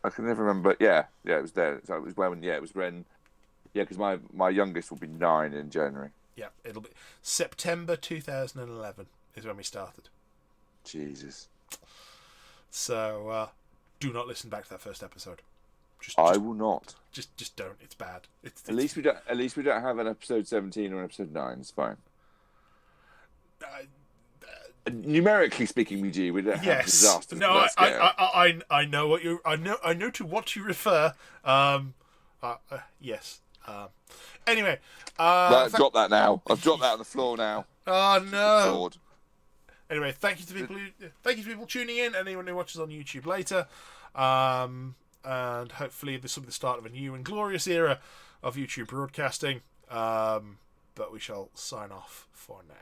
I can never remember. Yeah, it was there. So it was when. Yeah, it was when. Yeah, because my youngest will be 9 in January. Yeah, it'll be September 2011 is when we started. Jesus. So do not listen back to that first episode. I will not. Just don't. It's bad. At least we don't have an episode 17 or an episode 9. It's fine. Numerically speaking, we don't have disaster. No, I know what you I know to what you refer. Yes. Anyway, drop that now. I've dropped that on the floor now. Oh no. Sword. Anyway, thank you to people tuning in. Anyone who watches on YouTube later, and hopefully this will be the start of a new and glorious era of YouTube broadcasting. But we shall sign off for now.